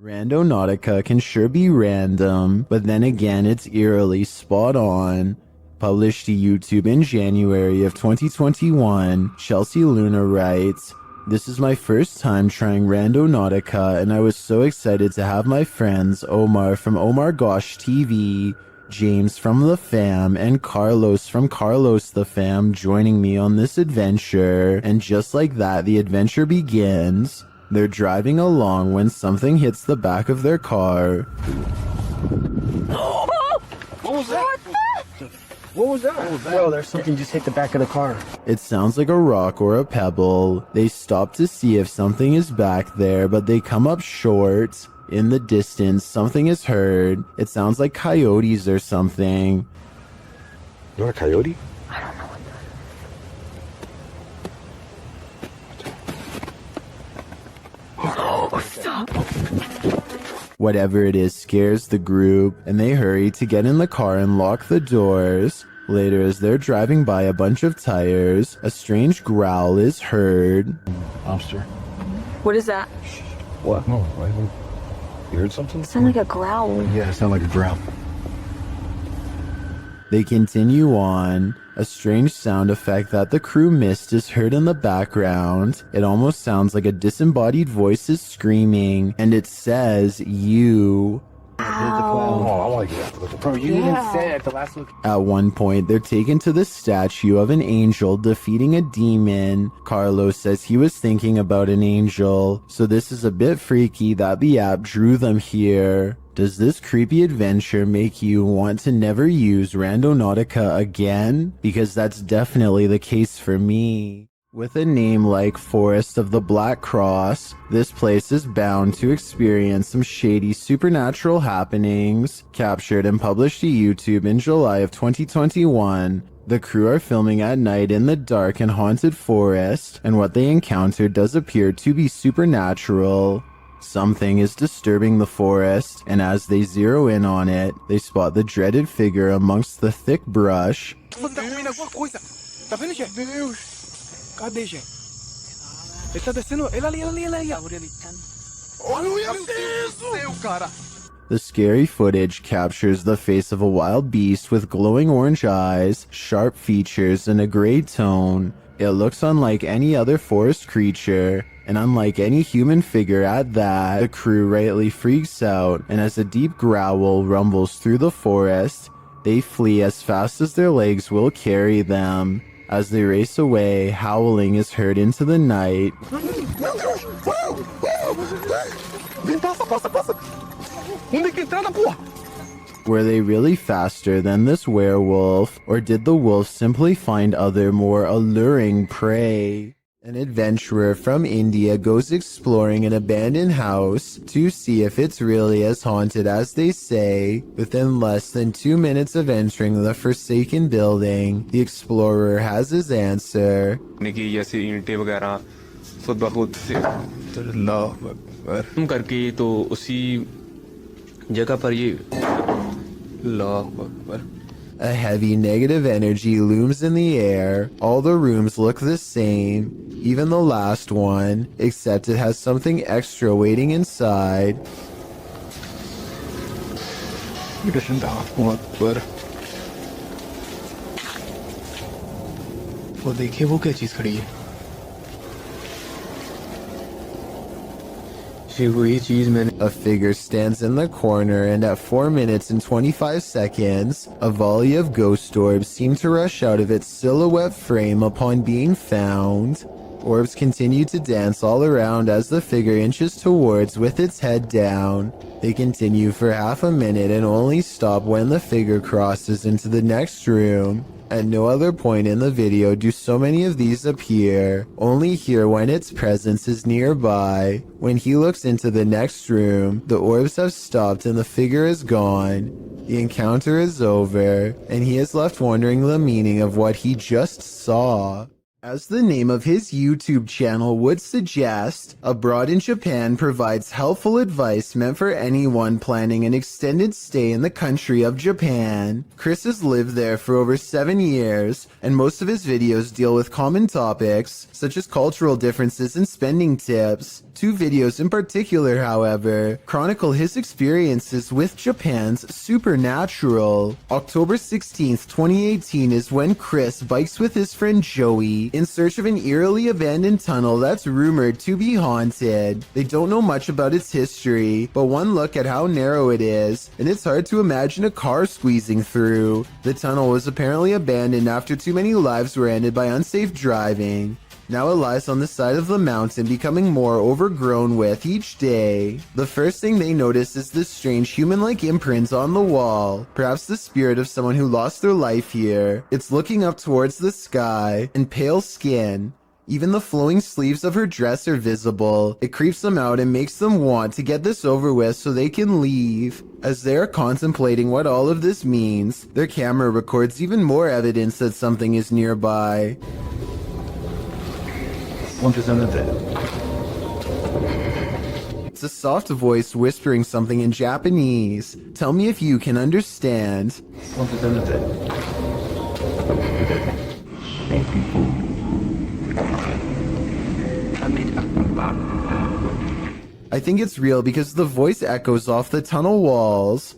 Randonautica can sure be random, but then again it's eerily spot on. Published to YouTube in January of 2021, Chelsea Luna writes, "This is my first time trying Randonautica and I was so excited to have my friends Omar from Omar Gosh TV, James from The Fam, and Carlos from Carlos The Fam joining me on this adventure, and just like that the adventure begins. They're driving along when something hits the back of their car." What was that? What was that? Bro, there's something just hit the back of the car. It sounds like a rock or a pebble. They stop to see if something is back there, but they come up short. In the distance, something is heard. It sounds like coyotes or something. You want a coyote? I don't know what that is. Oh, stop. Whatever it is scares the group, and they hurry to get in the car and lock the doors. Later, as they're driving by a bunch of tires, a strange growl is heard. Lobster. What is that? What? No, why? You heard something? It sounded like a growl. Yeah, it sounded like a growl. They continue on. A strange sound effect that the crew missed is heard in the background. It almost sounds like a disembodied voice is screaming, and it says, "You." Oh, I like that. Bro, you didn't say it at the last look. At one point, they're taken to the statue of an angel defeating a demon. Carlos says he was thinking about an angel, so this is a bit freaky that the app drew them here. Does this creepy adventure make you want to never use Randonautica again? Because that's definitely the case for me. With a name like Forest of the Black Cross, this place is bound to experience some shady supernatural happenings. Captured and published to YouTube in July of 2021, the crew are filming at night in the dark and haunted forest, and what they encounter does appear to be supernatural. Something is disturbing the forest, and as they zero in on it, they spot the dreaded figure amongst the thick brush. Cadê, gente? Ele tá descendo. Ele ali. Olha isso, cara. The scary footage captures the face of a wild beast with glowing orange eyes, sharp features, and a gray tone. It looks unlike any other forest creature, and unlike any human figure at that. The crew rightly freaks out, and as a deep growl rumbles through the forest, they flee as fast as their legs will carry them. As they race away, howling is heard into the night. Were they really faster than this werewolf, or did the wolf simply find other more alluring prey? An adventurer from India goes exploring an abandoned house to see if it's really as haunted as they say. Within less than 2 minutes of entering the forsaken building, the explorer has his answer. करके तो उसी जगह पर ये अल्लाह Akbar. A heavy negative energy looms in the air. All the rooms look the same, even the last one, except it has something extra waiting inside. वो देखिए वो क्या चीज खड़ी है. A figure stands in the corner, and at 4 minutes and 25 seconds, a volley of ghost orbs seem to rush out of its silhouette frame upon being found. Orbs continue to dance all around as the figure inches towards with its head down. They continue for half a minute and only stop when the figure crosses into the next room. At no other point in the video do so many of these appear, only here when its presence is nearby. When he looks into the next room, the orbs have stopped and the figure is gone. The encounter is over, and he is left wondering the meaning of what he just saw. As the name of his YouTube channel would suggest, Abroad in Japan provides helpful advice meant for anyone planning an extended stay in the country of Japan. Chris has lived there for over 7 years, and most of his videos deal with common topics, such as cultural differences and spending tips. 2 videos in particular, however, chronicle his experiences with Japan's supernatural. October 16th, 2018 is when Chris bikes with his friend Joey in search of an eerily abandoned tunnel that's rumored to be haunted. They don't know much about its history, but one look at how narrow it is, and it's hard to imagine a car squeezing through. The tunnel was apparently abandoned after too many lives were ended by unsafe driving. Now it lies on the side of the mountain, becoming more overgrown with each day. The first thing they notice is this strange human-like imprint on the wall, perhaps the spirit of someone who lost their life here. It's looking up towards the sky, and pale skin. Even the flowing sleeves of her dress are visible. It creeps them out and makes them want to get this over with so they can leave. As they are contemplating what all of this means, their camera records even more evidence that something is nearby. It's a soft voice whispering something in Japanese. Tell me if you can understand. I think it's real because the voice echoes off the tunnel walls.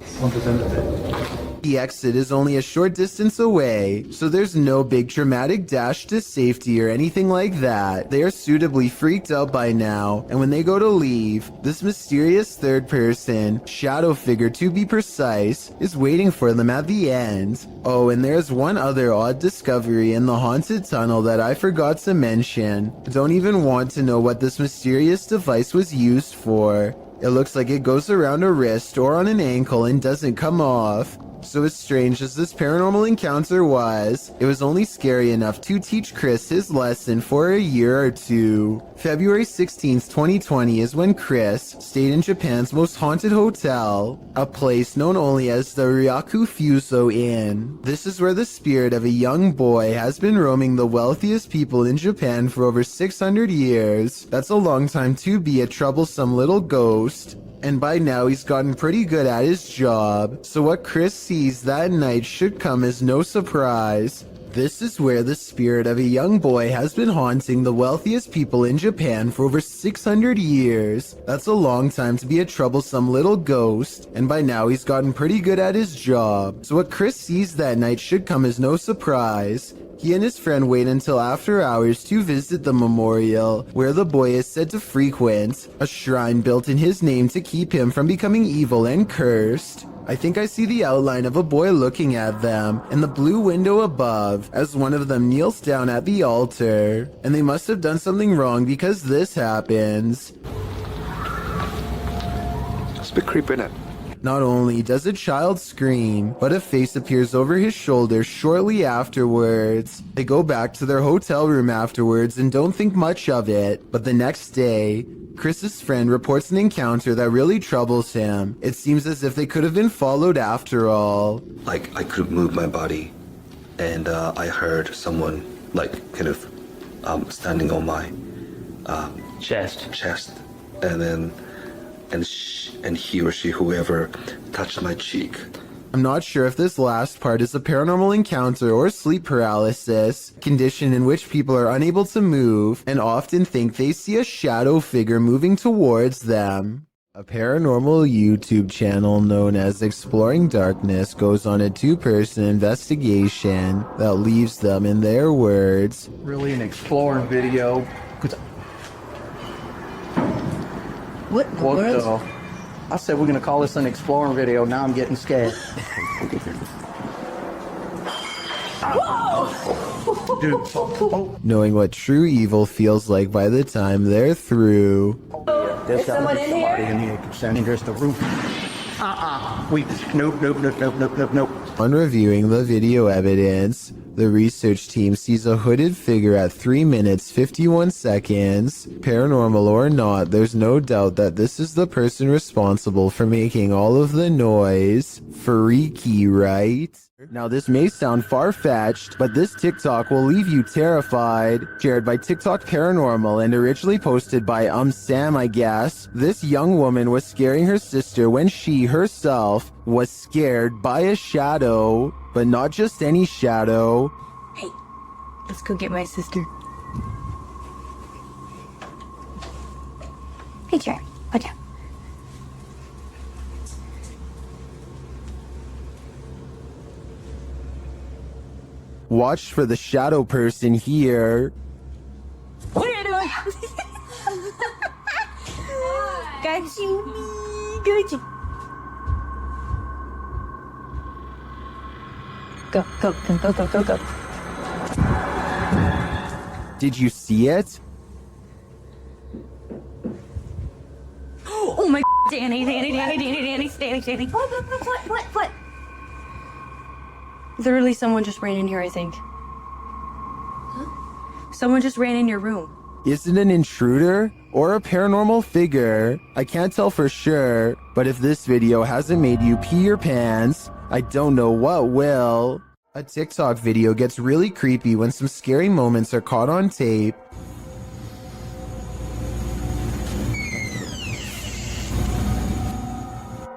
The exit is only a short distance away, so there's no big dramatic dash to safety or anything like that. They are suitably freaked out by now, and when they go to leave, this mysterious third person, shadow figure to be precise, is waiting for them at the end. Oh, and there's one other odd discovery in the haunted tunnel that I forgot to mention. I don't even want to know what this mysterious device was used for. It looks like it goes around a wrist or on an ankle and doesn't come off. So as strange as this paranormal encounter was, it was only scary enough to teach Chris his lesson for a year or two. February 16th, 2020 is when Chris stayed in Japan's most haunted hotel, a place known only as the Ryaku Fuso Inn. This is where the spirit of a young boy has been roaming the wealthiest people in Japan for over 600 years. That's a long time to be a troublesome little ghost. And by now he's gotten pretty good at his job, so what Chris sees that night should come as no surprise. This is where the spirit of a young boy has been haunting the wealthiest people in Japan for over 600 years. That's a long time to be a troublesome little ghost, and by now he's gotten pretty good at his job, so what Chris sees that night should come as no surprise. He and his friend wait until after hours to visit the memorial, where the boy is said to frequent, a shrine built in his name to keep him from becoming evil and cursed. I think I see the outline of a boy looking at them in the blue window above as one of them kneels down at the altar. And they must have done something wrong because this happens. It's a bit creepy, innit? Not only does a child scream, but a face appears over his shoulder shortly afterwards. They go back to their hotel room afterwards and don't think much of it, but the next day, Chris's friend reports an encounter that really troubles him. It seems as if they could have been followed after all. Like, I couldn't move my body, and I heard someone, like, kind of standing on my chest, and then and he or she, whoever, touched my cheek. I'm not sure if this last part is a paranormal encounter or sleep paralysis, condition in which people are unable to move and often think they see a shadow figure moving towards them. A paranormal YouTube channel known as Exploring Darkness goes on a 2-person investigation that leaves them, in their words, Really an exploring video. What in the What world? the? I said we're gonna call this an exploring video. Now I'm getting scared. Dude. Oh, knowing what true evil feels like by the time they're through. there's Is gotta someone be in somebody here? in here. Sending just the roof. Nope. On reviewing the video evidence, the research team sees a hooded figure at 3 minutes 51 seconds. Paranormal or not, there's no doubt that this is the person responsible for making all of the noise. Freaky, right? Now this may sound far-fetched, but this TikTok will leave you terrified. Shared by TikTok Paranormal and originally posted by Sam, I guess. This young woman was scaring her sister when she herself was scared by a shadow, but not just any shadow. Hey, let's go get my sister. Hey, Jerry, watch out. Watch for the shadow person here. What are you doing? Got you. Got you. Go, go, go, go, go, go, go. Did you see it? Oh my Danny. What? Literally, someone just ran in here, I think. Huh? Someone just ran in your room. Is it an intruder or a paranormal figure? I can't tell for sure, but if this video hasn't made you pee your pants, I don't know what will. A TikTok video gets really creepy when some scary moments are caught on tape.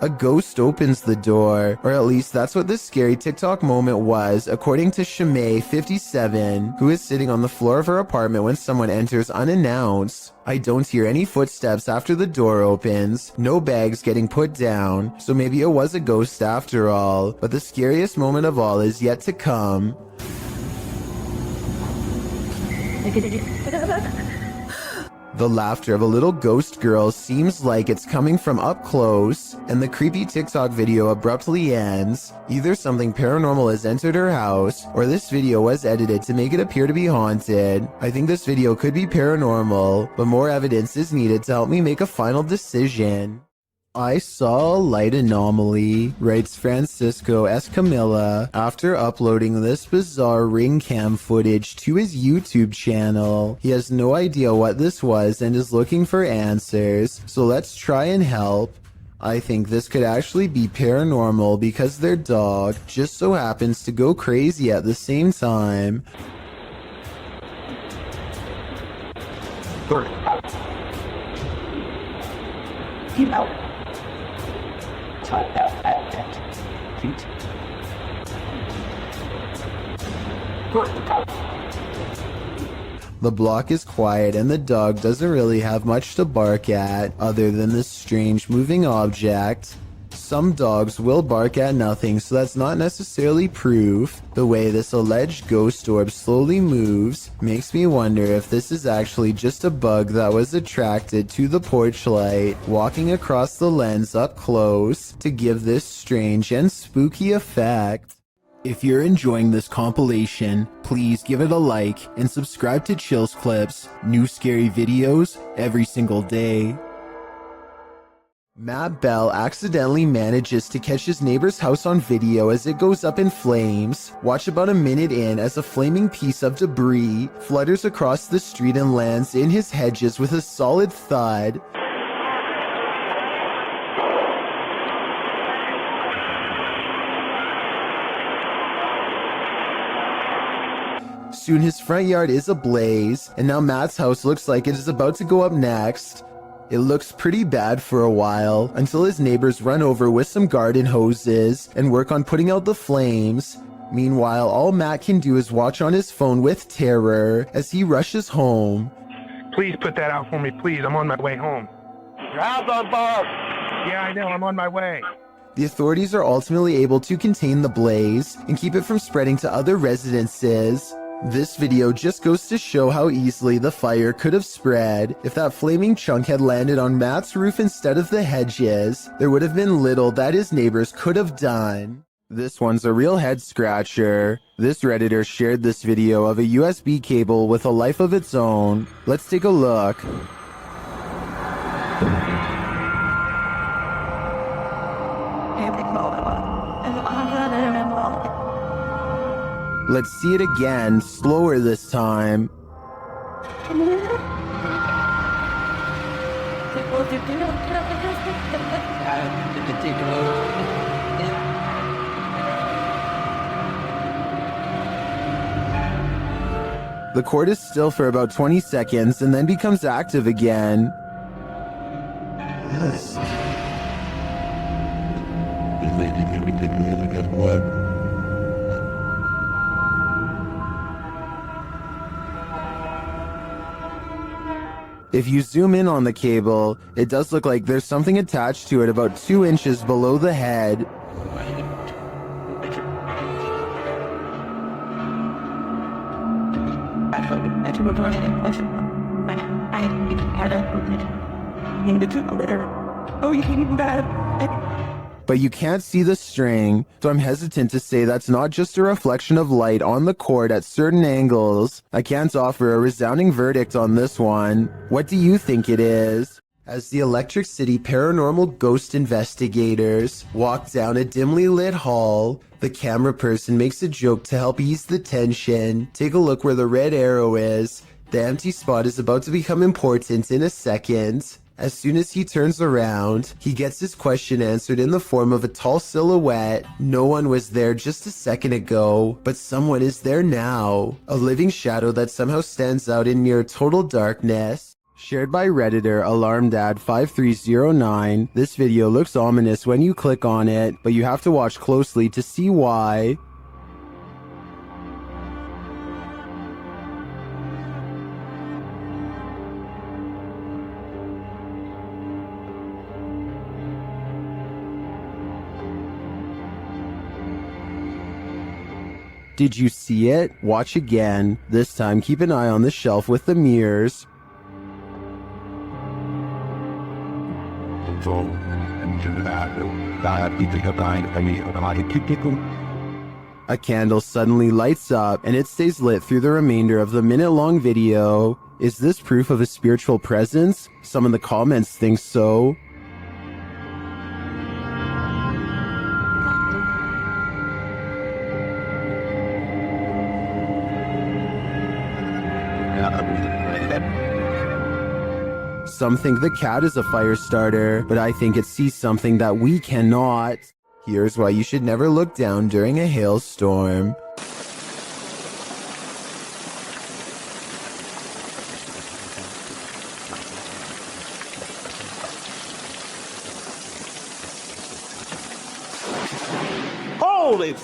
A ghost opens the door, or at least that's what this scary TikTok moment was, according to Shimei57, who is sitting on the floor of her apartment when someone enters unannounced. I don't hear any footsteps after the door opens, no bags getting put down, so maybe it was a ghost after all, but the scariest moment of all is yet to come. The laughter of a little ghost girl seems like it's coming from up close, and the creepy TikTok video abruptly ends. Either something paranormal has entered her house, or this video was edited to make it appear to be haunted. I think this video could be paranormal, but more evidence is needed to help me make a final decision. I saw a light anomaly, writes Francisco Escamilla, after uploading this bizarre ring cam footage to his YouTube channel. He has no idea what this was and is looking for answers, so let's try and help. I think this could actually be paranormal because their dog just so happens to go crazy at the same time. Keep out. Feet. The block is quiet and the dog doesn't really have much to bark at other than this strange moving object. Some dogs will bark at nothing, so that's not necessarily proof. The way this alleged ghost orb slowly moves makes me wonder if this is actually just a bug that was attracted to the porch light, walking across the lens up close to give this strange and spooky effect. If you're enjoying this compilation, please give it a like and subscribe to Chills Clips, new scary videos every single day. Matt Bell accidentally manages to catch his neighbor's house on video as it goes up in flames. Watch about a minute in as a flaming piece of debris flutters across the street and lands in his hedges with a solid thud. Soon his front yard is ablaze, and now Matt's house looks like it is about to go up next. It looks pretty bad for a while, until his neighbors run over with some garden hoses and work on putting out the flames. Meanwhile, all Matt can do is watch on his phone with terror as he rushes home. Please put that out for me, please. I'm on my way home. Your house on fire! Yeah, I know. I'm on my way. The authorities are ultimately able to contain the blaze and keep it from spreading to other residences. This video just goes to show how easily the fire could have spread. If that flaming chunk had landed on Matt's roof instead of the hedges, there would have been little that his neighbors could have done. This one's a real head scratcher. This Redditor shared this video of a USB cable with a life of its own. Let's take a look. Let's see it again, slower this time. The cord is still for about 20 seconds and then becomes active again. Yes. If you zoom in on the cable, it does look like there's something attached to it about 2 inches below the head. But you can't see the string, so I'm hesitant to say that's not just a reflection of light on the cord at certain angles. I can't offer a resounding verdict on this one. What do you think it is? As the Electric City paranormal ghost investigators walk down a dimly lit hall, the camera person makes a joke to help ease the tension. Take a look where the red arrow is. The empty spot is about to become important in a second. As soon as he turns around, he gets his question answered in the form of a tall silhouette. No one was there just a second ago, but someone is there now. A living shadow that somehow stands out in near total darkness. Shared by Redditor AlarmDad5309, this video looks ominous when you click on it, but you have to watch closely to see why. Did you see it? Watch again. This time, keep an eye on the shelf with the mirrors. A candle suddenly lights up, and it stays lit through the remainder of the minute-long video. Is this proof of a spiritual presence? Some in the comments think so. Some think the cat is a fire starter, but I think it sees something that we cannot. Here's why you should never look down during a hailstorm. Holy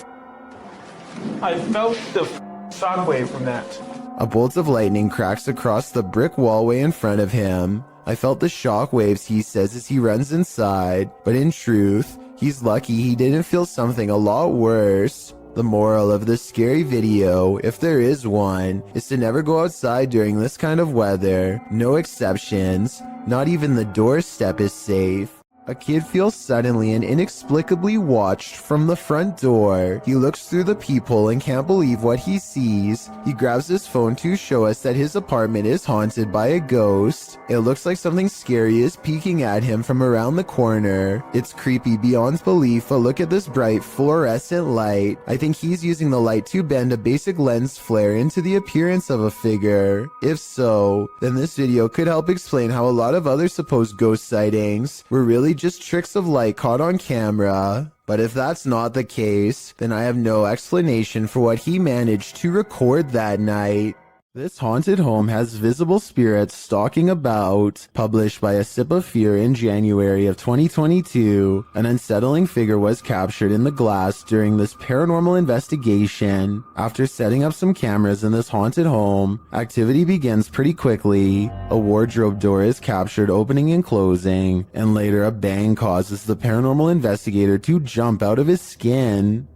I felt the shockwave from that. A bolt of lightning cracks across the brick wallway in front of him. I felt the shock waves, he says as he runs inside, but in truth, he's lucky he didn't feel something a lot worse. The moral of this scary video, if there is one, is to never go outside during this kind of weather. No exceptions. Not even the doorstep is safe. A kid feels suddenly and inexplicably watched from the front door. He looks through the peephole and can't believe what he sees. He grabs his phone to show us that his apartment is haunted by a ghost. It looks like something scary is peeking at him from around the corner. It's creepy beyond belief, but look at this bright fluorescent light. I think he's using the light to bend a basic lens flare into the appearance of a figure. If so, then this video could help explain how a lot of other supposed ghost sightings were really just tricks of light caught on camera. But if that's not the case, then I have no explanation for what he managed to record that night. This haunted home has visible spirits stalking about. Published by A Sip of Fear in January of 2022, an unsettling figure was captured in the glass during this paranormal investigation. After setting up some cameras in this haunted home, activity begins pretty quickly. A wardrobe door is captured opening and closing, and later a bang causes the paranormal investigator to jump out of his skin.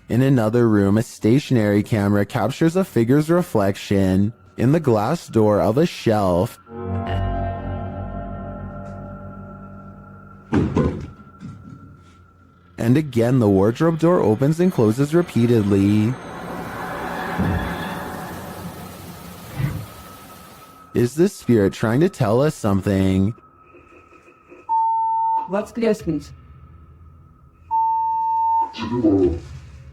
In another room, a stationary camera captures a figure's reflection in the glass door of a shelf. And again, the wardrobe door opens and closes repeatedly. Is this spirit trying to tell us something? What's the distance?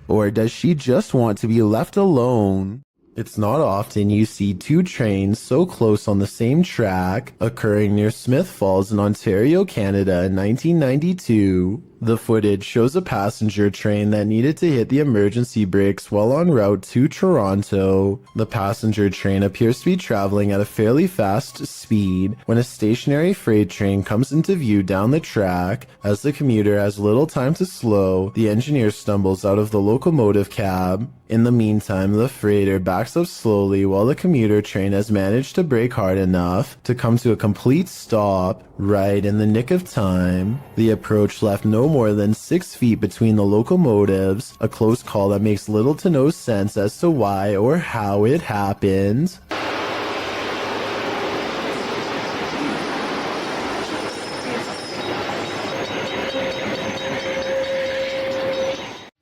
Or does she just want to be left alone? It's not often you see two trains so close on the same track, occurring near Smith Falls in Ontario, Canada in 1992. The footage shows a passenger train that needed to hit the emergency brakes while en route to Toronto. The passenger train appears to be traveling at a fairly fast speed when a stationary freight train comes into view down the track. As the commuter has little time to slow, the engineer stumbles out of the locomotive cab. In the meantime, the freighter backs up slowly while the commuter train has managed to brake hard enough to come to a complete stop right in the nick of time. The approach left no more than 6 feet between the locomotives, a close call that makes little to no sense as to why or how it happened.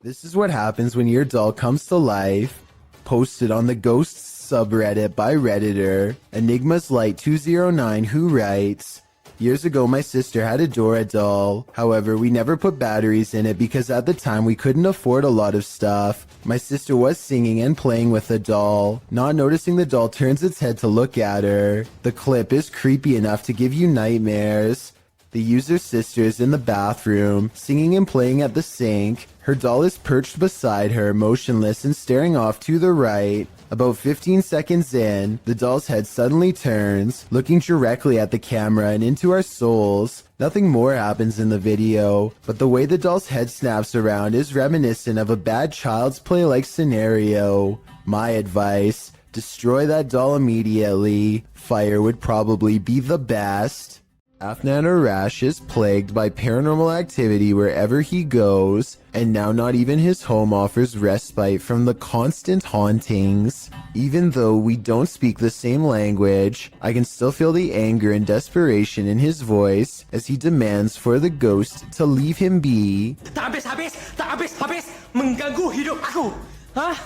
This is what happens when your doll comes to life. Posted on the Ghosts subreddit by Redditor, Enigma's Light 209, who writes, "Years ago my sister had a Dora doll. However, we never put batteries in it because at the time we couldn't afford a lot of stuff. My sister was singing and playing with the doll. Not noticing the doll turns its head to look at her. The clip is creepy enough to give you nightmares. The user's sister is in the bathroom, singing and playing at the sink. Her doll is perched beside her, motionless and staring off to the right. About 15 seconds in, the doll's head suddenly turns, looking directly at the camera and into our souls. Nothing more happens in the video, but the way the doll's head snaps around is reminiscent of a bad Child's Play-like scenario. My advice, destroy that doll immediately. Fire would probably be the best." Afnan Arash is plagued by paranormal activity wherever he goes, and now not even his home offers respite from the constant hauntings. Even though we don't speak the same language, I can still feel the anger and desperation in his voice as he demands for the ghost to leave him be. Tak habis, mengganggu hidup aku. Hah?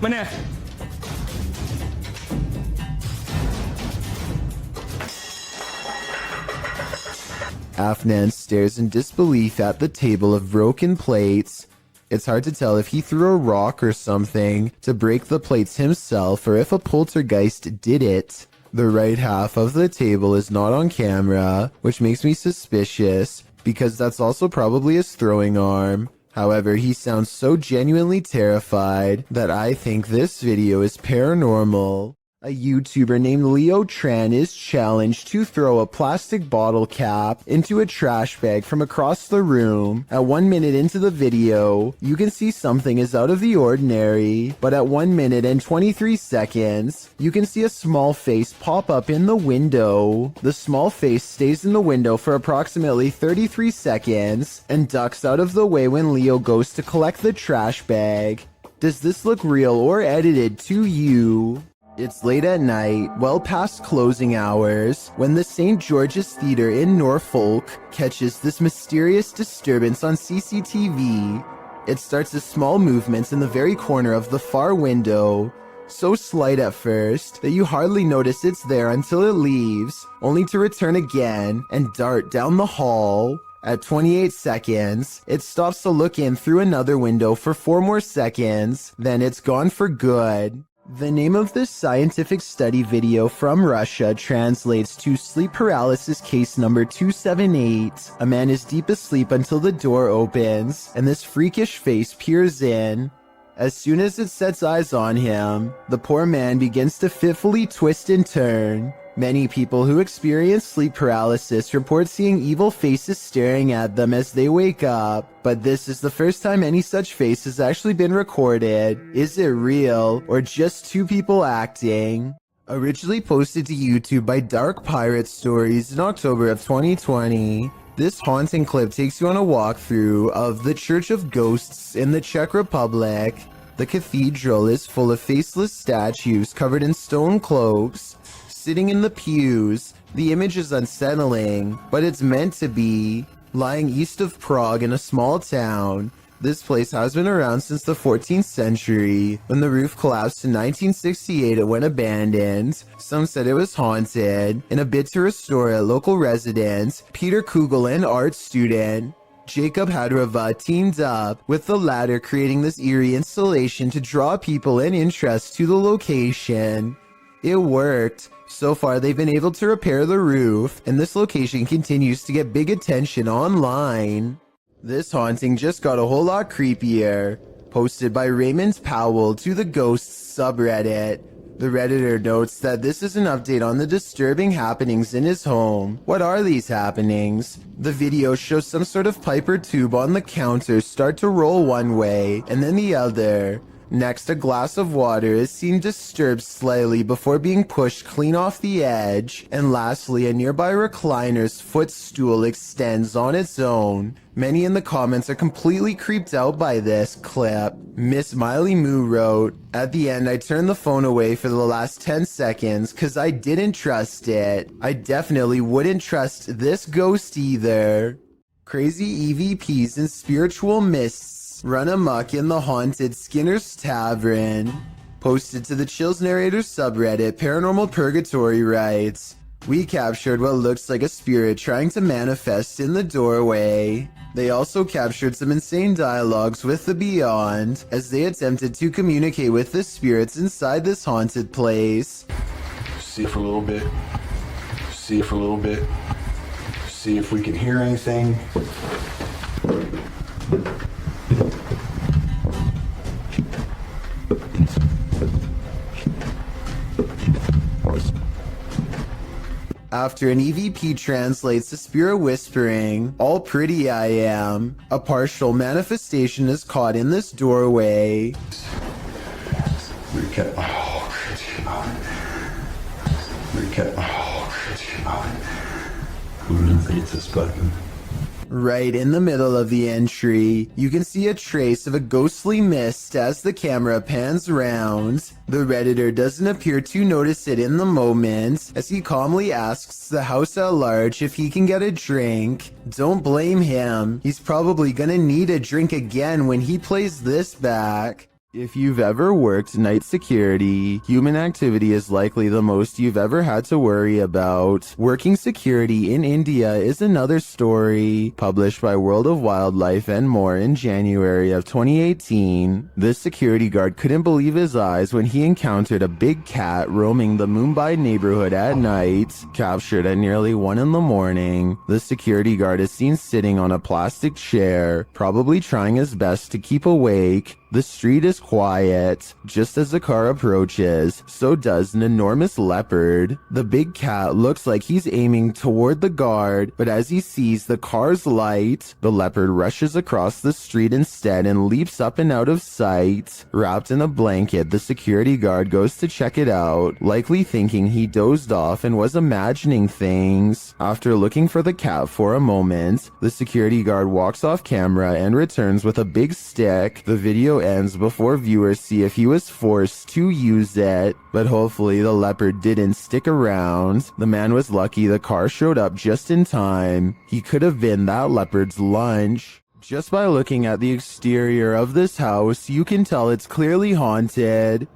Mana? Afnan stares in disbelief at the table of broken plates. It's hard to tell if he threw a rock or something to break the plates himself or if a poltergeist did it. The right half of the table is not on camera, which makes me suspicious because that's also probably his throwing arm. However, he sounds so genuinely terrified that I think this video is paranormal. A YouTuber named Leo Tran is challenged to throw a plastic bottle cap into a trash bag from across the room. At 1 minute into the video, you can see something is out of the ordinary, but at 1 minute and 23 seconds, you can see a small face pop up in the window. The small face stays in the window for approximately 33 seconds and ducks out of the way when Leo goes to collect the trash bag. Does this look real or edited to you? It's late at night, well past closing hours, when the St. George's Theatre in Norfolk catches this mysterious disturbance on CCTV. It starts as small movements in the very corner of the far window, so slight at first that you hardly notice it's there until it leaves, only to return again and dart down the hall. At 28 seconds, it stops to look in through another window for 4 more seconds, then it's gone for good. The name of this scientific study video from Russia translates to Sleep Paralysis Case Number 278. A man is deep asleep until the door opens, and this freakish face peers in. As soon as it sets eyes on him, the poor man begins to fitfully twist and turn. Many people who experience sleep paralysis report seeing evil faces staring at them as they wake up, but this is the first time any such face has actually been recorded. Is it real, or just two people acting? Originally posted to YouTube by Dark Pirate Stories in October of 2020, this haunting clip takes you on a walkthrough of the Church of Ghosts in the Czech Republic. The cathedral is full of faceless statues covered in stone cloaks, sitting in the pews. The image is unsettling, but it's meant to be. Lying east of Prague in a small town, this place has been around since the 14th century. When the roof collapsed in 1968, it went abandoned. Some said it was haunted. In a bid to restore it, local resident Peter Kugel, an art student, Jacob Hadrova teamed up with the latter, creating this eerie installation to draw people and interest to the location. It worked. So far, they've been able to repair the roof, and this location continues to get big attention online. This haunting just got a whole lot creepier. Posted by Raymond Powell to the Ghosts subreddit. The Redditor notes that this is an update on the disturbing happenings in his home. What are these happenings? The video shows some sort of pipe or tube on the counter start to roll one way and then the other. Next, a glass of water is seen disturbed slightly before being pushed clean off the edge. And lastly, a nearby recliner's footstool extends on its own. Many in the comments are completely creeped out by this clip. Miss Miley Moo wrote, "At the end, I turned the phone away for the last 10 seconds because I didn't trust it. I definitely wouldn't trust this ghost either." Crazy EVPs and spiritual mists run amok in the haunted Skinner's Tavern. Posted to the Chills Narrator subreddit, Paranormal Purgatory writes, "We captured what looks like a spirit trying to manifest in the doorway." They also captured some insane dialogues with the Beyond as they attempted to communicate with the spirits inside this haunted place. See it for a little bit. See it for a little bit. See if we can hear anything. After an EVP translates the spirit whispering, "All pretty I am," a partial manifestation is caught in this doorway. Recap. Oh, recap. Oh, who hits this button? Right in the middle of the entry, you can see a trace of a ghostly mist as the camera pans round. The Redditor doesn't appear to notice it in the moment, as he calmly asks the house at large if he can get a drink. Don't blame him, he's probably gonna need a drink again when he plays this back. If you've ever worked night security, human activity is likely the most you've ever had to worry about. Working security in India is another story. Published by World of Wildlife and more in January of 2018, this security guard couldn't believe his eyes when he encountered a big cat roaming the Mumbai neighborhood at night. Captured at nearly 1 in the morning, the security guard is seen sitting on a plastic chair, probably trying his best to keep awake. The street is quiet. Just as the car approaches, so does an enormous leopard. The big cat looks like he's aiming toward the guard, but as he sees the car's light, the leopard rushes across the street instead and leaps up and out of sight. Wrapped in a blanket, the security guard goes to check it out, likely thinking he dozed off and was imagining things. After looking for the cat for a moment, the security guard walks off camera and returns with a big stick. The video ends before viewers see if he was forced to use it, but hopefully the leopard didn't stick around. The man was lucky the car showed up just in time. He could have been that leopard's lunch. Just by looking at the exterior of this house, you can tell it's clearly haunted.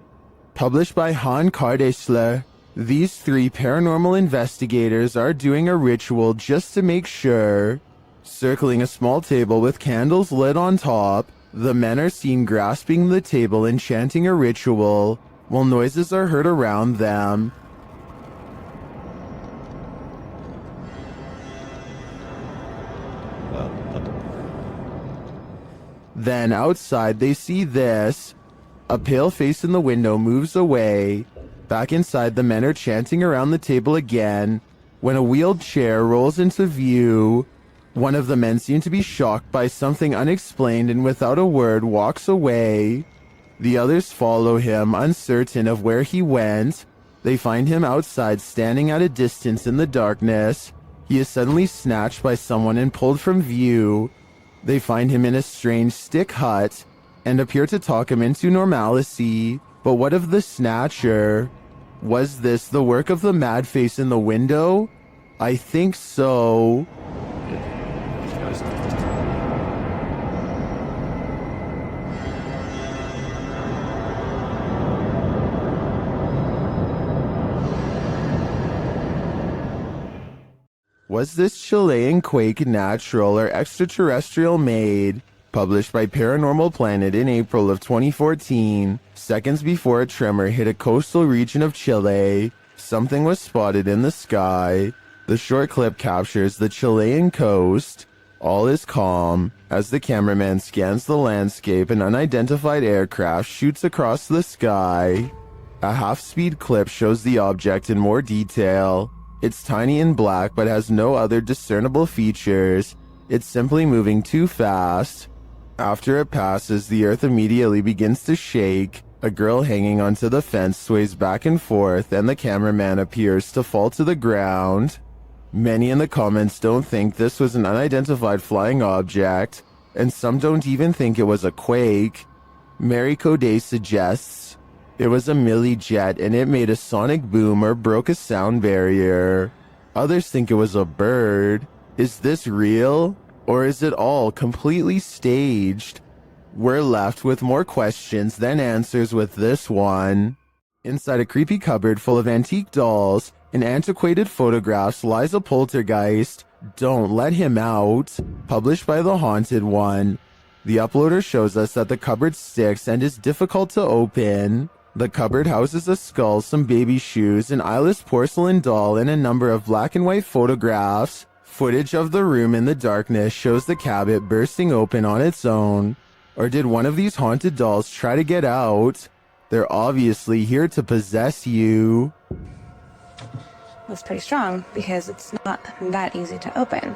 Published by Han Kardesler. These 3 paranormal investigators are doing a ritual just to make sure. Circling a small table with candles lit on top, the men are seen grasping the table and chanting a ritual, while noises are heard around them. Then outside they see this. A pale face in the window moves away. Back inside, the men are chanting around the table again, when a wheeled chair rolls into view. One of the men seems to be shocked by something unexplained and without a word walks away. The others follow him, uncertain of where he went. They find him outside standing at a distance in the darkness. He is suddenly snatched by someone and pulled from view. They find him in a strange stick hut and appear to talk him into normalcy. But what of the snatcher? Was this the work of the mad face in the window? I think so. Was this Chilean quake natural or extraterrestrial made? Published by Paranormal Planet in April of 2014, seconds before a tremor hit a coastal region of Chile, something was spotted in the sky. The short clip captures the Chilean coast. All is calm. As the cameraman scans the landscape, an unidentified aircraft shoots across the sky. A half-speed clip shows the object in more detail. It's tiny and black but has no other discernible features. It's simply moving too fast. After it passes, the earth immediately begins to shake. A girl hanging onto the fence sways back and forth, and the cameraman appears to fall to the ground. Many in the comments don't think this was an unidentified flying object, and some don't even think it was a quake. Mary Coday suggests it was a Millie jet and it made a sonic boom or broke a sound barrier. Others think it was a bird. Is this real? Or is it all completely staged? We're left with more questions than answers with this one. Inside a creepy cupboard full of antique dolls and antiquated photographs lies a poltergeist. Don't let him out. Published by The Haunted One. The uploader shows us that the cupboard sticks and is difficult to open. The cupboard houses a skull, some baby shoes, an eyeless porcelain doll, and a number of black and white photographs. Footage of the room in the darkness shows the cabinet bursting open on its own. Or did one of these haunted dolls try to get out? They're obviously here to possess you. It's pretty strong because it's not that easy to open.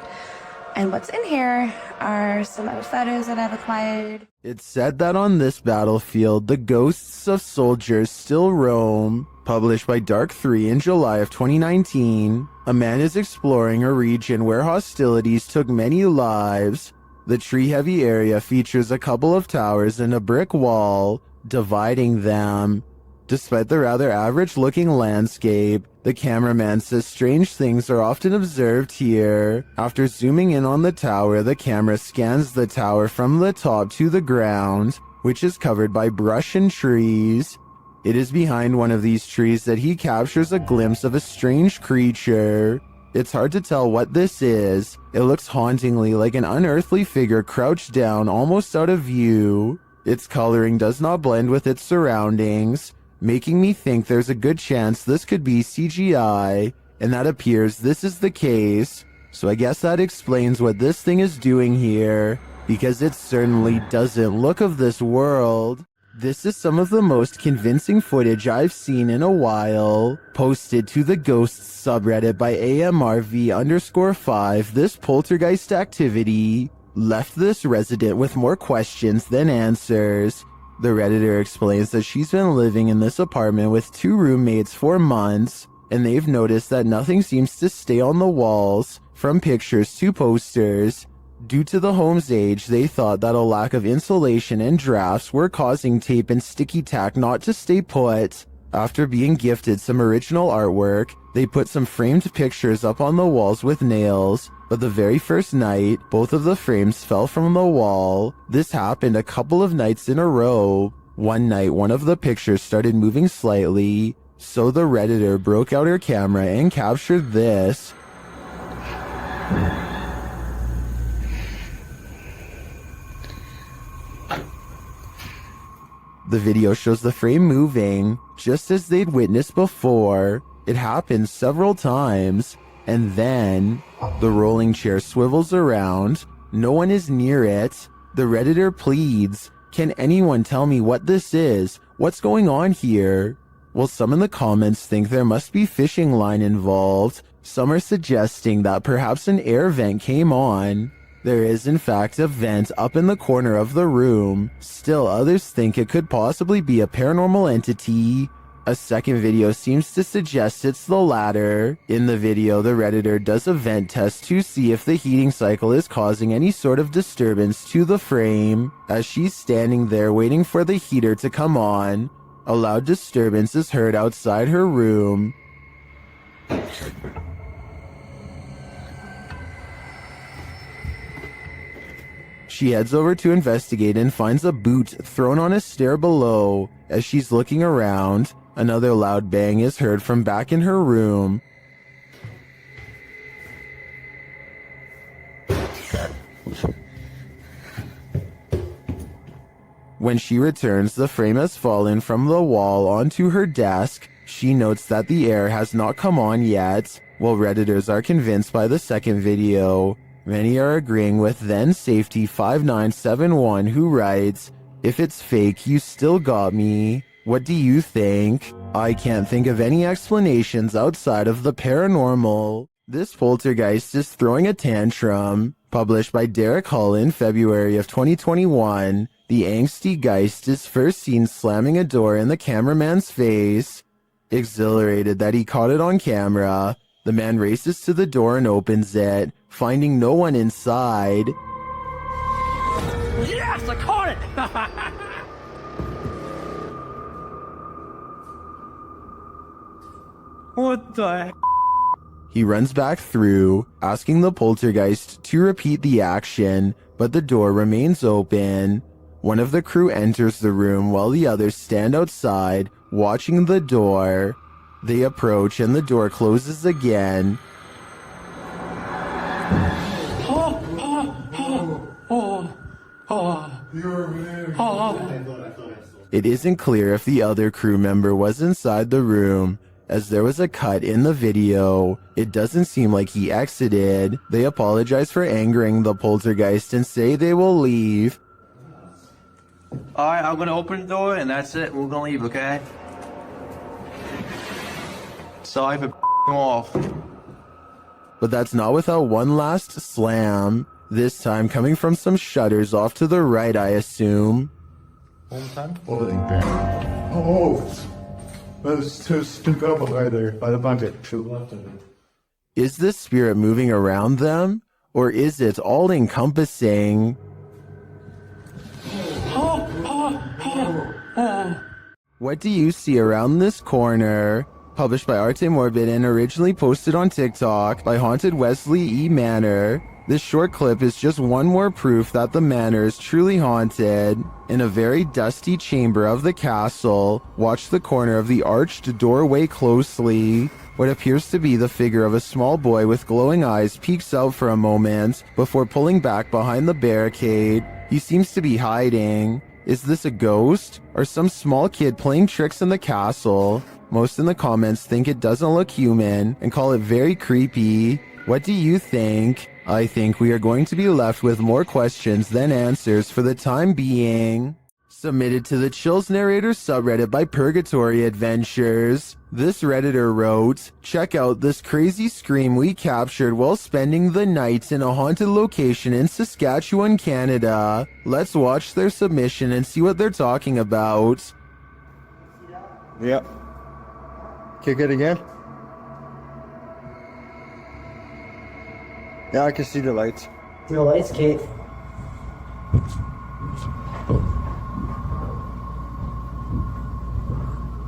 And what's in here are some other photos that I've acquired. It's said that on this battlefield, the ghosts of soldiers still roam. Published by Dark 3 in July of 2019, a man is exploring a region where hostilities took many lives. The tree-heavy area features a couple of towers and a brick wall dividing them. Despite the rather average-looking landscape, the cameraman says strange things are often observed here. After zooming in on the tower, the camera scans the tower from the top to the ground, which is covered by brush and trees. It is behind one of these trees that he captures a glimpse of a strange creature. It's hard to tell what this is. It looks hauntingly like an unearthly figure crouched down, almost out of view. Its coloring does not blend with its surroundings, making me think there's a good chance this could be CGI, and that appears this is the case. So I guess that explains what this thing is doing here, because it certainly doesn't look of this world. This is some of the most convincing footage I've seen in a while. Posted to the Ghosts subreddit by AMRV_5, this poltergeist activity left this resident with more questions than answers. The Redditor explains that she's been living in this apartment with 2 roommates for months, and they've noticed that nothing seems to stay on the walls, from pictures to posters. Due to the home's age, they thought that a lack of insulation and drafts were causing tape and sticky tack not to stay put. After being gifted some original artwork, they put some framed pictures up on the walls with nails, but the very first night, both of the frames fell from the wall. This happened a couple of nights in a row. One night, one of the pictures started moving slightly, so the Redditor broke out her camera and captured this. The video shows the frame moving, just as they'd witnessed before. It happens several times, and then the rolling chair swivels around. No one is near it. The Redditor pleads, "Can anyone tell me what this is? What's going on here?" Well, some in the comments think there must be fishing line involved. Some are suggesting that perhaps an air vent came on. There is in fact a vent up in the corner of the room. Still, others think it could possibly be a paranormal entity. A second video seems to suggest it's the latter. In the video, the Redditor does a vent test to see if the heating cycle is causing any sort of disturbance to the frame. As she's standing there waiting for the heater to come on, a loud disturbance is heard outside her room. She heads over to investigate and finds a boot thrown on a stair below. As she's looking around, another loud bang is heard from back in her room. When she returns, the frame has fallen from the wall onto her desk. She notes that the air has not come on yet, while Redditors are convinced by the second video. Many are agreeing with then Safety 5971, who writes, "If it's fake, you still got me. What do you think? I can't think of any explanations outside of the paranormal. This poltergeist is throwing a tantrum." Published by Derek Hull in February of 2021, the angsty geist is first seen slamming a door in the cameraman's face. Exhilarated that he caught it on camera, the man races to the door and opens it, finding no one inside. Yes, I caught it! What the heck? He runs back through, asking the poltergeist to repeat the action, but the door remains open. One of the crew enters the room while the others stand outside, watching the door. They approach and the door closes again. It isn't clear if the other crew member was inside the room, as there was a cut in the video. It doesn't seem like he exited. They apologize for angering the poltergeist and say they will leave. Alright, I'm gonna open the door and that's it. We're gonna leave, okay? Sorry for off. But that's not without one last slam, this time coming from some shutters off to the right, I assume. Oh, there's two people right there by the bucket. To the left of it. Is this spirit moving around them? Or is it all-encompassing? What do you see around this corner? Published by Arte Morbid and originally posted on TikTok by Haunted Wesley E. Manor. This short clip is just one more proof that the manor is truly haunted. In a very dusty chamber of the castle, watch the corner of the arched doorway closely. What appears to be the figure of a small boy with glowing eyes peeks out for a moment before pulling back behind the barricade. He seems to be hiding. Is this a ghost or some small kid playing tricks in the castle? Most in the comments think it doesn't look human and call it very creepy. What do you think? I think we are going to be left with more questions than answers for the time being. Submitted to the Chills Narrator subreddit by Purgatory Adventures. This Redditor wrote, "Check out this crazy scream we captured while spending the night in a haunted location in Saskatchewan, Canada." Let's watch their submission and see what they're talking about. Yep. Kick it again. Yeah, I can see the lights. No lights, Kate.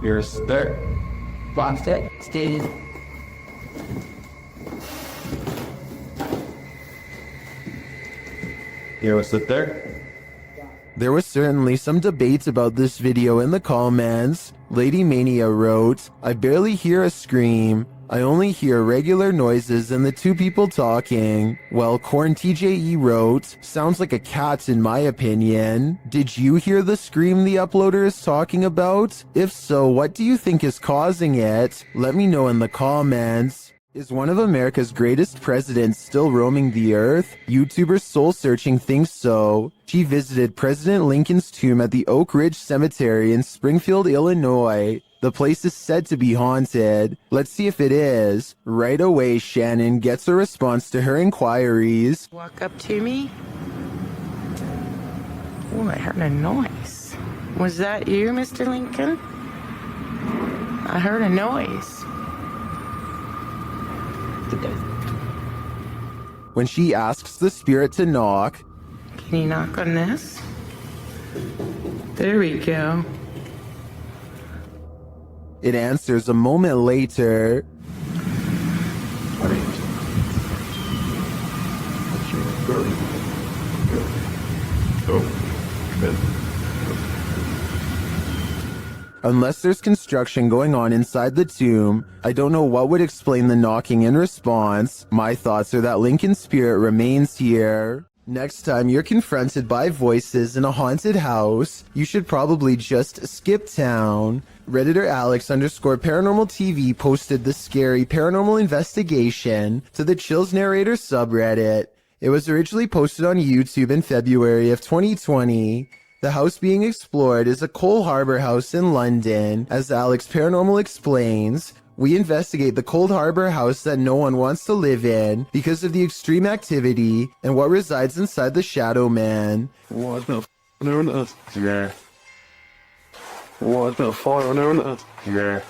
You're there. Boxed it. Stated. You know, sit there. There was certainly some debate about this video in the comments. Lady Mania wrote, "I barely hear a scream. I only hear regular noises and the two people talking." Well, Corn TJE wrote, "Sounds like a cat in my opinion. Did you hear the scream the uploader is talking about? If so, what do you think is causing it? Let me know in the comments." Is one of America's greatest presidents still roaming the earth? YouTuber Soul Searching thinks so. She visited President Lincoln's tomb at the Oak Ridge Cemetery in Springfield, Illinois. The place is said to be haunted. Let's see if it is. Right away, Shannon gets a response to her inquiries. Walk up to me. Oh, I heard a noise. Was that you, Mr. Lincoln? I heard a noise. When she asks the spirit to knock, Can you knock on this? There we go. it answers a moment later. Unless there's construction going on inside the tomb, I don't know what would explain the knocking in response. My thoughts are that Lincoln's spirit remains here. Next time you're confronted by voices in a haunted house, you should probably just skip town. Redditor Alex_paranormal TV posted the scary paranormal investigation to the Chills Narrator subreddit. It was originally posted on YouTube in February of 2020. The house being explored is a Cole Harbour house in London. As Alex Paranormal explains, we investigate the Cold Harbor house that no one wants to live in because of the extreme activity and what resides inside the Shadow Man. What, there's been a there, isn't it? Yeah. What, there's been a fire on there, isn't it? Yeah.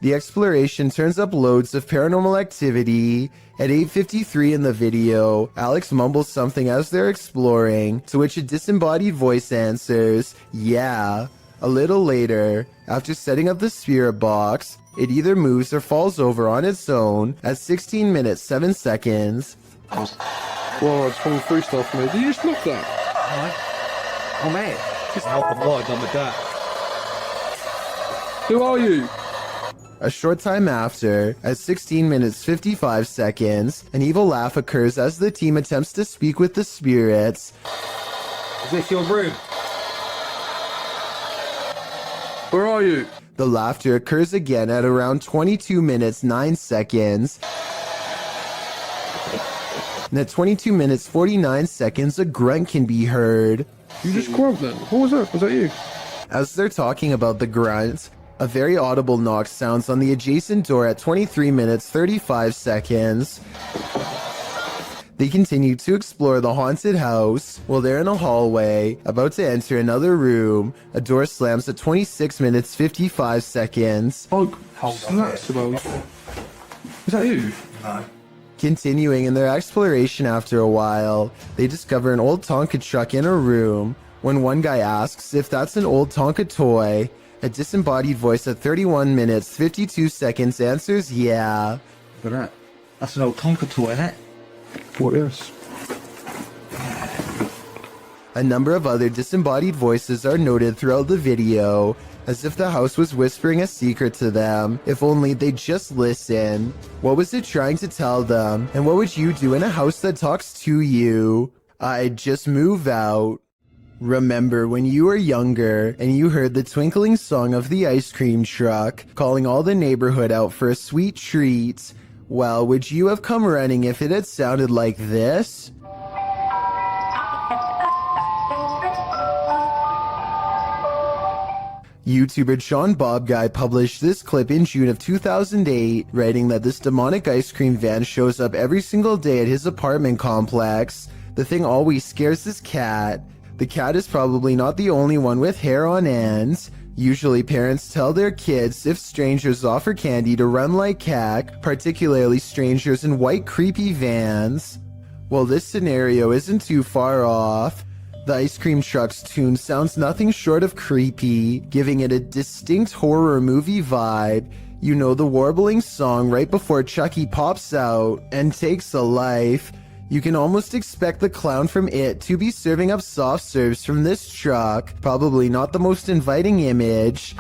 The exploration turns up loads of paranormal activity. At 8:53 in the video, Alex mumbles something as they're exploring, to which a disembodied voice answers, "Yeah." A little later, after setting up the spirit box, it either moves or falls over on its own at 16 minutes 7 seconds. Whoa, it's falling through stuff, mate. Did you just knock that? Oh, mate. Just help the light done with that. Who are you? A short time after, at 16 minutes 55 seconds, an evil laugh occurs as the team attempts to speak with the spirits. Is this your room? Where are you? The laughter occurs again at around 22 minutes 9 seconds. And at 22 minutes 49 seconds, a grunt can be heard. You just grunt then. What was that? Was that you? As they're talking about the grunt, a very audible knock sounds on the adjacent door at 23 minutes 35 seconds. They continue to explore the haunted house. While they're in a hallway, about to enter another room, a door slams at 26 minutes 55 seconds. Oh, snaps about. Is that you? Continuing in their exploration after a while, they discover an old Tonka truck in a room. When one guy asks if that's an old Tonka toy, a disembodied voice at 31 minutes 52 seconds answers, "Yeah." Look at that. That's an old Tonka toy, isn't it? What, yes? A number of other disembodied voices are noted throughout the video, as if the house was whispering a secret to them, if only they'd just listen. What was it trying to tell them, and what would you do in a house that talks to you? I'd just move out. Remember when you were younger and you heard the twinkling song of the ice cream truck, calling all the neighborhood out for a sweet treat? Well, would you have come running if it had sounded like this? YouTuber Sean Bob Guy published this clip in June of 2008, writing that this demonic ice cream van shows up every single day at his apartment complex. The thing always scares his cat. The cat is probably not the only one with hair on end. Usually parents tell their kids if strangers offer candy to run like heck, particularly strangers in white creepy vans. Well, this scenario isn't too far off. The ice cream truck's tune sounds nothing short of creepy, giving it a distinct horror movie vibe. You know, the warbling song right before Chucky pops out and takes a life. You can almost expect the clown from It to be serving up soft serves from this truck. Probably not the most inviting image.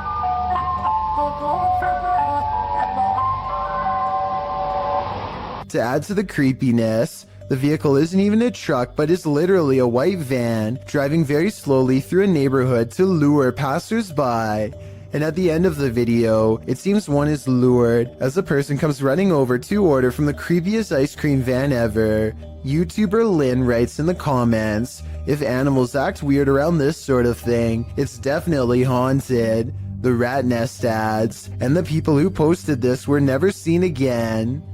To add to the creepiness, the vehicle isn't even a truck but is literally a white van, driving very slowly through a neighborhood to lure passers-by. And at the end of the video, it seems one is lured as a person comes running over to order from the creepiest ice cream van ever. YouTuber Lynn writes in the comments, "If animals act weird around this sort of thing, it's definitely haunted." The Rat Nest adds, "And the people who posted this were never seen again."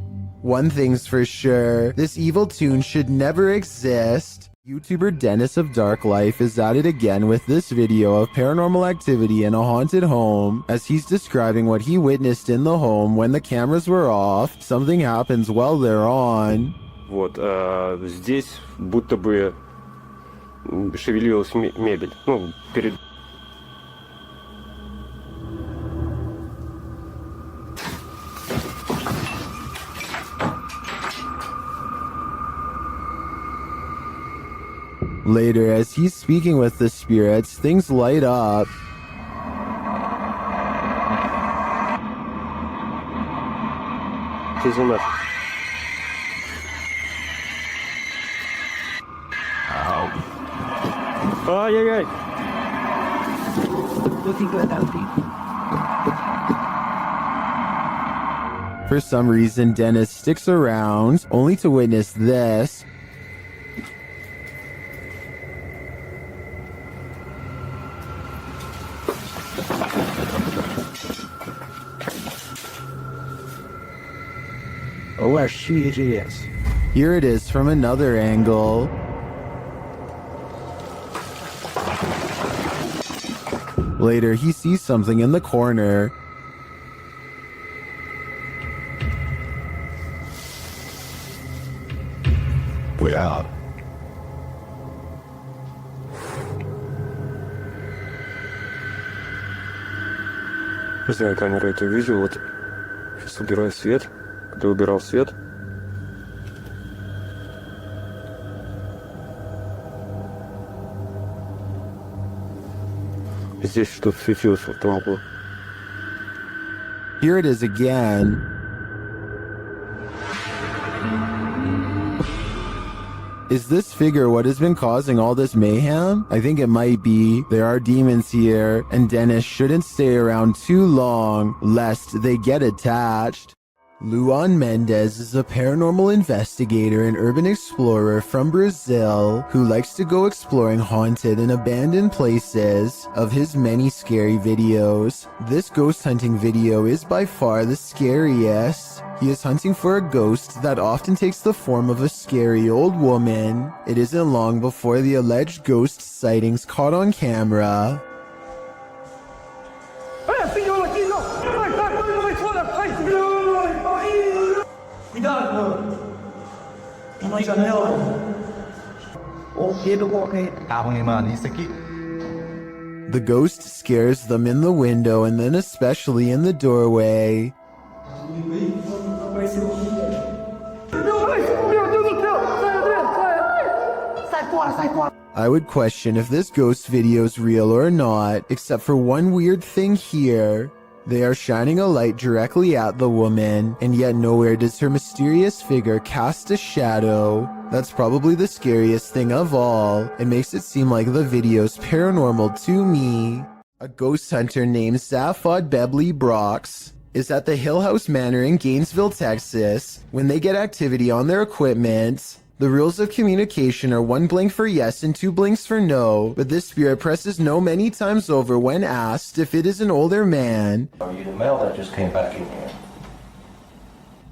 One thing's for sure, this evil tune should never exist. YouTuber Dennis of Dark Life is at it again with this video of paranormal activity in a haunted home. As he's describing what he witnessed in the home when the cameras were off, something happens while they're on. Вот, здесь будто бы шевелилась мебель. Ну, перед... Later, as he's speaking with the spirits, things light up. Ай-яй-яй. Looking good, that would be. For some reason, Dennis sticks around, only to witness this. Oh, she is. Here it is from another angle. Later, he sees something in the corner. Way out. Не знаю, камера это видео. Вот сейчас убираю свет. Когда убирал свет, здесь что-то светилось в том углу. Here it is again. Is this figure what has been causing all this mayhem? I think it might be. There are demons here, and Dennis shouldn't stay around too long, lest they get attached. Luan Mendez is a paranormal investigator and urban explorer from Brazil who likes to go exploring haunted and abandoned places. Of his many scary videos, this ghost hunting video is by far the scariest. He is hunting for a ghost that often takes the form of a scary old woman. It isn't long before the alleged ghost sightings caught on camera. The ghost scares them in the window and then especially in the doorway. I would question if this ghost video is real or not, except for one weird thing here. They are shining a light directly at the woman, and yet nowhere does her mysterious figure cast a shadow. That's probably the scariest thing of all. It makes it seem like the video's paranormal to me. A ghost hunter named Safad Bebley Brox is at the Hill House Manor in Gainesville, Texas. When they get activity on their equipment, the rules of communication are 1 blink for yes and 2 blinks for no, but this spirit presses no many times over when asked if it is an older man. Are you the male that just came back in here?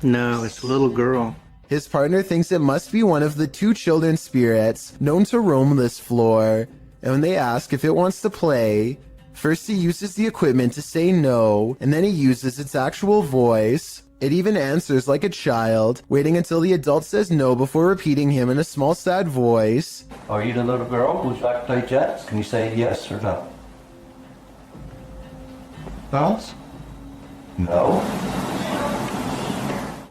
No, it's a little girl. His partner thinks it must be one of the 2 children spirits known to roam this floor, and when they ask if it wants to play, first he uses the equipment to say no, and then he uses its actual voice. It even answers like a child, waiting until the adult says no before repeating him in a small sad voice. Are you the little girl who's back to play jets? Can you say yes or no? No?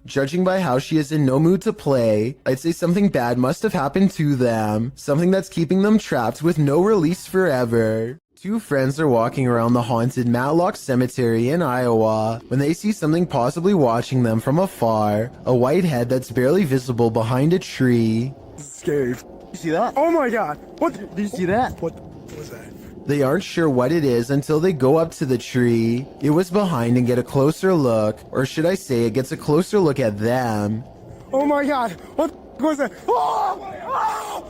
Judging by how she is in no mood to play, I'd say something bad must have happened to them, something that's keeping them trapped with no release forever. 2 friends are walking around the haunted Matlock Cemetery in Iowa when they see something possibly watching them from afar, a white head that's barely visible behind a tree. Scary. You see that? Oh my god. What? Did you see that? What was that? They aren't sure what it is until they go up to the tree. It was behind and get a closer look, or should I say it gets a closer look at them. Oh my god. What was that? Oh!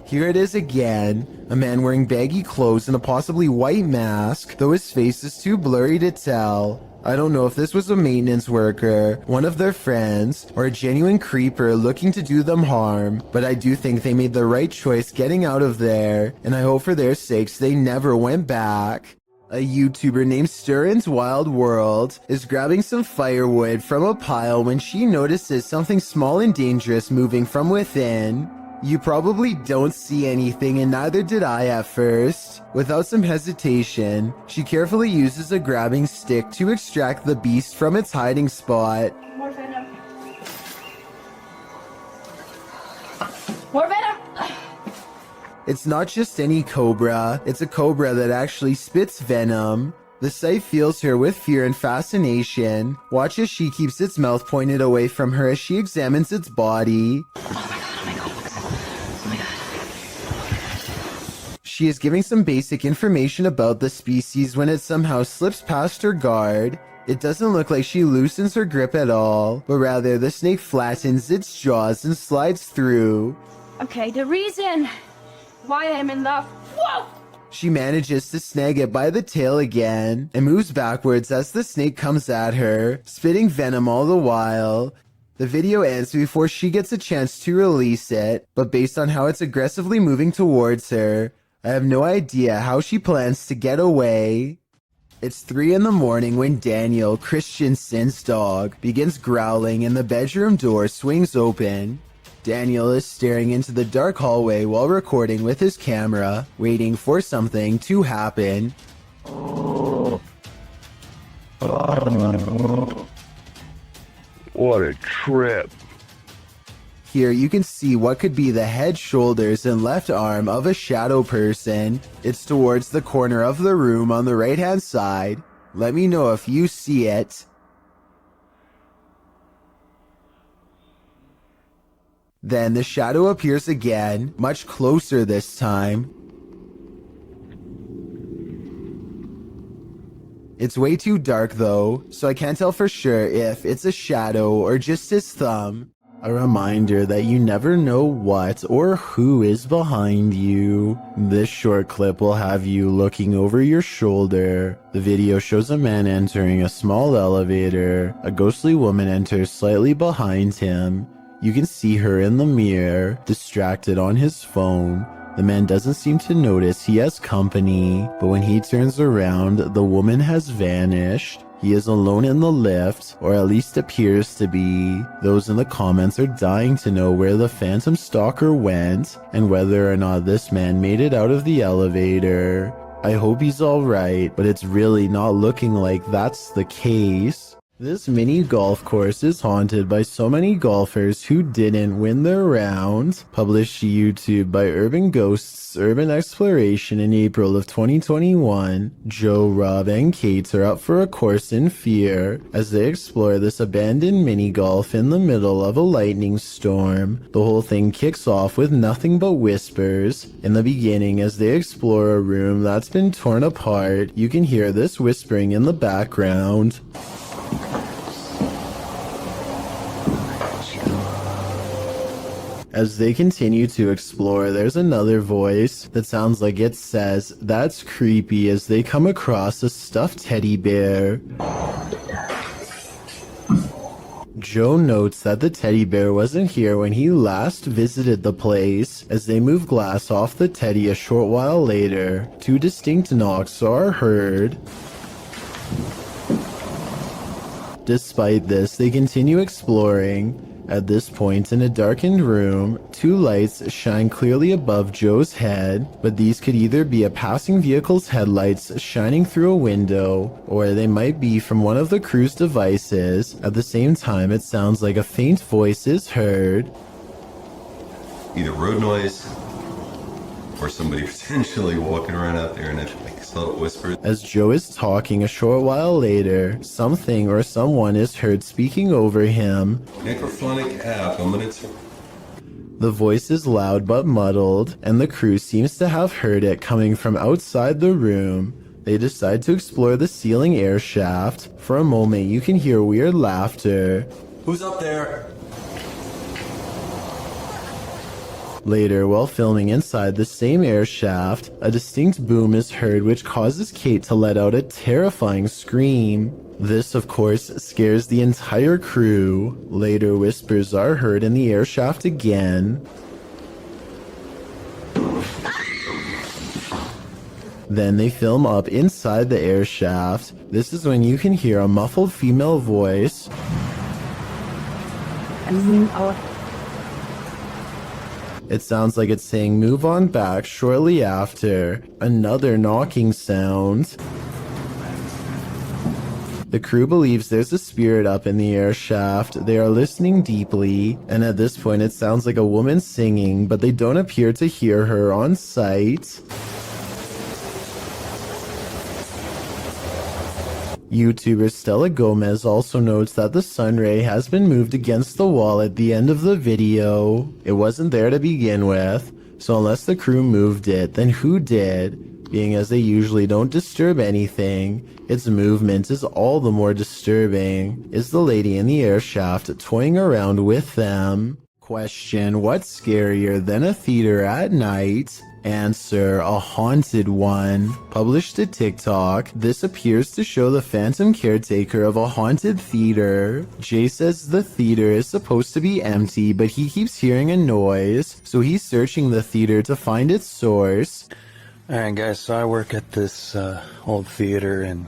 Here it is again, a man wearing baggy clothes and a possibly white mask, though his face is too blurry to tell. I don't know if this was a maintenance worker, one of their friends, or a genuine creeper looking to do them harm, but I do think they made the right choice getting out of there, and I hope for their sakes they never went back. A YouTuber named Stirrin's Wild World is grabbing some firewood from a pile when she notices something small and dangerous moving from within. You probably don't see anything, and neither did I at first. Without some hesitation, she carefully uses a grabbing stick to extract the beast from its hiding spot. More venom. More venom! It's not just any cobra, it's a cobra that actually spits venom. The sight fills her with fear and fascination. Watch as she keeps its mouth pointed away from her as she examines its body. She is giving some basic information about the species when it somehow slips past her guard. It doesn't look like she loosens her grip at all, but rather the snake flattens its jaws and slides through. Okay, the reason why I'm in love. Whoa! She manages to snag it by the tail again and moves backwards as the snake comes at her, spitting venom all the while. The video ends before she gets a chance to release it, but based on how it's aggressively moving towards her, I have no idea how she plans to get away. It's 3 in the morning when Daniel, Christensen's dog, begins growling and the bedroom door swings open. Daniel is staring into the dark hallway while recording with his camera, waiting for something to happen. What a trip. Here you can see what could be the head, shoulders, and left arm of a shadow person. It's towards the corner of the room on the right-hand side. Let me know if you see it. Then the shadow appears again, much closer this time. It's way too dark though, so I can't tell for sure if it's a shadow or just his thumb. A reminder that you never know what or who is behind you. This short clip will have you looking over your shoulder. The video shows a man entering a small elevator. A ghostly woman enters slightly behind him. You can see her in the mirror, distracted on his phone. The man doesn't seem to notice he has company, but when he turns around, the woman has vanished. He is alone in the lift, or at least appears to be. Those in the comments are dying to know where the phantom stalker went, and whether or not this man made it out of the elevator. I hope he's alright, but it's really not looking like that's the case. This mini golf course is haunted by so many golfers who didn't win their round. Published to YouTube by Urban Ghosts Urban Exploration in April of 2021, Joe, Rob, and Kate are up for a course in fear as they explore this abandoned mini golf in the middle of a lightning storm. The whole thing kicks off with nothing but whispers. In the beginning, as they explore a room that's been torn apart, you can hear this whispering in the background. As they continue to explore, there's another voice that sounds like it says, "That's creepy," as they come across a stuffed teddy bear. Joe notes that the teddy bear wasn't here when he last visited the place. As they move glass off the teddy a short while later, 2 distinct knocks are heard. Despite this, they continue exploring. At this point, in a darkened room, 2 lights shine clearly above Joe's head, but these could either be a passing vehicle's headlights shining through a window, or they might be from one of the crew's devices. At the same time, it sounds like a faint voice is heard. Either road noise, or somebody potentially walking around out there and it like subtle whispers. As Joe is talking a short while later, something or someone is heard speaking over him. Necrophonic app, I'm gonna The voice is loud but muddled, and the crew seems to have heard it coming from outside the room. They decide to explore the ceiling air shaft. For a moment, you can hear weird laughter. Who's up there? Later, while filming inside the same air shaft, a distinct boom is heard which causes Kate to let out a terrifying scream. This, of course, scares the entire crew. Later, whispers are heard in the air shaft again. Then they film up inside the air shaft. This is when you can hear a muffled female voice. It sounds like it's saying "move on back" shortly after. Another knocking sound. The crew believes there's a spirit up in the air shaft. They are listening deeply, and at this point it sounds like a woman singing, but they don't appear to hear her on site. YouTuber Stella Gomez also notes that the sunray has been moved against the wall at the end of the video. It wasn't there to begin with. So unless the crew moved it, then who did? Being as they usually don't disturb anything, its movement is all the more disturbing. Is the lady in the air shaft toying around with them? Question, what's scarier than a theater at night? Answer, a haunted one. Published to TikTok, this appears to show the phantom caretaker of a haunted theater. Jay says the theater is supposed to be empty, but he keeps hearing a noise, so he's searching the theater to find its source. Alright guys, so I work at this old theater and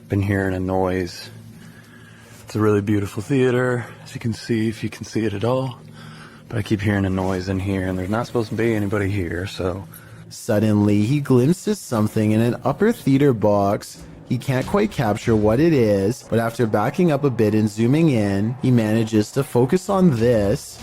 been hearing a noise. It's a really beautiful theater, as you can see, if you can see it at all. But I keep hearing a noise in here, and there's not supposed to be anybody here, so... Suddenly, he glimpses something in an upper theater box. He can't quite capture what it is, but after backing up a bit and zooming in, he manages to focus on this.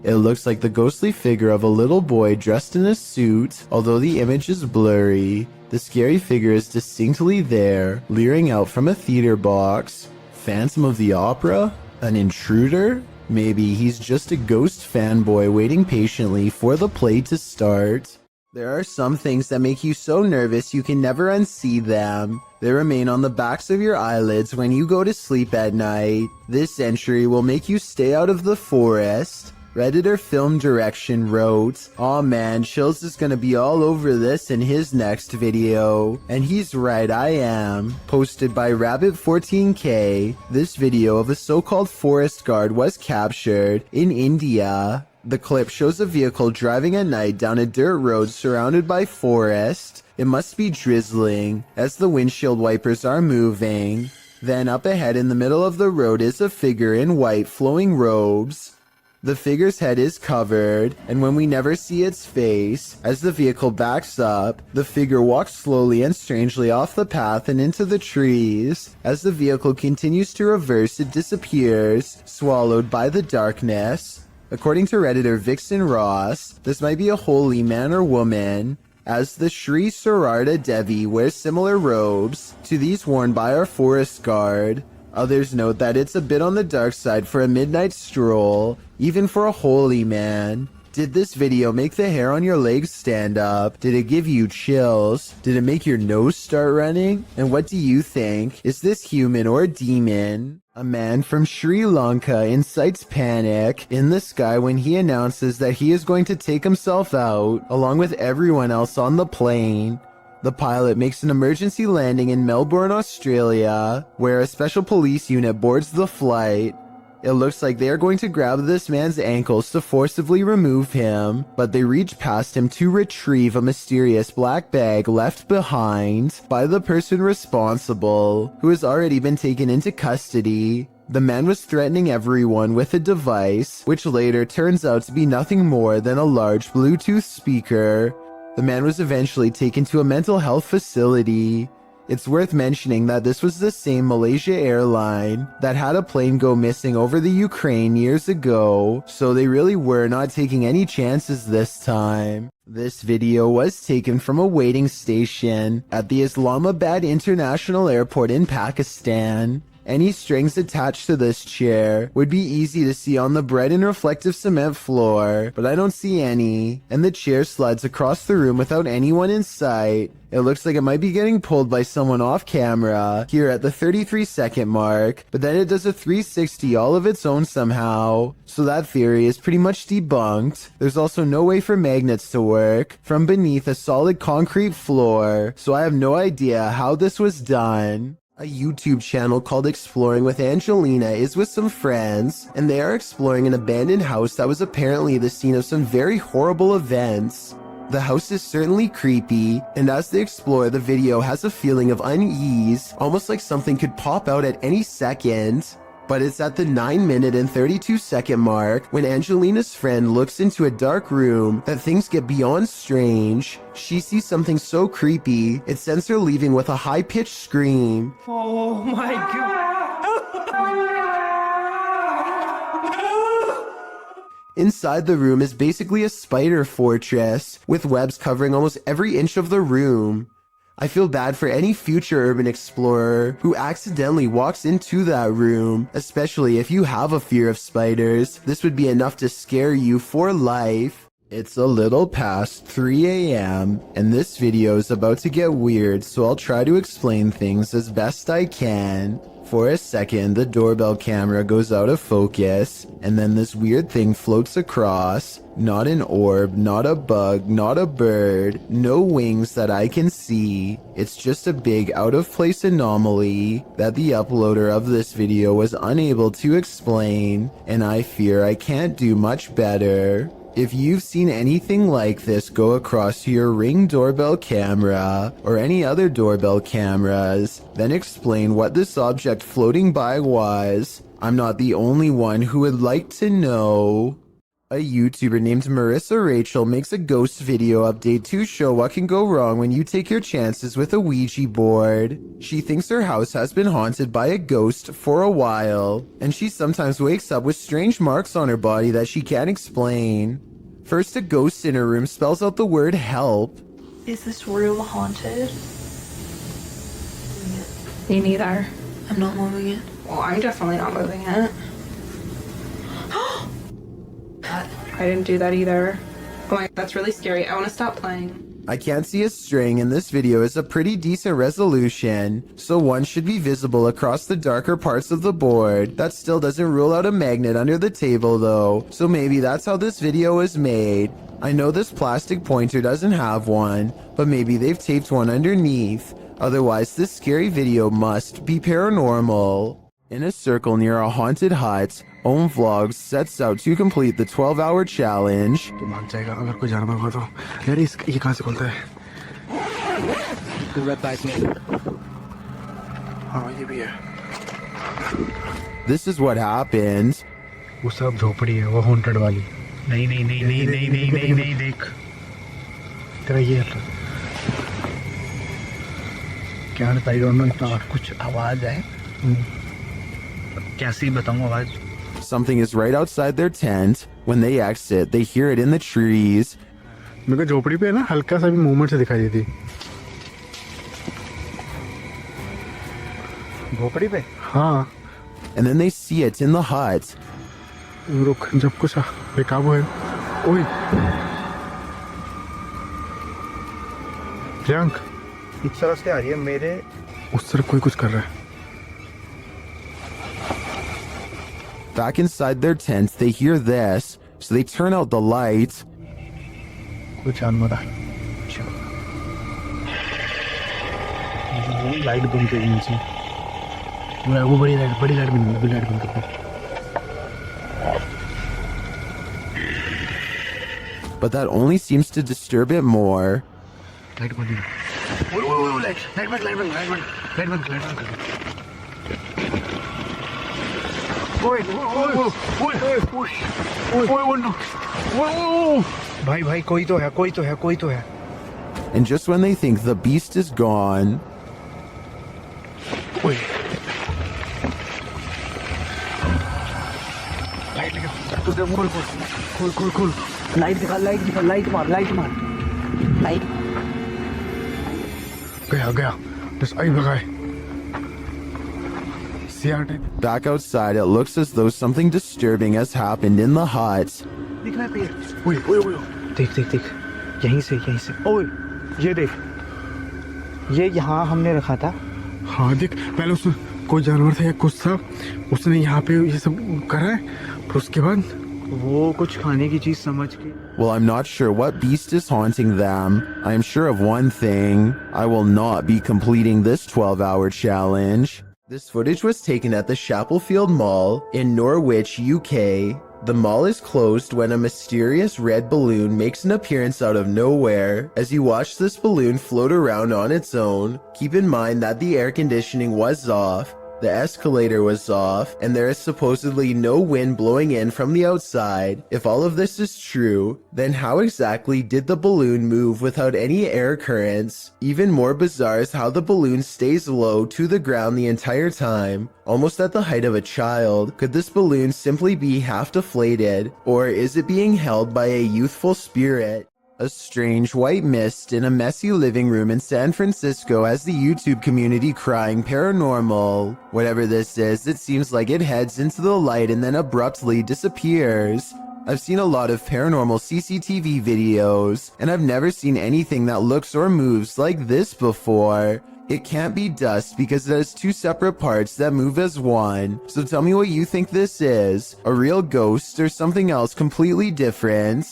It looks like the ghostly figure of a little boy dressed in a suit. Although the image is blurry, the scary figure is distinctly there, leering out from a theater box. Phantom of the Opera? An intruder? Maybe he's just a ghost fanboy waiting patiently for the play to start. There are some things that make you so nervous you can never unsee them. They remain on the backs of your eyelids when you go to sleep at night. This entry will make you stay out of the forest. Redditor Film Direction wrote, "Aw man, Chills is gonna be all over this in his next video." And he's right, I am. Posted by Rabbit14K, this video of a so-called forest guard was captured in India. The clip shows a vehicle driving at night down a dirt road surrounded by forest. It must be drizzling, as the windshield wipers are moving. Then up ahead in the middle of the road is a figure in white flowing robes. The figure's head is covered, and when we never see its face, as the vehicle backs up, the figure walks slowly and strangely off the path and into the trees. As the vehicle continues to reverse, it disappears, swallowed by the darkness. According to Redditor Vixen Ross, this might be a holy man or woman, as the Sri Sarada Devi wears similar robes to these worn by our forest guard. Others note that it's a bit on the dark side for a midnight stroll, even for a holy man. Did this video make the hair on your legs stand up? Did it give you chills? Did it make your nose start running? And what do you think? Is this human or a demon? A man from Sri Lanka incites panic in the sky when he announces that he is going to take himself out, along with everyone else on the plane. The pilot makes an emergency landing in Melbourne, Australia, where a special police unit boards the flight. It looks like they are going to grab this man's ankles to forcibly remove him, but they reach past him to retrieve a mysterious black bag left behind by the person responsible, who has already been taken into custody. The man was threatening everyone with a device, which later turns out to be nothing more than a large Bluetooth speaker. The man was eventually taken to a mental health facility. It's worth mentioning that this was the same Malaysia airline that had a plane go missing over the Ukraine years ago, so they really were not taking any chances this time. This video was taken from a waiting station at the Islamabad International Airport in Pakistan. Any strings attached to this chair would be easy to see on the bright and reflective cement floor, but I don't see any, and the chair slides across the room without anyone in sight. It looks like it might be getting pulled by someone off camera here at the 33-second mark, but then it does a 360 all of its own somehow. So that theory is pretty much debunked. There's also no way for magnets to work from beneath a solid concrete floor, so I have no idea how this was done. A YouTube channel called Exploring with Angelina is with some friends, and they are exploring an abandoned house that was apparently the scene of some very horrible events. The house is certainly creepy, and as they explore, the video has a feeling of unease, almost like something could pop out at any second. But it's at the 9-minute and 32-second mark when Angelina's friend looks into a dark room that things get beyond strange. She sees something so creepy, it sends her leaving with a high-pitched scream. Oh my God. Inside the room is basically a spider fortress, with webs covering almost every inch of the room. I feel bad for any future urban explorer who accidentally walks into that room, especially if you have a fear of spiders. This would be enough to scare you for life. It's a little past 3 a.m. and this video is about to get weird, so I'll try to explain things as best I can. For a second, the doorbell camera goes out of focus, and then this weird thing floats across. Not an orb, not a bug, not a bird, no wings that I can see. It's just a big out-of-place anomaly that the uploader of this video was unable to explain, and I fear I can't do much better. If you've seen anything like this go across your Ring doorbell camera or any other doorbell cameras, then explain what this object floating by was. I'm not the only one who would like to know. A YouTuber named Marissa Rachel makes a ghost video update to show what can go wrong when you take your chances with a Ouija board. She thinks her house has been haunted by a ghost for a while, and she sometimes wakes up with strange marks on her body that she can't explain. First, a ghost in her room spells out the word help. Is this room haunted? Me neither. I'm not moving it. Well, I'm definitely not moving it. I didn't do that either. Oh my, that's really scary. I want to stop playing. I can't see a string, and this video is a pretty decent resolution, so one should be visible across the darker parts of the board. That still doesn't rule out a magnet under the table though, so maybe that's how this video is made. I know this plastic pointer doesn't have one, but maybe they've taped one underneath. Otherwise, this scary video must be paranormal. In a circle near a haunted hut, Om Vlogs sets out to complete the 12-hour challenge. This is what happened. वो सब झोपड़ी है, वो haunted वाली. नहीं देख. तेरा ये क्या है? I don't know. इतना कुछ आवाज है. कैसी बताऊं आवाज? Something is right outside their tent. When they exit, they hear it in the trees. मेरे को झोपड़ी पे ना हल्का सा भी मूवमेंट से दिखाई देती. झोपड़ी पे? हाँ. And then they see it in the hut. रुक, जब कुछ बेकाबू है. ओए. प्रियंक. इस तरफ से आ रही है मेरे. उस तरफ कोई कुछ कर रहा है. Back inside their tents, they hear this, so they turn out the lights. कुछ जानवर है. लाइट बंद कर नीचे. वो बड़ी लाइट बंद कर. But that only seems to disturb it more. Light बंद. वो लाइट बंद. भाई कोई तो है. And just when they think the beast is gone, खोल. लाइट मार. गया. बस आई भगाए. back outside, it looks as though something disturbing has happened in the hut. देख. यहीं से. ओए, ये देख. ये यहाँ हमने रखा था. हाँ देख, पहले उसमें कोई जानवर था या कुछ था. उसने यहाँ पे ये सब करा है. फिर उसके बाद वो कुछ खाने की चीज समझ के. Well, I'm not sure what beast is haunting them. I am sure of one thing. I will not be completing this 12-hour challenge. This footage was taken at the Chapelfield Mall in Norwich, UK. The mall is closed when a mysterious red balloon makes an appearance out of nowhere. As you watch this balloon float around on its own, keep in mind that the air conditioning was off, the escalator was off, and there is supposedly no wind blowing in from the outside. If all of this is true, then how exactly did the balloon move without any air currents? Even more bizarre is how the balloon stays low to the ground the entire time, almost at the height of a child. Could this balloon simply be half deflated, or is it being held by a youthful spirit? A strange white mist in a messy living room in San Francisco has the YouTube community crying paranormal. Whatever this is, it seems like it heads into the light and then abruptly disappears. I've seen a lot of paranormal CCTV videos, and I've never seen anything that looks or moves like this before. It can't be dust because it has two separate parts that move as one. So tell me what you think this is, a real ghost or something else completely different.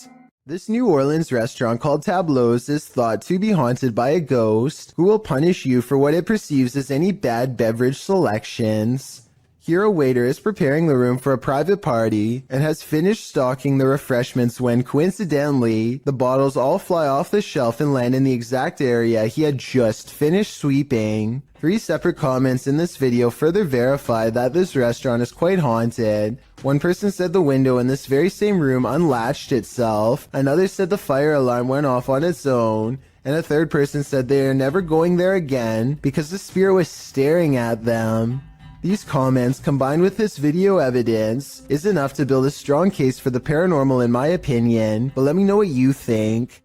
This New Orleans restaurant called Tableau's is thought to be haunted by a ghost who will punish you for what it perceives as any bad beverage selections. Here a waiter is preparing the room for a private party and has finished stocking the refreshments when, coincidentally, the bottles all fly off the shelf and land in the exact area he had just finished sweeping. 3 separate comments in this video further verify that this restaurant is quite haunted. One person said the window in this very same room unlatched itself, another said the fire alarm went off on its own, and a third person said they are never going there again because the spirit was staring at them. These comments, combined with this video evidence, is enough to build a strong case for the paranormal in my opinion, but let me know what you think.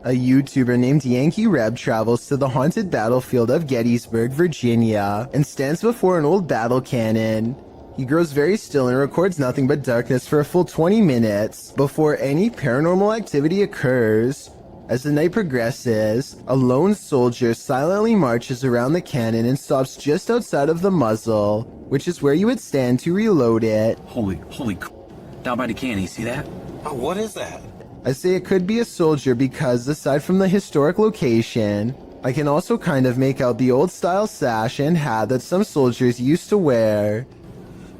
A YouTuber named Yankee Reb travels to the haunted battlefield of Gettysburg, Virginia, and stands before an old battle cannon. He grows very still and records nothing but darkness for a full 20 minutes before any paranormal activity occurs. As the night progresses, a lone soldier silently marches around the cannon and stops just outside of the muzzle, which is where you would stand to reload it. Holy down by the cannon, you see that? Oh, what is that? I say it could be a soldier because, aside from the historic location, I can also kind of make out the old style sash and hat that some soldiers used to wear.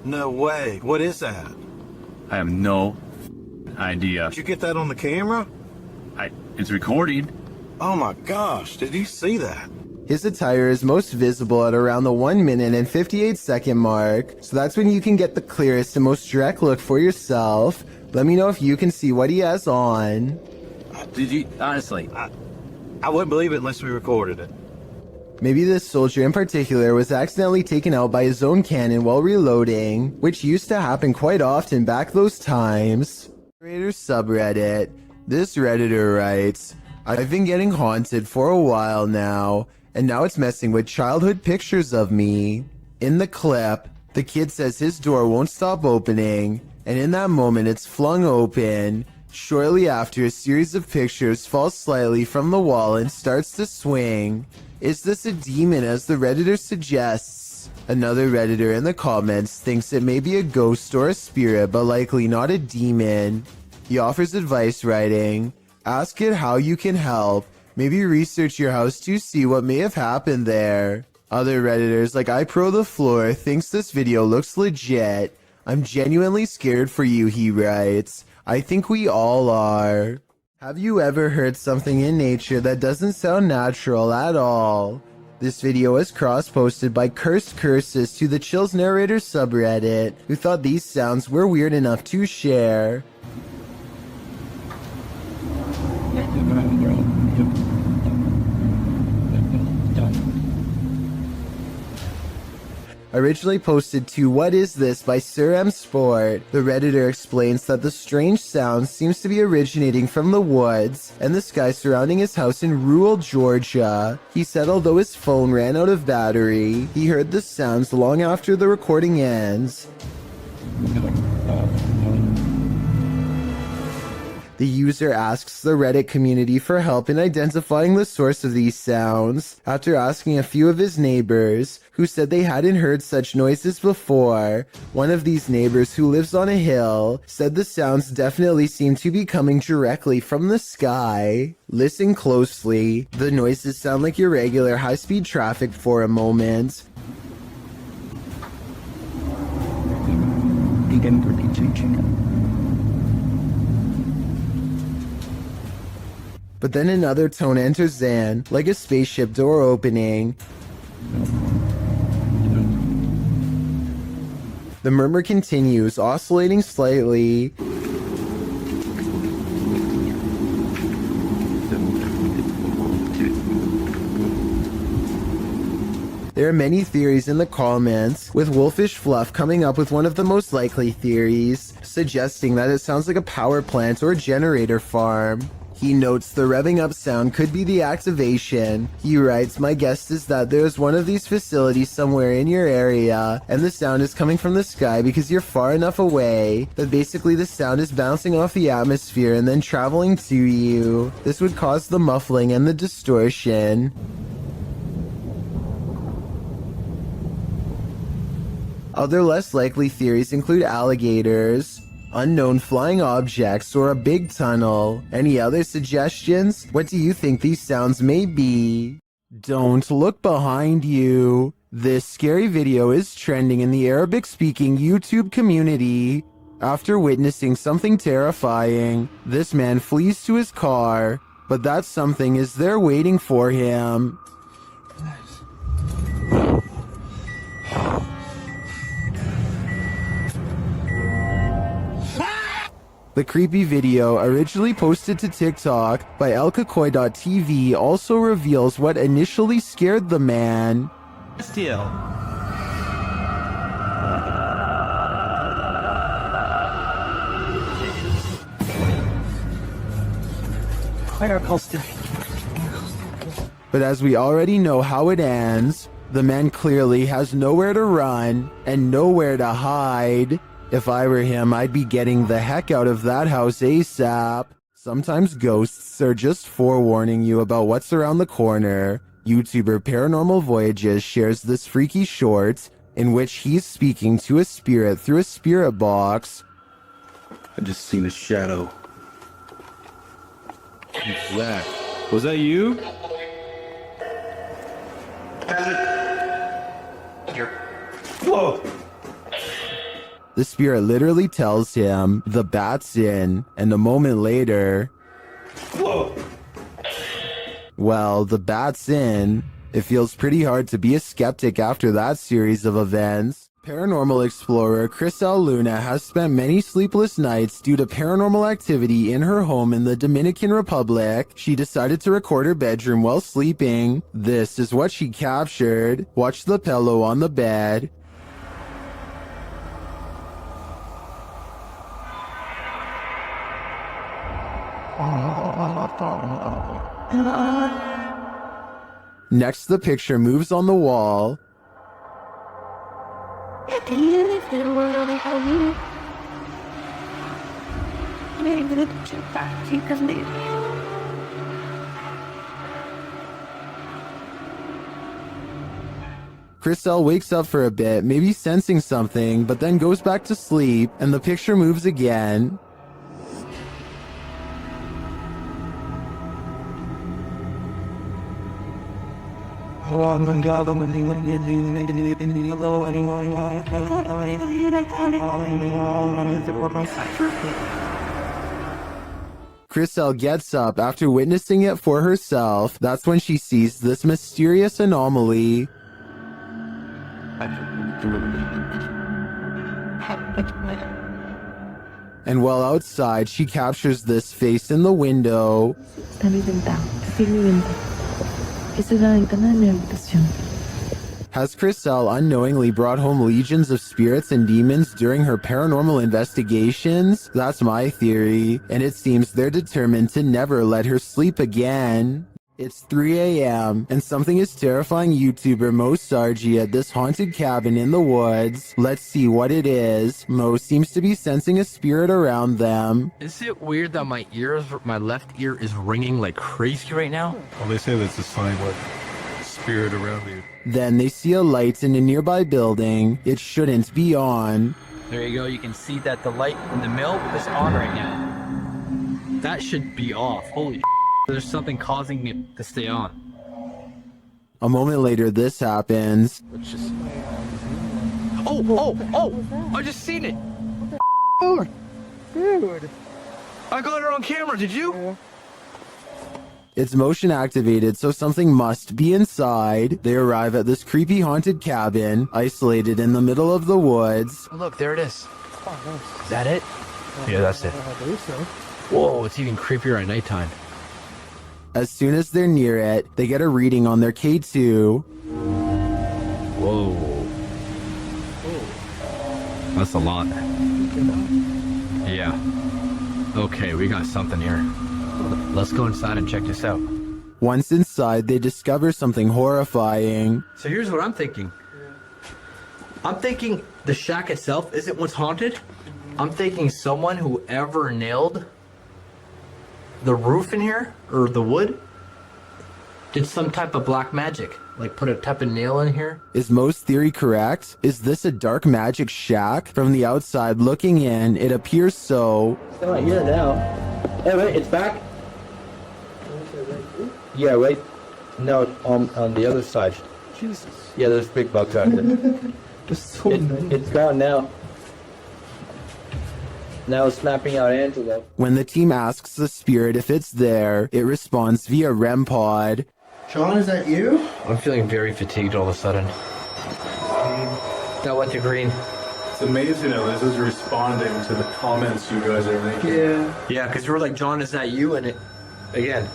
No way. What is that? I have no idea. Did you get that on the camera? It's recording. Oh my gosh, did you see that? His attire is most visible at around the 1 minute and 58 second mark, so that's when you can get the clearest and most direct look for yourself. Let me know if you can see what he has on. Did you, honestly? I wouldn't believe it unless we recorded it. Maybe this soldier in particular was accidentally taken out by his own cannon while reloading, which used to happen quite often back those times. Creator subreddit. This Redditor writes, I've been getting haunted for a while now, and now it's messing with childhood pictures of me. In the clip, the kid says his door won't stop opening, and in that moment it's flung open. Shortly after, a series of pictures falls slightly from the wall and starts to swing. Is this a demon, as the Redditor suggests? Another Redditor in the comments thinks it may be a ghost or a spirit, but likely not a demon. He offers advice writing, ask it how you can help, maybe research your house to see what may have happened there. Other Redditors like iProTheFloor thinks this video looks legit. I'm genuinely scared for you, he writes. I think we all are. Have you ever heard something in nature that doesn't sound natural at all? This video was cross-posted by Cursed Curses to the Chills Narrator subreddit, who thought these sounds were weird enough to share. Originally posted to What Is This by Sir M Sport, the Redditor explains that the strange sound seems to be originating from the woods and the sky surrounding his house in rural Georgia. He said although his phone ran out of battery, he heard the sounds long after the recording ends. The user asks the Reddit community for help in identifying the source of these sounds, after asking a few of his neighbors, who said they hadn't heard such noises before. One of these neighbors, who lives on a hill, said the sounds definitely seem to be coming directly from the sky. Listen closely. The noises sound like irregular high-speed traffic for a moment. But then another tone enters in, like a spaceship door opening. The murmur continues, oscillating slightly. There are many theories in the comments, with Wolfish Fluff coming up with one of the most likely theories, suggesting that it sounds like a power plant or generator farm. He notes the revving up sound could be the activation. He writes, "My guess is that there's one of these facilities somewhere in your area, and the sound is coming from the sky because you're far enough away that basically the sound is bouncing off the atmosphere and then traveling to you. This would cause the muffling and the distortion." Other less likely theories include alligators, unknown flying objects, or a big tunnel. Any other suggestions? What do you think these sounds may be? Don't look behind you. This scary video is trending in the Arabic-speaking YouTube community. After witnessing something terrifying, this man flees to his car, but that something is there waiting for him. The creepy video, originally posted to TikTok by elkakoi.tv, also reveals what initially scared the man. Still. But as we already know how it ends, the man clearly has nowhere to run and nowhere to hide. If I were him, I'd be getting the heck out of that house ASAP. Sometimes ghosts are just forewarning you about what's around the corner. YouTuber Paranormal Voyages shares this freaky short in which he's speaking to a spirit through a spirit box. I just seen a shadow. Who's that? Was that you? Whoa! The spirit literally tells him the bat's in, and a moment later, whoa! Well, the bat's in. It feels pretty hard to be a skeptic after that series of events. Paranormal explorer Crisel Luna has spent many sleepless nights due to paranormal activity in her home in the Dominican Republic. She decided to record her bedroom while sleeping. This is what she captured. Watch the pillow on the bed. Next, the picture moves on the wall. Crisel wakes up for a bit, maybe sensing something, but then goes back to sleep, and the picture moves again. Crisel gets up after witnessing it for herself. That's when she sees this mysterious anomaly. And while outside, she captures this face in the window. Has Crisel unknowingly brought home legions of spirits and demons during her paranormal investigations? That's my theory, and it seems they're determined to never let her sleep again. It's 3 a.m., and something is terrifying YouTuber Mo Sargi at this haunted cabin in the woods. Let's see what it is. Mo seems to be sensing a spirit around them. Is it weird that my left ear is ringing like crazy right now? Well, they say that's a sign of spirit around you. Then they see a light in a nearby building. It shouldn't be on. There you go. You can see that the light in the mill is on right now. That should be off. Holy there's something causing me to stay on. A moment later, this happens. Oh! I just seen it! Dude! I got it on camera, did you? It's motion activated, so something must be inside. They arrive at this creepy haunted cabin, isolated in the middle of the woods. Oh, look, there it is. Is that it? Yeah, that's it. Whoa, it's even creepier at nighttime. As soon as they're near it, they get a reading on their K2. Whoa. That's a lot. Yeah. Okay, we got something here. Let's go inside and check this out. Once inside, they discover something horrifying. So here's what I'm thinking. I'm thinking the shack itself isn't what's haunted. I'm thinking someone who ever nailed the roof in here, or the wood, did some type of black magic. Like put a type of nail in here. Is Mo's theory correct? Is this a dark magic shack? From the outside looking in, it appears so. It's not here now. Hey, wait, it's back? Yeah, right. No, on the other side. Jesus. Yeah, there's big bugs out there. It's gone now. Now it's snapping out antelope. When the team asks the spirit if it's there, it responds via REM pod. Sean, is that you? I'm feeling very fatigued all of a sudden. That went to green. It's amazing how this is responding to the comments you guys are making. Yeah, because we're like, John, is that you? And it, again.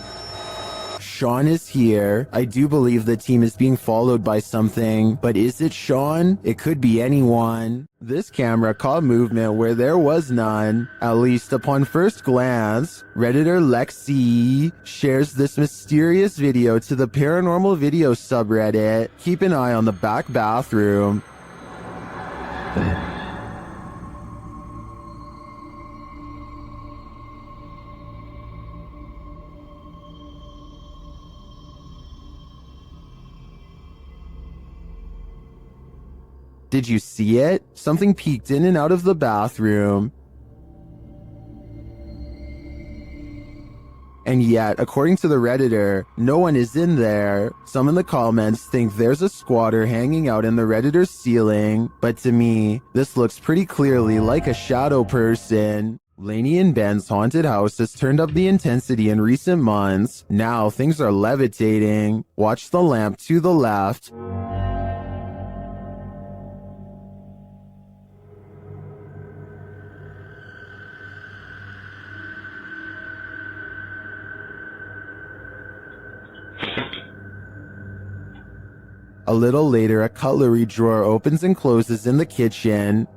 Sean is here. I do believe the team is being followed by something, but is it Sean? It could be anyone. This camera caught movement where there was none, at least upon first glance. Redditor Lexi shares this mysterious video to the paranormal video subreddit. Keep an eye on the back bathroom. Did you see it? Something peeked in and out of the bathroom. And yet, according to the Redditor, no one is in there. Some in the comments think there's a squatter hanging out in the Redditor's ceiling, but to me, this looks pretty clearly like a shadow person. Lainey and Ben's haunted house has turned up the intensity in recent months. Now things are levitating. Watch the lamp to the left. A little later, a cutlery drawer opens and closes in the kitchen.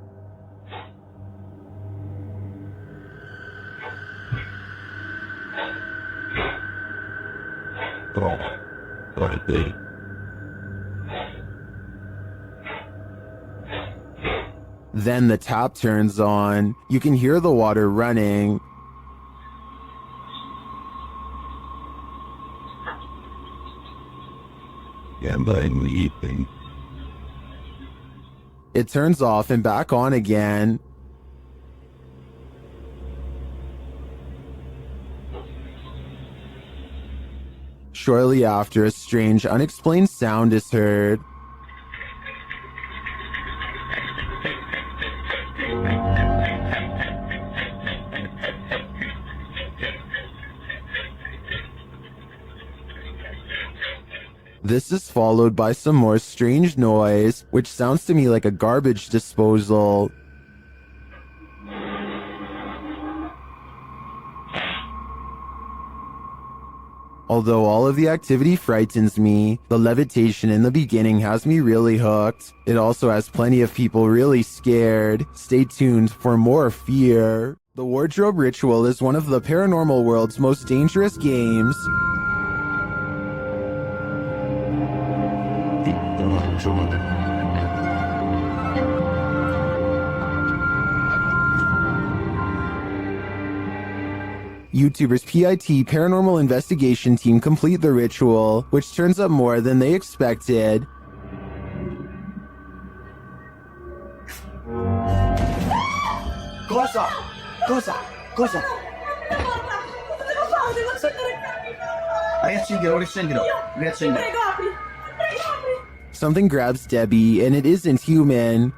Then the tap turns on. You can hear the water running. It turns off and back on again. Shortly after, a strange, unexplained sound is heard. This is followed by some more strange noise, which sounds to me like a garbage disposal. Although all of the activity frightens me, the levitation in the beginning has me really hooked. It also has plenty of people really scared. Stay tuned for more fear. The Wardrobe Ritual is one of the paranormal world's most dangerous games. YouTubers PIT Paranormal Investigation Team complete the ritual, which turns up more than they expected. Cosa? Something grabs Debbie, and it isn't human.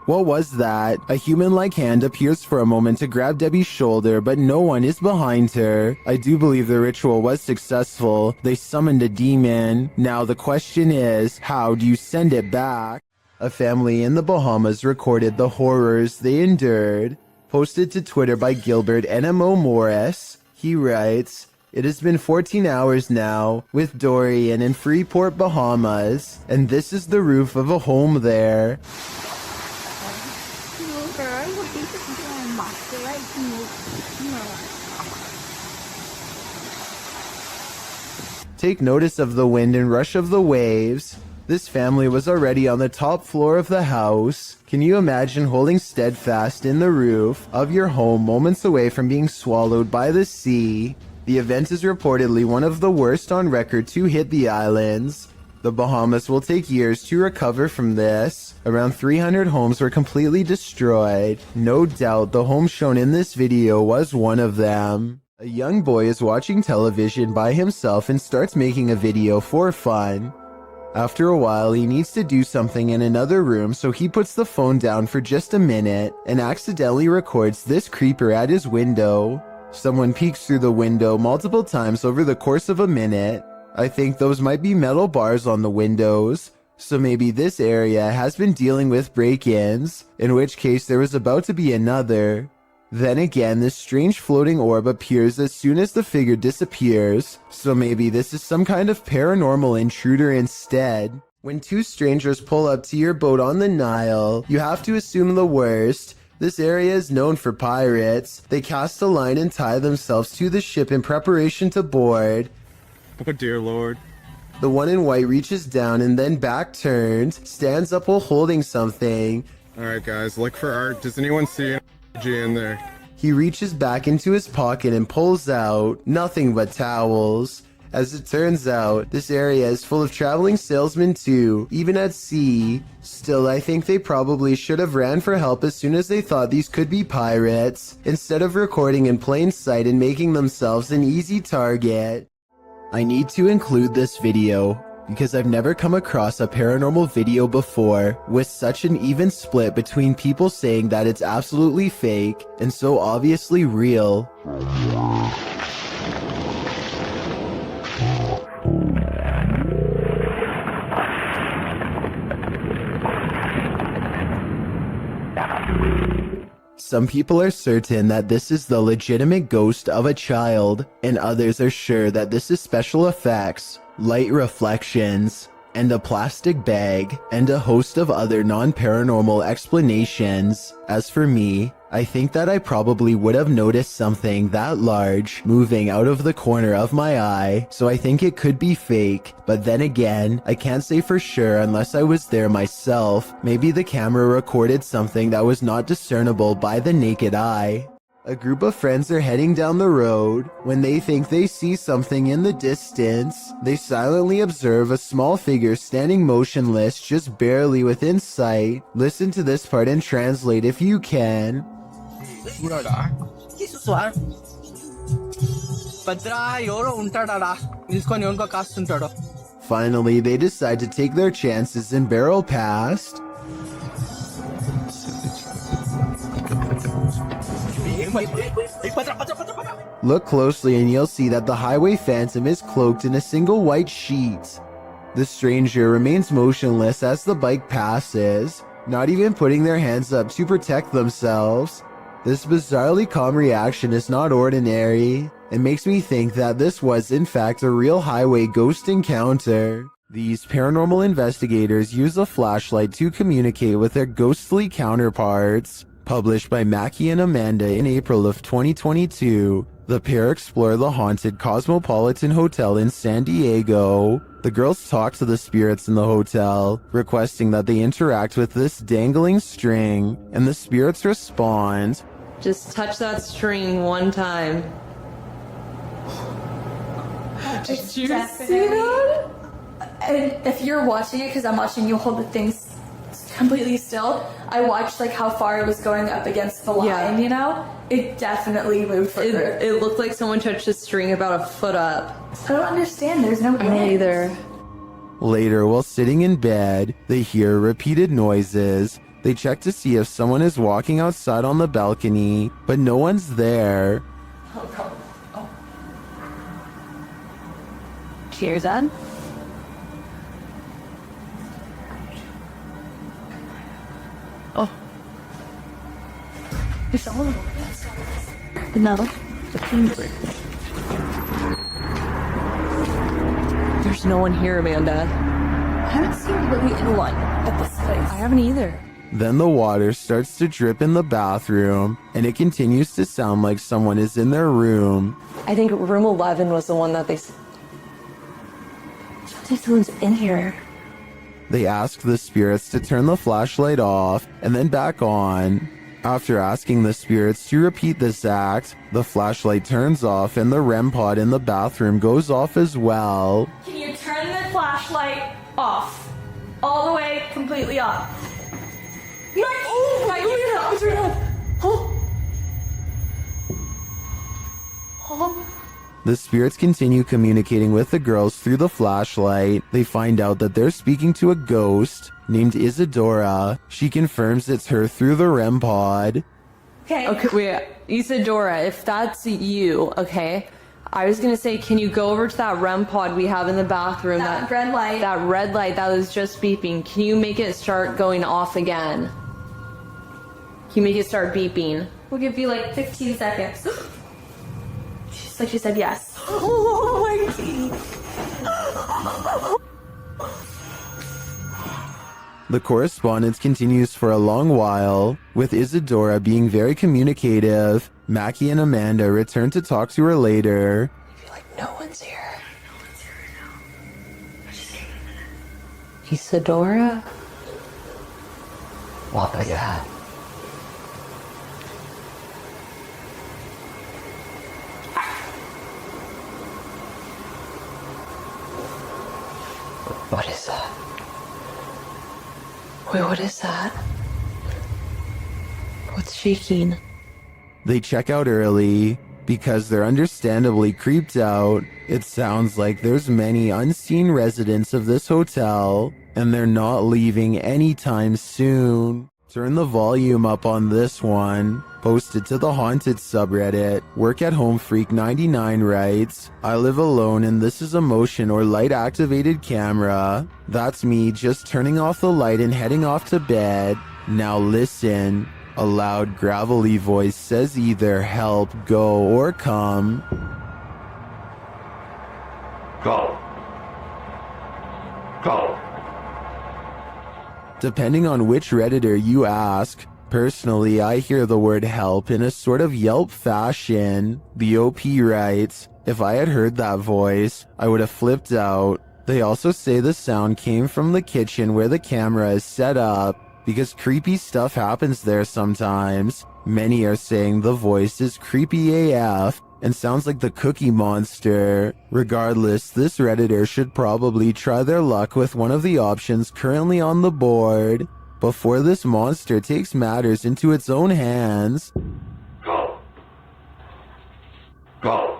What was that? A human-like hand appears for a moment to grab Debbie's shoulder, but no one is behind her. I do believe the ritual was successful. They summoned a demon. Now the question is, how do you send it back? A family in the Bahamas recorded the horrors they endured. Posted to Twitter by Gilbert NMO Morris. He writes, It has been 14 hours now with Dorian in Freeport, Bahamas, and this is the roof of a home there. Take notice of the wind and rush of the waves. This family was already on the top floor of the house. Can you imagine holding steadfast in the roof of your home moments away from being swallowed by the sea? The event is reportedly one of the worst on record to hit the islands. The Bahamas will take years to recover from this. Around 300 homes were completely destroyed. No doubt the home shown in this video was one of them. A young boy is watching television by himself and starts making a video for fun. After a while, he needs to do something in another room, so he puts the phone down for just a minute and accidentally records this creeper at his window. Someone peeks through the window multiple times over the course of a minute. I think those might be metal bars on the windows, so maybe this area has been dealing with break-ins, in which case there was about to be another. Then again, this strange floating orb appears as soon as the figure disappears, so maybe this is some kind of paranormal intruder instead. When two strangers pull up to your boat on the Nile, you have to assume the worst. This area is known for pirates. They cast a line and tie themselves to the ship in preparation to board. Oh dear lord. The one in white reaches down and then back turned, stands up while holding something. Alright guys, look for art. Does anyone see an in there? He reaches back into his pocket and pulls out nothing but towels. As it turns out, this area is full of traveling salesmen too, even at sea. Still, I think they probably should have ran for help as soon as they thought these could be pirates, instead of recording in plain sight and making themselves an easy target. I need to include this video because I've never come across a paranormal video before with such an even split between people saying that it's absolutely fake and so obviously real. Some people are certain that this is the legitimate ghost of a child, and others are sure that this is special effects, light reflections, and a plastic bag, and a host of other non-paranormal explanations. As for me, I think that I probably would have noticed something that large moving out of the corner of my eye, so I think it could be fake. But then again, I can't say for sure unless I was there myself. Maybe the camera recorded something that was not discernible by the naked eye. A group of friends are heading down the road. When they think they see something in the distance, they silently observe a small figure standing motionless just barely within sight. Listen to this part and translate if you can. Finally, they decide to take their chances and barrel past. Look closely and you'll see that the highway phantom is cloaked in a single white sheet. The stranger remains motionless as the bike passes, not even putting their hands up to protect themselves. This bizarrely calm reaction is not ordinary. It makes me think that this was in fact a real highway ghost encounter. These paranormal investigators use a flashlight to communicate with their ghostly counterparts. Published by Mackie and Amanda in April of 2022, the pair explore the haunted Cosmopolitan Hotel in San Diego. The girls talk to the spirits in the hotel, requesting that they interact with this dangling string, and the spirits respond. Just touch that string one time. Did you see that? And if you're watching it, because I'm watching you hold the things completely still, I watched like how far it was going up against the line, you know? It definitely moved further. It looked like someone touched the string about a foot up. I don't understand, there's no way. Me either. Later, while sitting in bed, they hear repeated noises. They check to see if someone is walking outside on the balcony, but no one's there. Oh. Cheers, Ed. Oh. No. There's no one here, Amanda. I haven't seen really anyone at this place. I haven't either. Then the water starts to drip in the bathroom, and it continues to sound like someone is in their room. I think room 11 was the one that they... Someone's in here. They ask the spirits to turn the flashlight off and then back on. After asking the spirits to repeat this act, the flashlight turns off and the REM pod in the bathroom goes off as well. Can you turn the flashlight off? All the way, completely off. Turn it off. The spirits continue communicating with the girls through the flashlight. They find out that they're speaking to a ghost named Isadora. She confirms it's her through the REM pod. Okay, wait. Isadora, if that's you, okay? I was gonna say, can you go over to that REM pod we have in the bathroom? That red light. That red light that was just beeping. Can you make it start going off again? Can you make it start beeping? We'll give you like 15 seconds. She said yes. Oh my God. The correspondence continues for a long while, with Isadora being very communicative. Mackie and Amanda return to talk to her later. No one's here. Isadora? What was that? What is that? Wait, what is that? What's shaking? They check out early because they're understandably creeped out. It sounds like there's many unseen residents of this hotel, and they're not leaving anytime soon. Turn the volume up on this one. Posted to the Haunted subreddit. Work at Home Freak 99 writes, I live alone and this is a motion or light activated camera. That's me just turning off the light and heading off to bed. Now listen. A loud gravelly voice says either help, go, or come. Go. Go. Depending on which Redditor you ask, personally I hear the word help in a sort of Yelp fashion. The OP writes, if I had heard that voice, I would have flipped out. They also say the sound came from the kitchen where the camera is set up, because creepy stuff happens there sometimes. Many are saying the voice is creepy AF and sounds like the Cookie Monster. Regardless, this Redditor should probably try their luck with one of the options currently on the board before this monster takes matters into its own hands. Go. Go.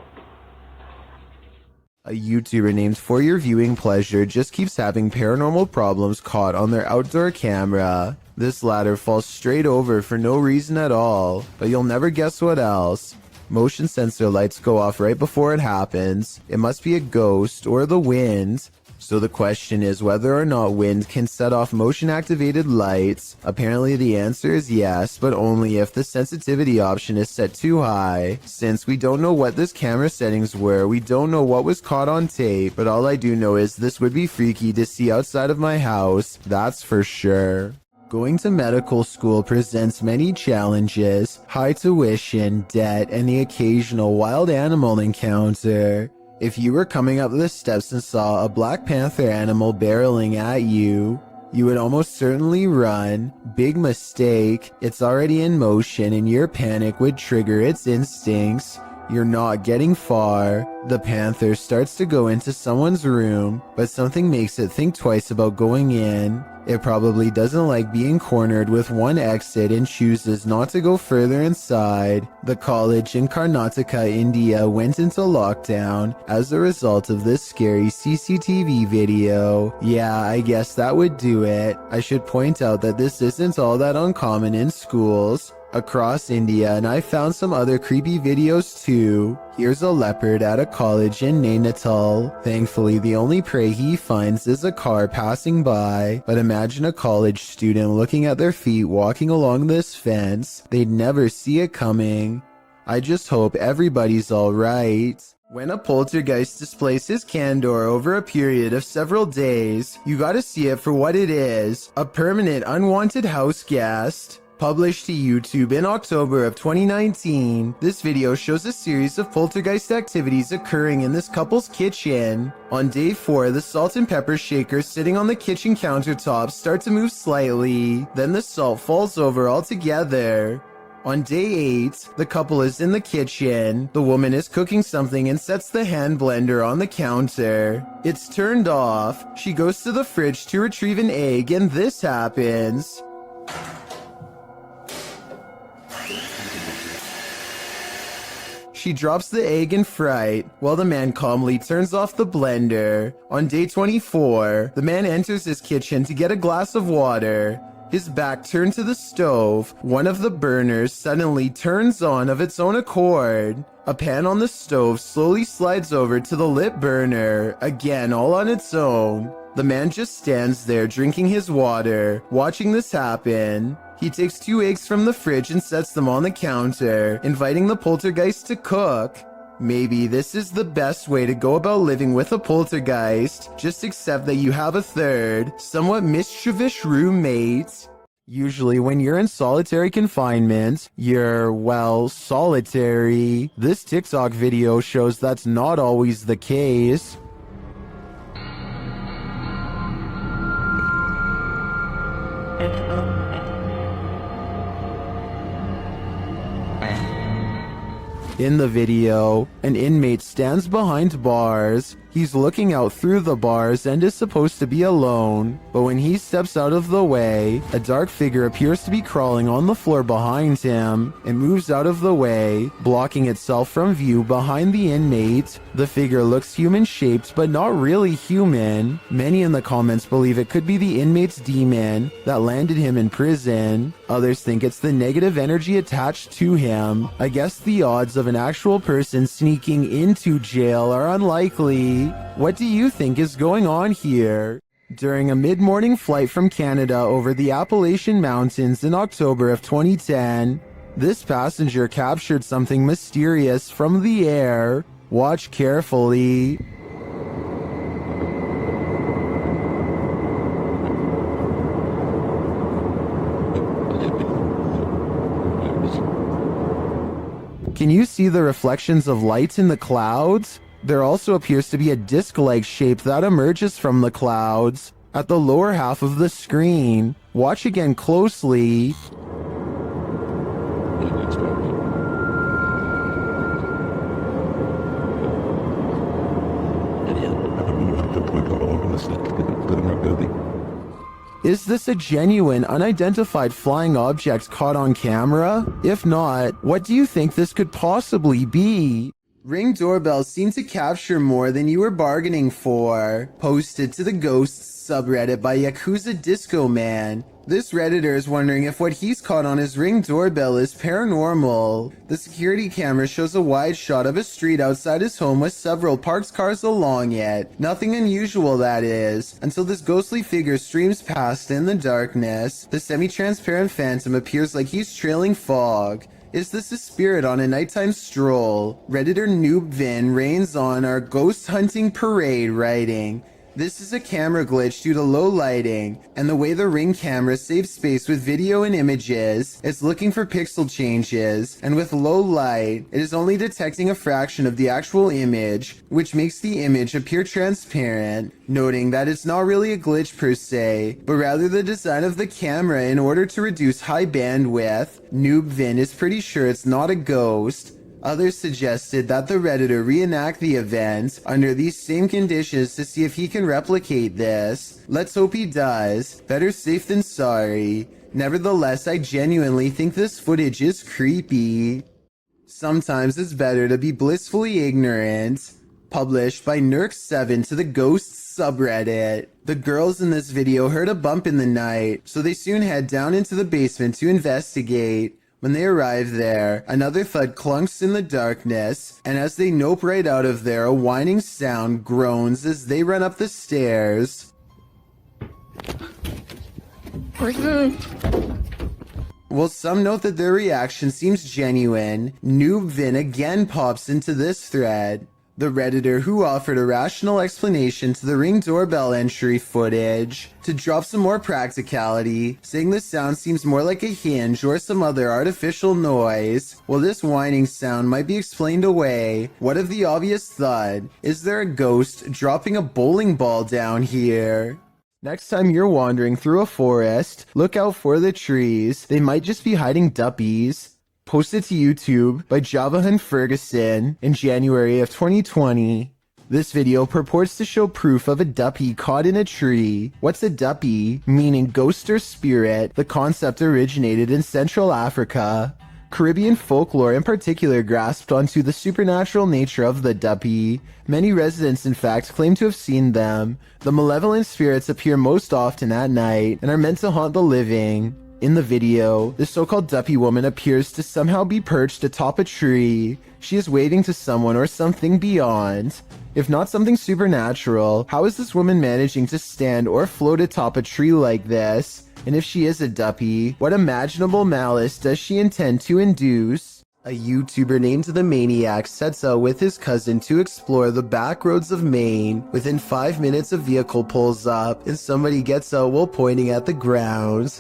A YouTuber named For Your Viewing Pleasure just keeps having paranormal problems caught on their outdoor camera. This ladder falls straight over for no reason at all, but you'll never guess what else. Motion sensor lights go off right before it happens. It must be a ghost or the wind. So the question is whether or not wind can set off motion activated lights. Apparently the answer is yes, but only if the sensitivity option is set too high. Since we don't know what this camera settings were, we don't know what was caught on tape, but all I do know is this would be freaky to see outside of my house, that's for sure. Going to medical school presents many challenges, high tuition, debt, and the occasional wild animal encounter. If you were coming up the steps and saw a Black Panther animal barreling at you, you would almost certainly run. Big mistake. It's already in motion and your panic would trigger its instincts. You're not getting far. The panther starts to go into someone's room, but something makes it think twice about going in. It probably doesn't like being cornered with one exit and chooses not to go further inside. The college in Karnataka, India went into lockdown as a result of this scary CCTV video. Yeah, I guess that would do it. I should point out that this isn't all that uncommon in schools across India, and I found some other creepy videos too. Here's a leopard at a college in Nainital. Thankfully, the only prey he finds is a car passing by, but imagine a college student looking at their feet walking along this fence. They'd never see it coming. I just hope everybody's alright. When a poltergeist displays his candor over a period of several days, you gotta see it for what it is, a permanent unwanted house guest. Published to YouTube in October of 2019, this video shows a series of poltergeist activities occurring in this couple's kitchen. On day 4, the salt and pepper shakers sitting on the kitchen countertop start to move slightly, then the salt falls over altogether. On day 8, the couple is in the kitchen. The woman is cooking something and sets the hand blender on the counter. It's turned off. She goes to the fridge to retrieve an egg and this happens. She drops the egg in fright, while the man calmly turns off the blender. On day 24, the man enters his kitchen to get a glass of water. His back turned to the stove. One of the burners suddenly turns on of its own accord. A pan on the stove slowly slides over to the lit burner, again all on its own. The man just stands there drinking his water, watching this happen. He takes 2 eggs from the fridge and sets them on the counter, inviting the poltergeist to cook. Maybe this is the best way to go about living with a poltergeist. Just accept that you have a third, somewhat mischievous roommate. Usually when you're in solitary confinement, you're, well, solitary. This TikTok video shows that's not always the case. In the video, an inmate stands behind bars. He's looking out through the bars and is supposed to be alone. But when he steps out of the way, a dark figure appears to be crawling on the floor behind him. It moves out of the way, blocking itself from view behind the inmate. The figure looks human-shaped, but not really human. Many in the comments believe it could be the inmate's demon that landed him in prison. Others think it's the negative energy attached to him. I guess the odds of an actual person sneaking into jail are unlikely. What do you think is going on here? During a mid-morning flight from Canada over the Appalachian Mountains in October of 2010, this passenger captured something mysterious from the air. Watch carefully. Can you see the reflections of light in the clouds? There also appears to be a disc-like shape that emerges from the clouds at the lower half of the screen. Watch again closely. Is this a genuine, unidentified flying object caught on camera? If not, what do you think this could possibly be? Ring doorbells seem to capture more than you were bargaining for. Posted to the Ghosts subreddit by Yakuza Disco Man. This Redditor is wondering if what he's caught on his Ring doorbell is paranormal. The security camera shows a wide shot of a street outside his home with several parked cars along it. Nothing unusual, that is, until this ghostly figure streams past in the darkness. The semi-transparent phantom appears like he's trailing fog. Is this a spirit on a nighttime stroll? Redditor Noobvin reigns on our ghost hunting parade, writing, "This is a camera glitch due to low lighting, and the way the Ring camera saves space with video and images, it's looking for pixel changes, and with low light, it is only detecting a fraction of the actual image, which makes the image appear transparent," noting that it's not really a glitch per se, but rather the design of the camera in order to reduce high bandwidth. Noobvin is pretty sure it's not a ghost. Others suggested that the Redditor reenact the event under these same conditions to see if he can replicate this. Let's hope he does. Better safe than sorry. Nevertheless, I genuinely think this footage is creepy. Sometimes it's better to be blissfully ignorant. Published by Nurk7 to the Ghosts subreddit. The girls in this video heard a bump in the night, so they soon head down into the basement to investigate. When they arrive there, another thud clunks in the darkness, and as they nope right out of there, a whining sound groans as they run up the stairs. While some note that their reaction seems genuine, Noobvin again pops into this thread. The Redditor who offered a rational explanation to the Ring doorbell entry footage to drop some more practicality, saying the sound seems more like a hinge or some other artificial noise. While this whining sound might be explained away, what of the obvious thud? Is there a ghost dropping a bowling ball down here? Next time you're wandering through a forest, look out for the trees. They might just be hiding duppies. Posted to YouTube by Javahan Ferguson in January of 2020. This video purports to show proof of a duppy caught in a tree. What's a duppy? Meaning ghost or spirit. The concept originated in Central Africa. Caribbean folklore in particular grasped onto the supernatural nature of the duppy. Many residents, in fact, claim to have seen them. The malevolent spirits appear most often at night and are meant to haunt the living. In the video, the so-called duppy woman appears to somehow be perched atop a tree. She is waving to someone or something beyond. If not something supernatural, how is this woman managing to stand or float atop a tree like this? And if she is a duppy, what imaginable malice does she intend to induce? A YouTuber named The Maniac sets out with his cousin to explore the back roads of Maine. Within 5 minutes, a vehicle pulls up and somebody gets out while pointing at the ground.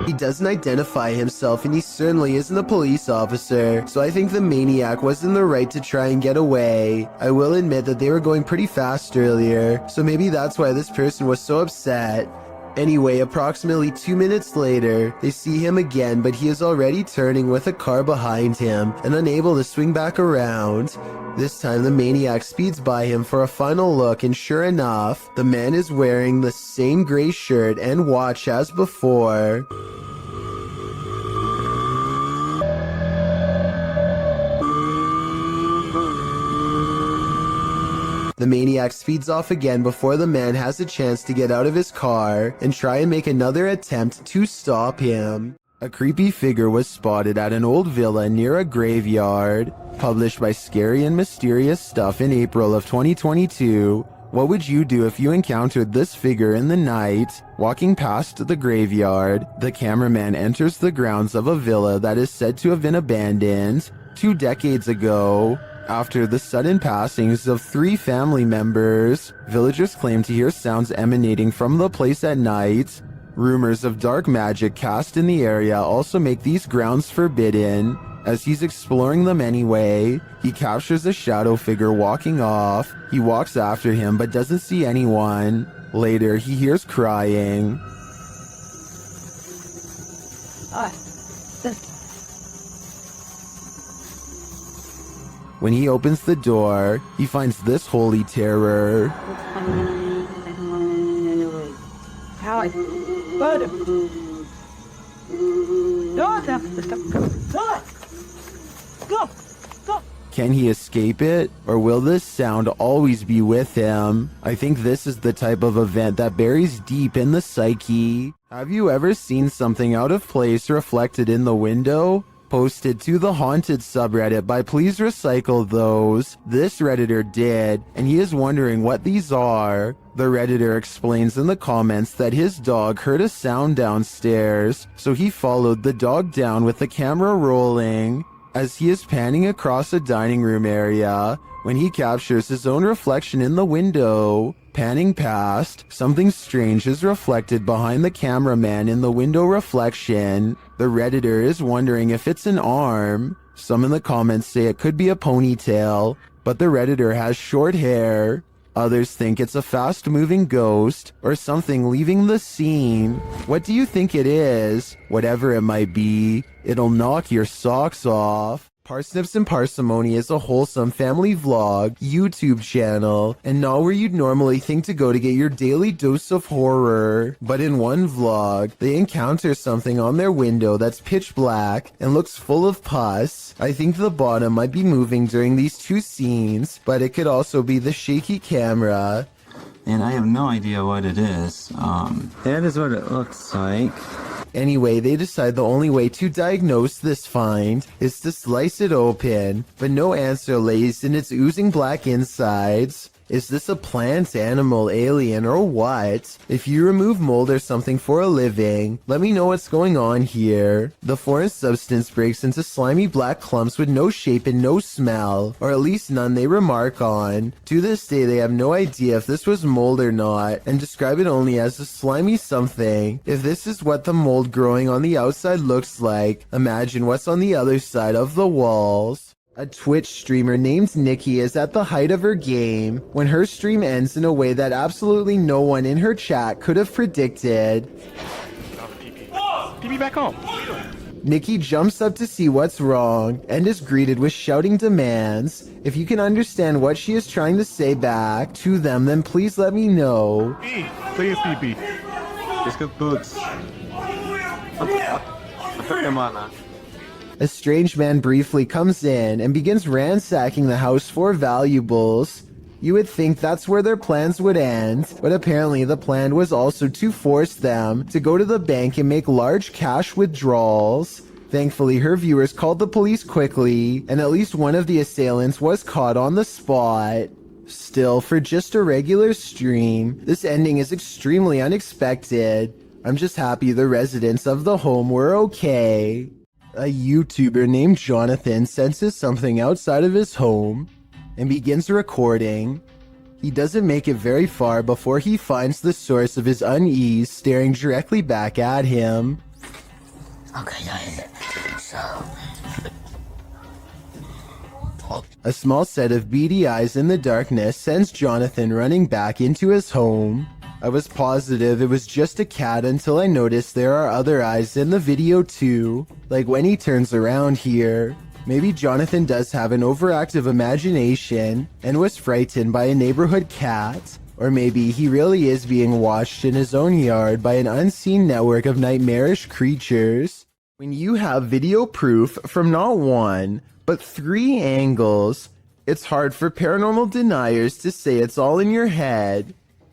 He doesn't identify himself and he certainly isn't a police officer, so I think the maniac was in the right to try and get away. I will admit that they were going pretty fast earlier, so maybe that's why this person was so upset. Anyway, approximately 2 minutes later, they see him again, but he is already turning with a car behind him and unable to swing back around. This time the maniac speeds by him for a final look, and sure enough, the man is wearing the same gray shirt and watch as before. The maniac speeds off again before the man has a chance to get out of his car and try and make another attempt to stop him. A creepy figure was spotted at an old villa near a graveyard. Published by Scary and Mysterious Stuff in April of 2022. What would you do if you encountered this figure in the night? Walking past the graveyard, the cameraman enters the grounds of a villa that is said to have been abandoned 2 decades ago. After the sudden passings of 3 family members, villagers claim to hear sounds emanating from the place at night. Rumors of dark magic cast in the area also make these grounds forbidden. As he's exploring them anyway, he captures a shadow figure walking off. He walks after him but doesn't see anyone. Later, he hears crying. When he opens the door, he finds this holy terror. Can he escape it? Or will this sound always be with him? I think this is the type of event that buries deep in the psyche. Have you ever seen something out of place reflected in the window? Posted to the Haunted subreddit by Please Recycle Those. This Redditor did, and he is wondering what these are. The Redditor explains in the comments that his dog heard a sound downstairs, so he followed the dog down with the camera rolling. As he is panning across a dining room area, when he captures his own reflection in the window. Panning past, something strange is reflected behind the cameraman in the window reflection. The Redditor is wondering if it's an arm. Some in the comments say it could be a ponytail, but the Redditor has short hair. Others think it's a fast-moving ghost or something leaving the scene. What do you think it is? Whatever it might be, it'll knock your socks off. Parsnips and Parsimony is a wholesome family vlog YouTube channel, and not where you'd normally think to go to get your daily dose of horror. But in one vlog, they encounter something on their window that's pitch black and looks full of pus. I think the bottom might be moving during these 2 scenes, but it could also be the shaky camera. And I have no idea what it is. That is what it looks like. Anyway, they decide the only way to diagnose this find is to slice it open, but no answer lays in its oozing black insides. Is this a plant, animal, alien, or what? If you remove mold or something for a living, let me know what's going on here. The foreign substance breaks into slimy black clumps with no shape and no smell, or at least none they remark on. To this day, they have no idea if this was mold or not, and describe it only as a slimy something. If this is what the mold growing on the outside looks like, imagine what's on the other side of the walls. A Twitch streamer named Nikki is at the height of her game when her stream ends in a way that absolutely no one in her chat could have predicted. PB back home. Nikki jumps up to see what's wrong and is greeted with shouting demands. If you can understand what she is trying to say back to them, then please let me know. Please, PB. Let's go boots. A strange man briefly comes in and begins ransacking the house for valuables. You would think that's where their plans would end, but apparently the plan was also to force them to go to the bank and make large cash withdrawals. Thankfully, her viewers called the police quickly, and at least one of the assailants was caught on the spot. Still, for just a regular stream, this ending is extremely unexpected. I'm just happy the residents of the home were okay. A YouTuber named Jonathan senses something outside of his home and begins recording. He doesn't make it very far before he finds the source of his unease staring directly back at him. Okay, guys. So. A small set of beady eyes in the darkness sends Jonathan running back into his home. I was positive it was just a cat until I noticed there are other eyes in the video too, like when he turns around here. Maybe Jonathan does have an overactive imagination and was frightened by a neighborhood cat, or maybe he really is being watched in his own yard by an unseen network of nightmarish creatures. When you have video proof from not one, but 3 angles, it's hard for paranormal deniers to say it's all in your head.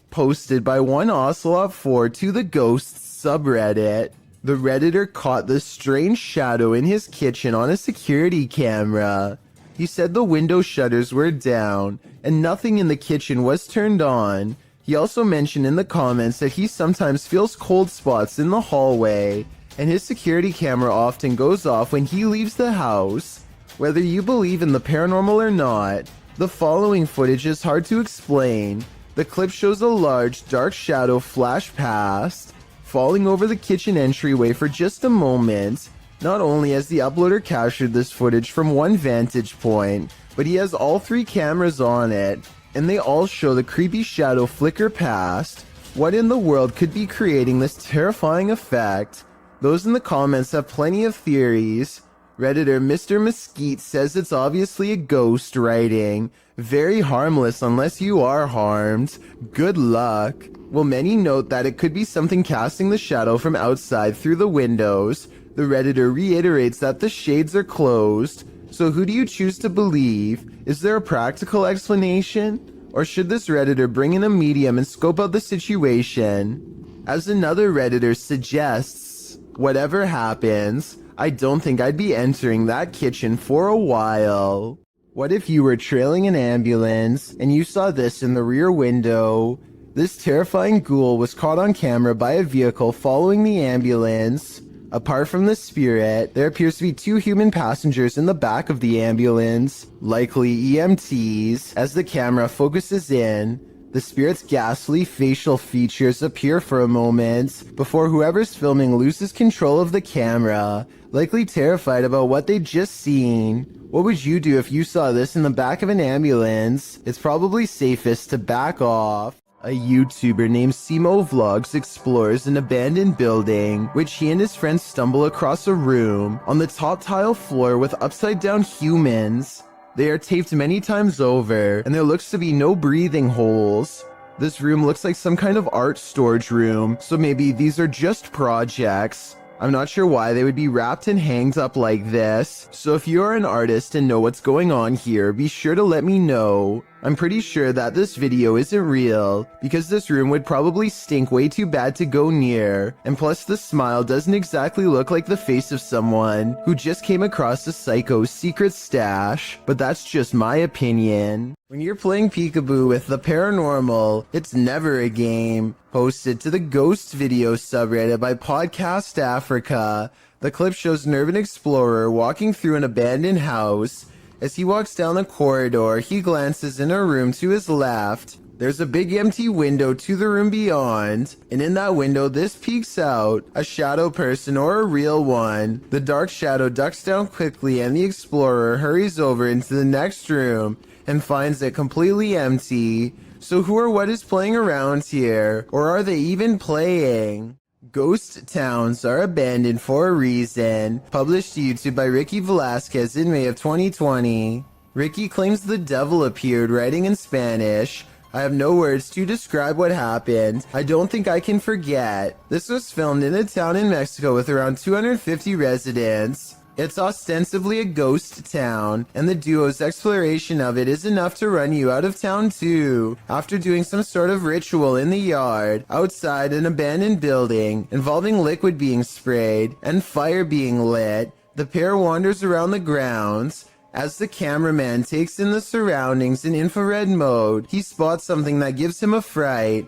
Posted by one Ocelot4 to the Ghosts subreddit. The Redditor caught the strange shadow in his kitchen on a security camera. He said the window shutters were down and nothing in the kitchen was turned on. He also mentioned in the comments that he sometimes feels cold spots in the hallway, and his security camera often goes off when he leaves the house. Whether you believe in the paranormal or not, the following footage is hard to explain. The clip shows a large, dark shadow flash past, falling over the kitchen entryway for just a moment. Not only has the uploader captured this footage from one vantage point, but he has all 3 cameras on it, and they all show the creepy shadow flicker past. What in the world could be creating this terrifying effect? Those in the comments have plenty of theories. Redditor Mr. Mesquite says it's obviously a ghost writing. Very harmless unless you are harmed. Good luck. While many note that it could be something casting the shadow from outside through the windows, the Redditor reiterates that the shades are closed. So who do you choose to believe? Is there a practical explanation? Or should this Redditor bring in a medium and scope out the situation? As another Redditor suggests, whatever happens, I don't think I'd be entering that kitchen for a while. What if you were trailing an ambulance and you saw this in the rear window? This terrifying ghoul was caught on camera by a vehicle following the ambulance. Apart from the spirit, there appears to be 2 human passengers in the back of the ambulance, likely EMTs. As the camera focuses in, the spirit's ghastly facial features appear for a moment before whoever's filming loses control of the camera, likely terrified about what they'd just seen. What would you do if you saw this in the back of an ambulance? It's probably safest to back off. A YouTuber named Simo Vlogs explores an abandoned building, which he and his friends stumble across a room on the top tile floor with upside down humans. They are taped many times over, and there looks to be no breathing holes. This room looks like some kind of art storage room, so maybe these are just projects. I'm not sure why they would be wrapped and hanged up like this, so if you are an artist and know what's going on here, be sure to let me know. I'm pretty sure that this video isn't real, because this room would probably stink way too bad to go near, and plus the smile doesn't exactly look like the face of someone who just came across a psycho's secret stash, but that's just my opinion. When you're playing peekaboo with the paranormal, it's never a game. Posted to the Ghost Video subreddit by Podcast Africa, the clip shows an urban explorer walking through an abandoned house. As he walks down the corridor, he glances in a room to his left. There's a big empty window to the room beyond, and in that window this peeks out, a shadow person or a real one. The dark shadow ducks down quickly and the explorer hurries over into the next room and finds it completely empty. So who or what is playing around here? Or are they even playing? Ghost towns are abandoned for a reason. Published to YouTube by Ricky Velasquez in May of 2020. Ricky claims the devil appeared, writing in Spanish. I have no words to describe what happened. I don't think I can forget. This was filmed in a town in Mexico with around 250 residents. It's ostensibly a ghost town, and the duo's exploration of it is enough to run you out of town too. After doing some sort of ritual in the yard, outside an abandoned building, involving liquid being sprayed and fire being lit, the pair wanders around the grounds. As the cameraman takes in the surroundings in infrared mode, he spots something that gives him a fright.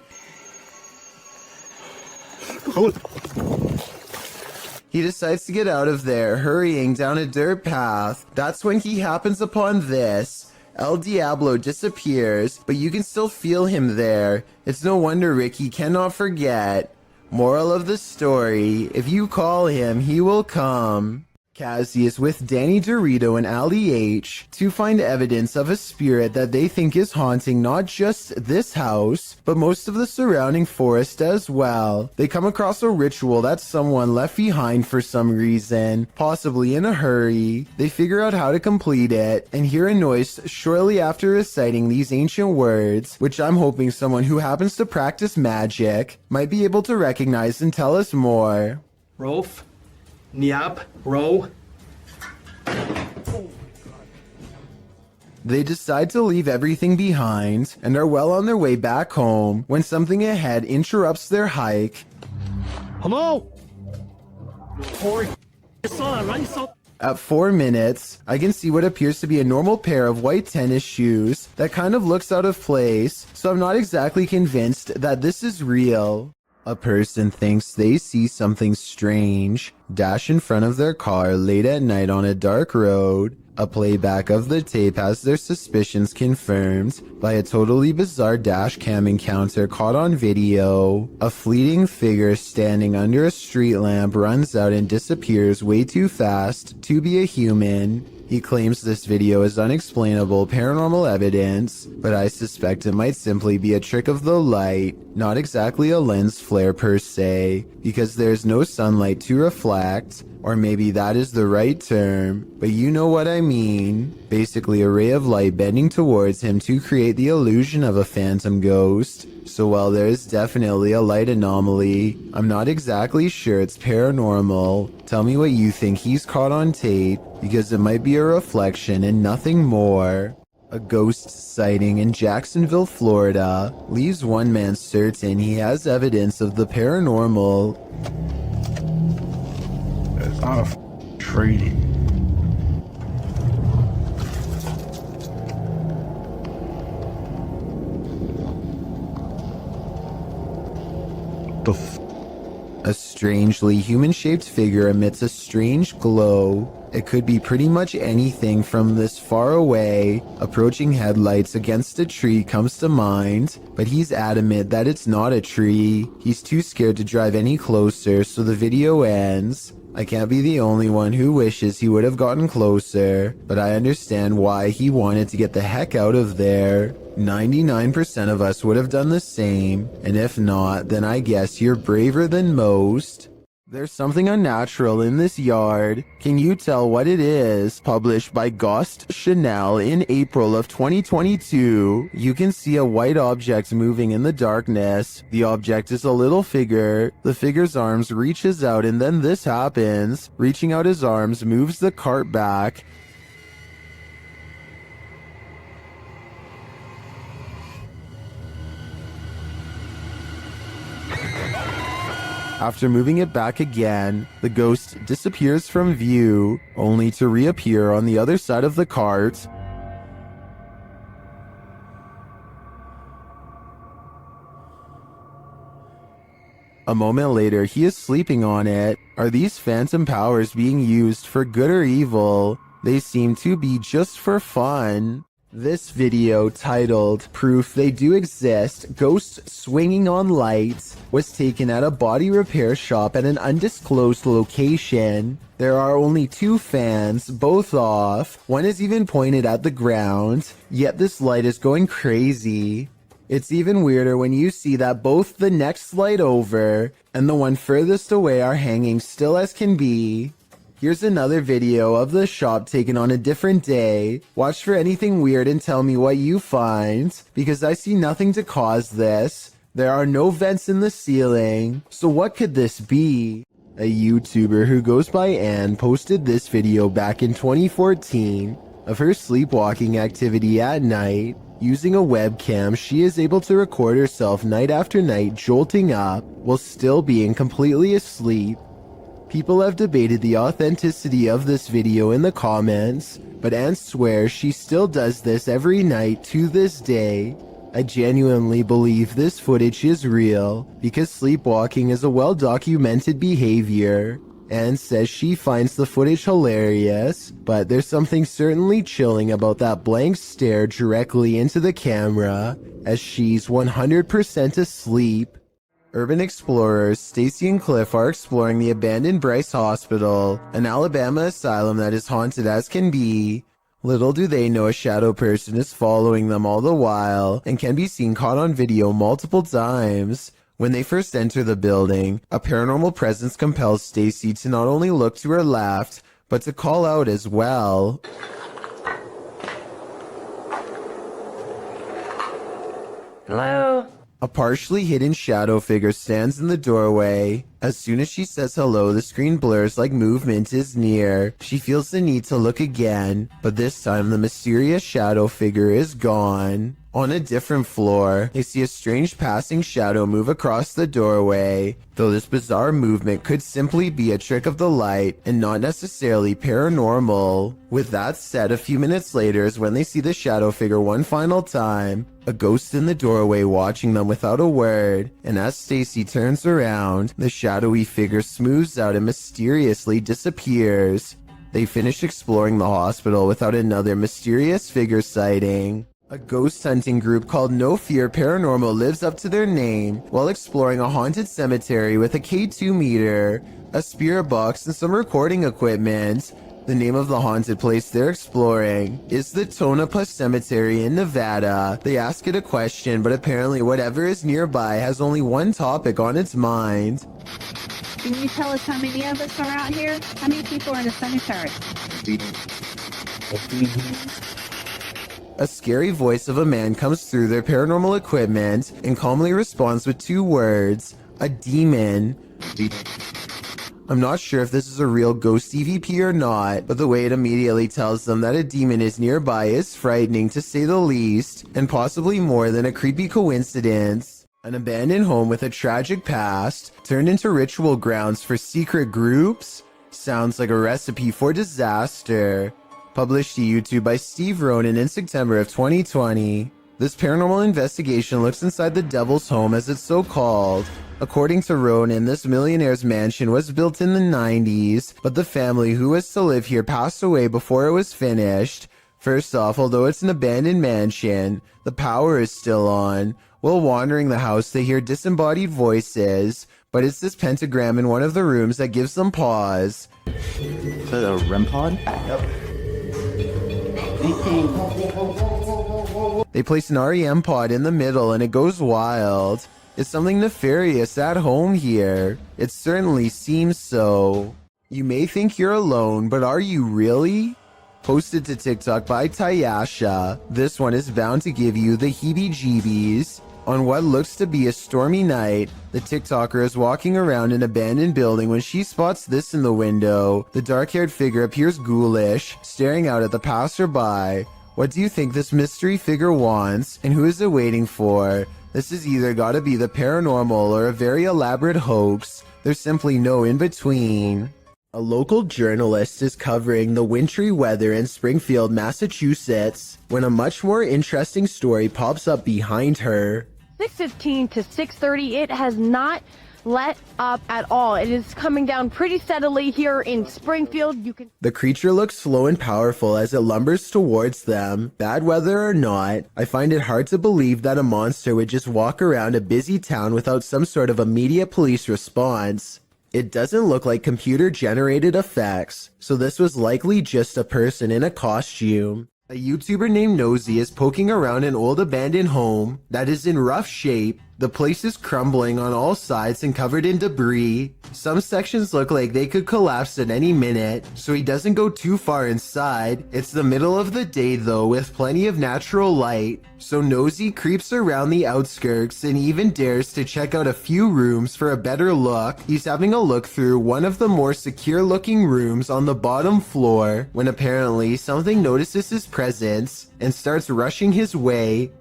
He decides to get out of there, hurrying down a dirt path. That's when he happens upon this. El Diablo disappears, but you can still feel him there. It's no wonder Ricky cannot forget. Moral of the story, if you call him, he will come. Cassie is with Danny Dorito and Ali H to find evidence of a spirit that they think is haunting not just this house, but most of the surrounding forest as well. They come across a ritual that someone left behind for some reason, possibly in a hurry. They figure out how to complete it, and hear a noise shortly after reciting these ancient words, which I'm hoping someone who happens to practice magic might be able to recognize and tell us more. Rolf, Niap, Ro. They decide to leave everything behind and are well on their way back home when something ahead interrupts their hike. Hello? At 4 minutes, I can see what appears to be a normal pair of white tennis shoes that kind of looks out of place, so I'm not exactly convinced that this is real. A person thinks they see something strange dash in front of their car late at night on a dark road. A playback of the tape has their suspicions confirmed by a totally bizarre dash cam encounter caught on video. A fleeting figure standing under a street lamp runs out and disappears way too fast to be a human. He claims this video is unexplainable paranormal evidence, but I suspect it might simply be a trick of the light, not exactly a lens flare per se, because there's no sunlight to reflect, or maybe that is the right term, but you know what I mean. Basically a ray of light bending towards him to create the illusion of a phantom ghost. So while there is definitely a light anomaly, I'm not exactly sure it's paranormal. Tell me what you think he's caught on tape, because it might be a reflection and nothing more. A ghost sighting in Jacksonville, Florida, leaves one man certain he has evidence of the paranormal. It's not a trading. A strangely human-shaped figure emits a strange glow. It could be pretty much anything from this far away. Approaching headlights against a tree comes to mind, but he's adamant that it's not a tree. He's too scared to drive any closer, so the video ends. I can't be the only one who wishes he would have gotten closer, but I understand why he wanted to get the heck out of there. 99% of us would have done the same, and if not, then I guess you're braver than most. There's something unnatural in this yard. Can you tell what it is? Published by Ghost Chanel in April of 2022. You can see a white object moving in the darkness. The object is a little figure. The figure's arms reaches out and then this happens. Reaching out his arms moves the cart back. After moving it back again, the ghost disappears from view, only to reappear on the other side of the cart. A moment later, he is sleeping on it. Are these phantom powers being used for good or evil? They seem to be just for fun. This video, titled Proof They Do Exist, Ghosts Swinging on Lights, was taken at a body repair shop at an undisclosed location. There are only 2 fans, both off. One is even pointed at the ground, yet this light is going crazy. It's even weirder when you see that both the next light over and the one furthest away are hanging still as can be. Here's another video of the shop taken on a different day. Watch for anything weird and tell me what you find, because I see nothing to cause this. There are no vents in the ceiling, so what could this be? A YouTuber who goes by Anne posted this video back in 2014 of her sleepwalking activity at night. Using a webcam, she is able to record herself night after night jolting up while still being completely asleep. People have debated the authenticity of this video in the comments, but Anne swears she still does this every night to this day. I genuinely believe this footage is real, because sleepwalking is a well-documented behavior. Anne says she finds the footage hilarious, but there's something certainly chilling about that blank stare directly into the camera, as she's 100% asleep. Urban explorers Stacy and Cliff are exploring the abandoned Bryce Hospital, an Alabama asylum that is haunted as can be. Little do they know a shadow person is following them all the while, and can be seen caught on video multiple times. When they first enter the building, a paranormal presence compels Stacy to not only look to her left, but to call out as well. Hello? A partially hidden shadow figure stands in the doorway. As soon as she says hello, the screen blurs like movement is near. She feels the need to look again, but this time the mysterious shadow figure is gone. On a different floor, they see a strange passing shadow move across the doorway, though this bizarre movement could simply be a trick of the light and not necessarily paranormal. With that said, a few minutes later is when they see the shadow figure one final time, a ghost in the doorway watching them without a word, and as Stacy turns around, the shadowy figure smooths out and mysteriously disappears. They finish exploring the hospital without another mysterious figure sighting. A ghost hunting group called No Fear Paranormal lives up to their name while exploring a haunted cemetery with a K2 meter, a spirit box, and some recording equipment. The name of the haunted place they're exploring is the Tonopah Cemetery in Nevada. They ask it a question, but apparently whatever is nearby has only one topic on its mind. Can you tell us how many of us are out here? How many people are in the cemetery? A scary voice of a man comes through their paranormal equipment and calmly responds with 2 words, a demon. I'm not sure if this is a real ghost EVP or not, but the way it immediately tells them that a demon is nearby is frightening to say the least, and possibly more than a creepy coincidence. An abandoned home with a tragic past turned into ritual grounds for secret groups? Sounds like a recipe for disaster. Published to YouTube by Steve Ronan in September of 2020. This paranormal investigation looks inside the Devil's Home, as it's so called. According to Ronan, this millionaire's mansion was built in the 90s, but the family who was to live here passed away before it was finished. First off, although it's an abandoned mansion, the power is still on. While wandering the house, they hear disembodied voices, but it's this pentagram in one of the rooms that gives them pause. Is that a REM pod? Yep. They place an REM pod in the middle and it goes wild. Is something nefarious at home here? It certainly seems so. You may think you're alone, but are you really? Posted to TikTok by Tayasha, this one is bound to give you the heebie-jeebies. On what looks to be a stormy night, the TikToker is walking around an abandoned building when she spots this in the window. The dark-haired figure appears ghoulish, staring out at the passerby. What do you think this mystery figure wants, and who is it waiting for? This has either gotta be the paranormal or a very elaborate hoax. There's simply no in-between. A local journalist is covering the wintry weather in Springfield, Massachusetts, when a much more interesting story pops up behind her. 6:15 to 6:30, it has not let up at all. It is coming down pretty steadily here in Springfield. The creature looks slow and powerful as it lumbers towards them. Bad weather or not, I find it hard to believe that a monster would just walk around a busy town without some sort of immediate police response. It doesn't look like computer-generated effects, so this was likely just a person in a costume. A YouTuber named Nosy is poking around an old abandoned home that is in rough shape. The place is crumbling on all sides and covered in debris. Some sections look like they could collapse at any minute, so he doesn't go too far inside. It's the middle of the day though, with plenty of natural light, so Nosy creeps around the outskirts and even dares to check out a few rooms for a better look. He's having a look through one of the more secure looking rooms on the bottom floor when apparently something notices his presence and starts rushing his way.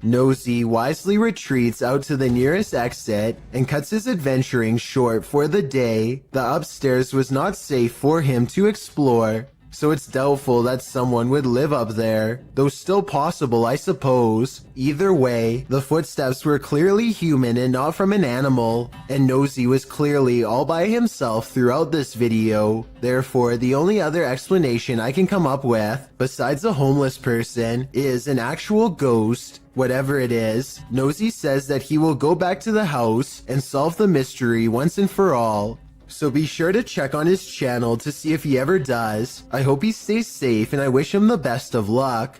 Nosy wisely retreats out to the nearest exit and cuts his adventuring short for the day. The upstairs was not safe for him to explore, so it's doubtful that someone would live up there, though still possible, I suppose. Either way, the footsteps were clearly human and not from an animal, and Nosy was clearly all by himself throughout this video. Therefore, the only other explanation I can come up with, besides a homeless person, is an actual ghost. Whatever it is, Nosy says that he will go back to the house and solve the mystery once and for all. So be sure to check on his channel to see if he ever does. I hope he stays safe and I wish him the best of luck.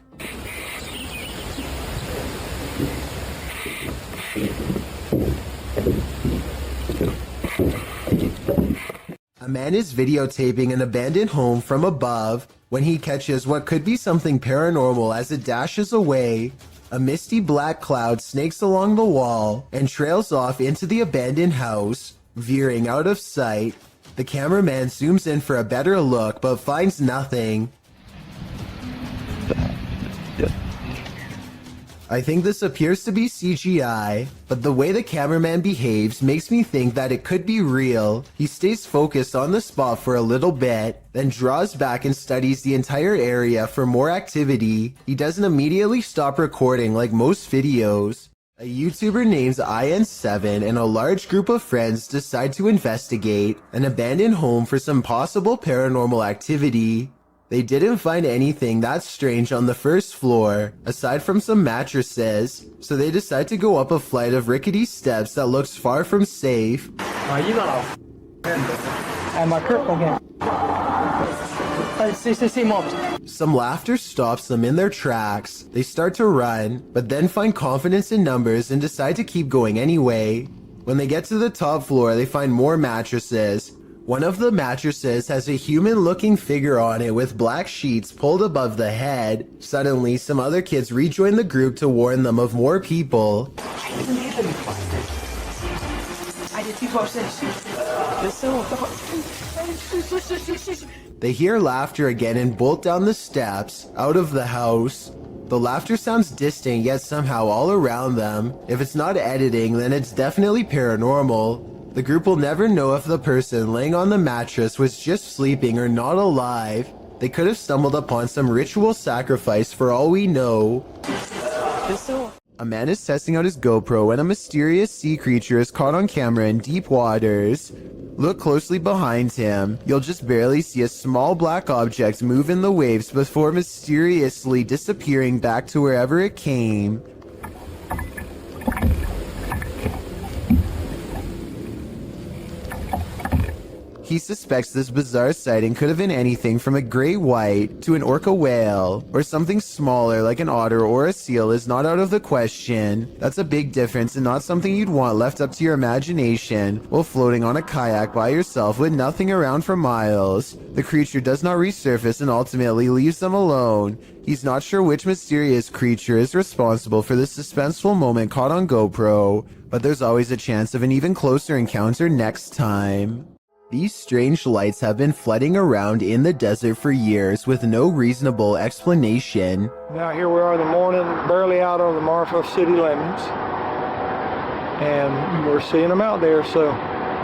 A man is videotaping an abandoned home from above when he catches what could be something paranormal as it dashes away. A misty black cloud snakes along the wall and trails off into the abandoned house, veering out of sight. The cameraman zooms in for a better look but finds nothing. I think this appears to be CGI, but the way the cameraman behaves makes me think that it could be real. He stays focused on the spot for a little bit, then draws back and studies the entire area for more activity. He doesn't immediately stop recording like most videos. A YouTuber named IN7 and a large group of friends decide to investigate an abandoned home for some possible paranormal activity. They didn't find anything that strange on the first floor, aside from some mattresses, so they decide to go up a flight of rickety steps that looks far from safe. Some laughter stops them in their tracks. They start to run, but then find confidence in numbers and decide to keep going anyway. When they get to the top floor, they find more mattresses. One of the mattresses has a human-looking figure on it with black sheets pulled above the head. Suddenly, some other kids rejoin the group to warn them of more people. They hear laughter again and bolt down the steps, out of the house. The laughter sounds distant yet somehow all around them. If it's not editing, then it's definitely paranormal. The group will never know if the person laying on the mattress was just sleeping or not alive. They could have stumbled upon some ritual sacrifice for all we know. A man is testing out his GoPro when a mysterious sea creature is caught on camera in deep waters. Look closely behind him. You'll just barely see a small black object move in the waves before mysteriously disappearing back to wherever it came. He suspects this bizarre sighting could have been anything from a great white to an orca whale, or something smaller like an otter or a seal is not out of the question. That's a big difference and not something you'd want left up to your imagination while floating on a kayak by yourself with nothing around for miles. The creature does not resurface and ultimately leaves them alone. He's not sure which mysterious creature is responsible for this suspenseful moment caught on GoPro, but there's always a chance of an even closer encounter next time. These strange lights have been flooding around in the desert for years with no reasonable explanation. Now here we are in the morning, barely out on the Marfa city limits, and we're seeing them out there, so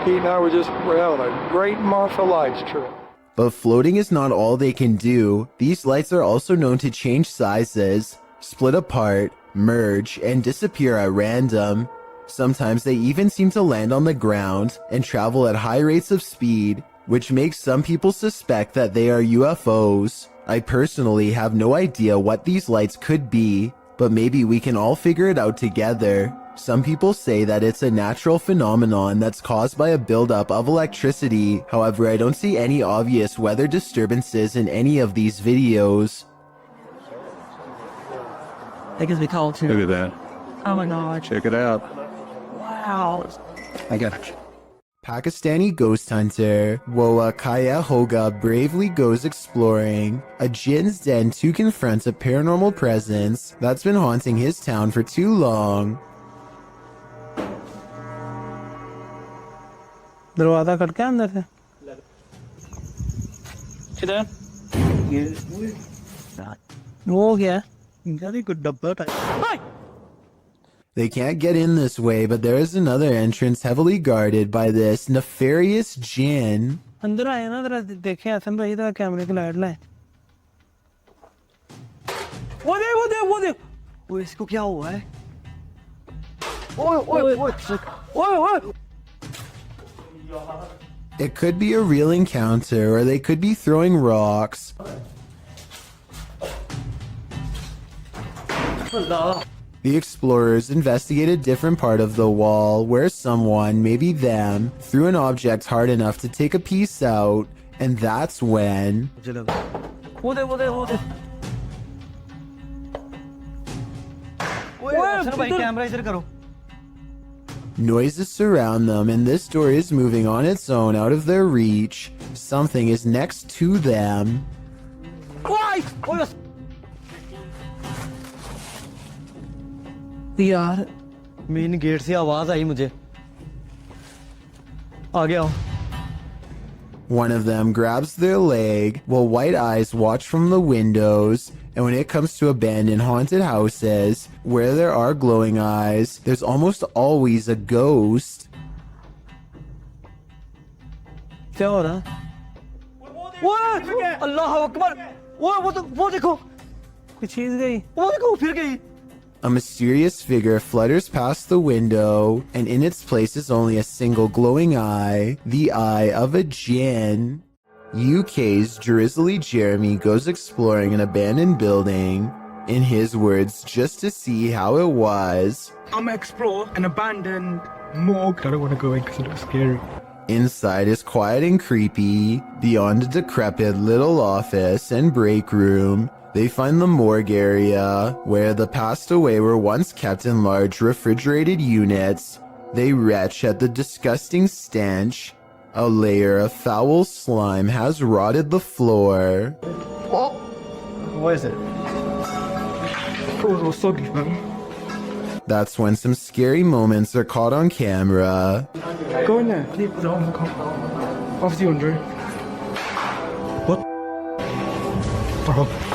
Pete and I we're having a great Marfa lights trip. But floating is not all they can do. These lights are also known to change sizes, split apart, merge, and disappear at random. Sometimes they even seem to land on the ground and travel at high rates of speed, which makes some people suspect that they are UFOs. I personally have no idea what these lights could be, but maybe we can all figure it out together. Some people say that it's a natural phenomenon that's caused by a buildup of electricity. However, I don't see any obvious weather disturbances in any of these videos. That gives me cold too. Look at that. Oh my god. Check it out. Wow. I got you. Pakistani ghost hunter Woa Kaya Hoga bravely goes exploring a jinn's den to confront a paranormal presence that's been haunting his town for too long. दरवाजा खटका अंदर से किधर वो क्या इनका कुछ डब्बा type They can't get in this way, but there is another entrance heavily guarded by this nefarious jinn. अंदर आए ना जरा देखे हसन भाई इधर कैमरे की लाइट लाए वो दे वो इसको क्या हुआ है ओए It could be a real encounter, or they could be throwing rocks. The explorers investigate a different part of the wall where someone, maybe them, threw an object hard enough to take a piece out, and that's when... Noises surround them, and this door is moving on its own out of their reach. Something is next to them. यार main gate से आवाज आई मुझे आ गया One of them grabs their leg while white eyes watch from the windows. And when it comes to abandoned haunted houses where there are glowing eyes, there's almost always a ghost. क्या हो रहा है अल्लाह अकबर वो देखो चीज गई वो देखो फिर गई A mysterious figure flutters past the window, and in its place is only a single glowing eye, the eye of a jinn. UK's Drizzly Jeremy goes exploring an abandoned building, in his words, just to see how it was. I'm gonna explore an abandoned morgue. I don't want to go in because it looks scary. Inside is quiet and creepy. Beyond a decrepit little office and break room, they find the morgue area, where the passed away were once kept in large refrigerated units. They retch at the disgusting stench. A layer of foul slime has rotted the floor. What is it? Oh, soggy, man. That's when some scary moments are caught on camera. Go in there. Please, don't come. Obviously, Andre. What? Oh.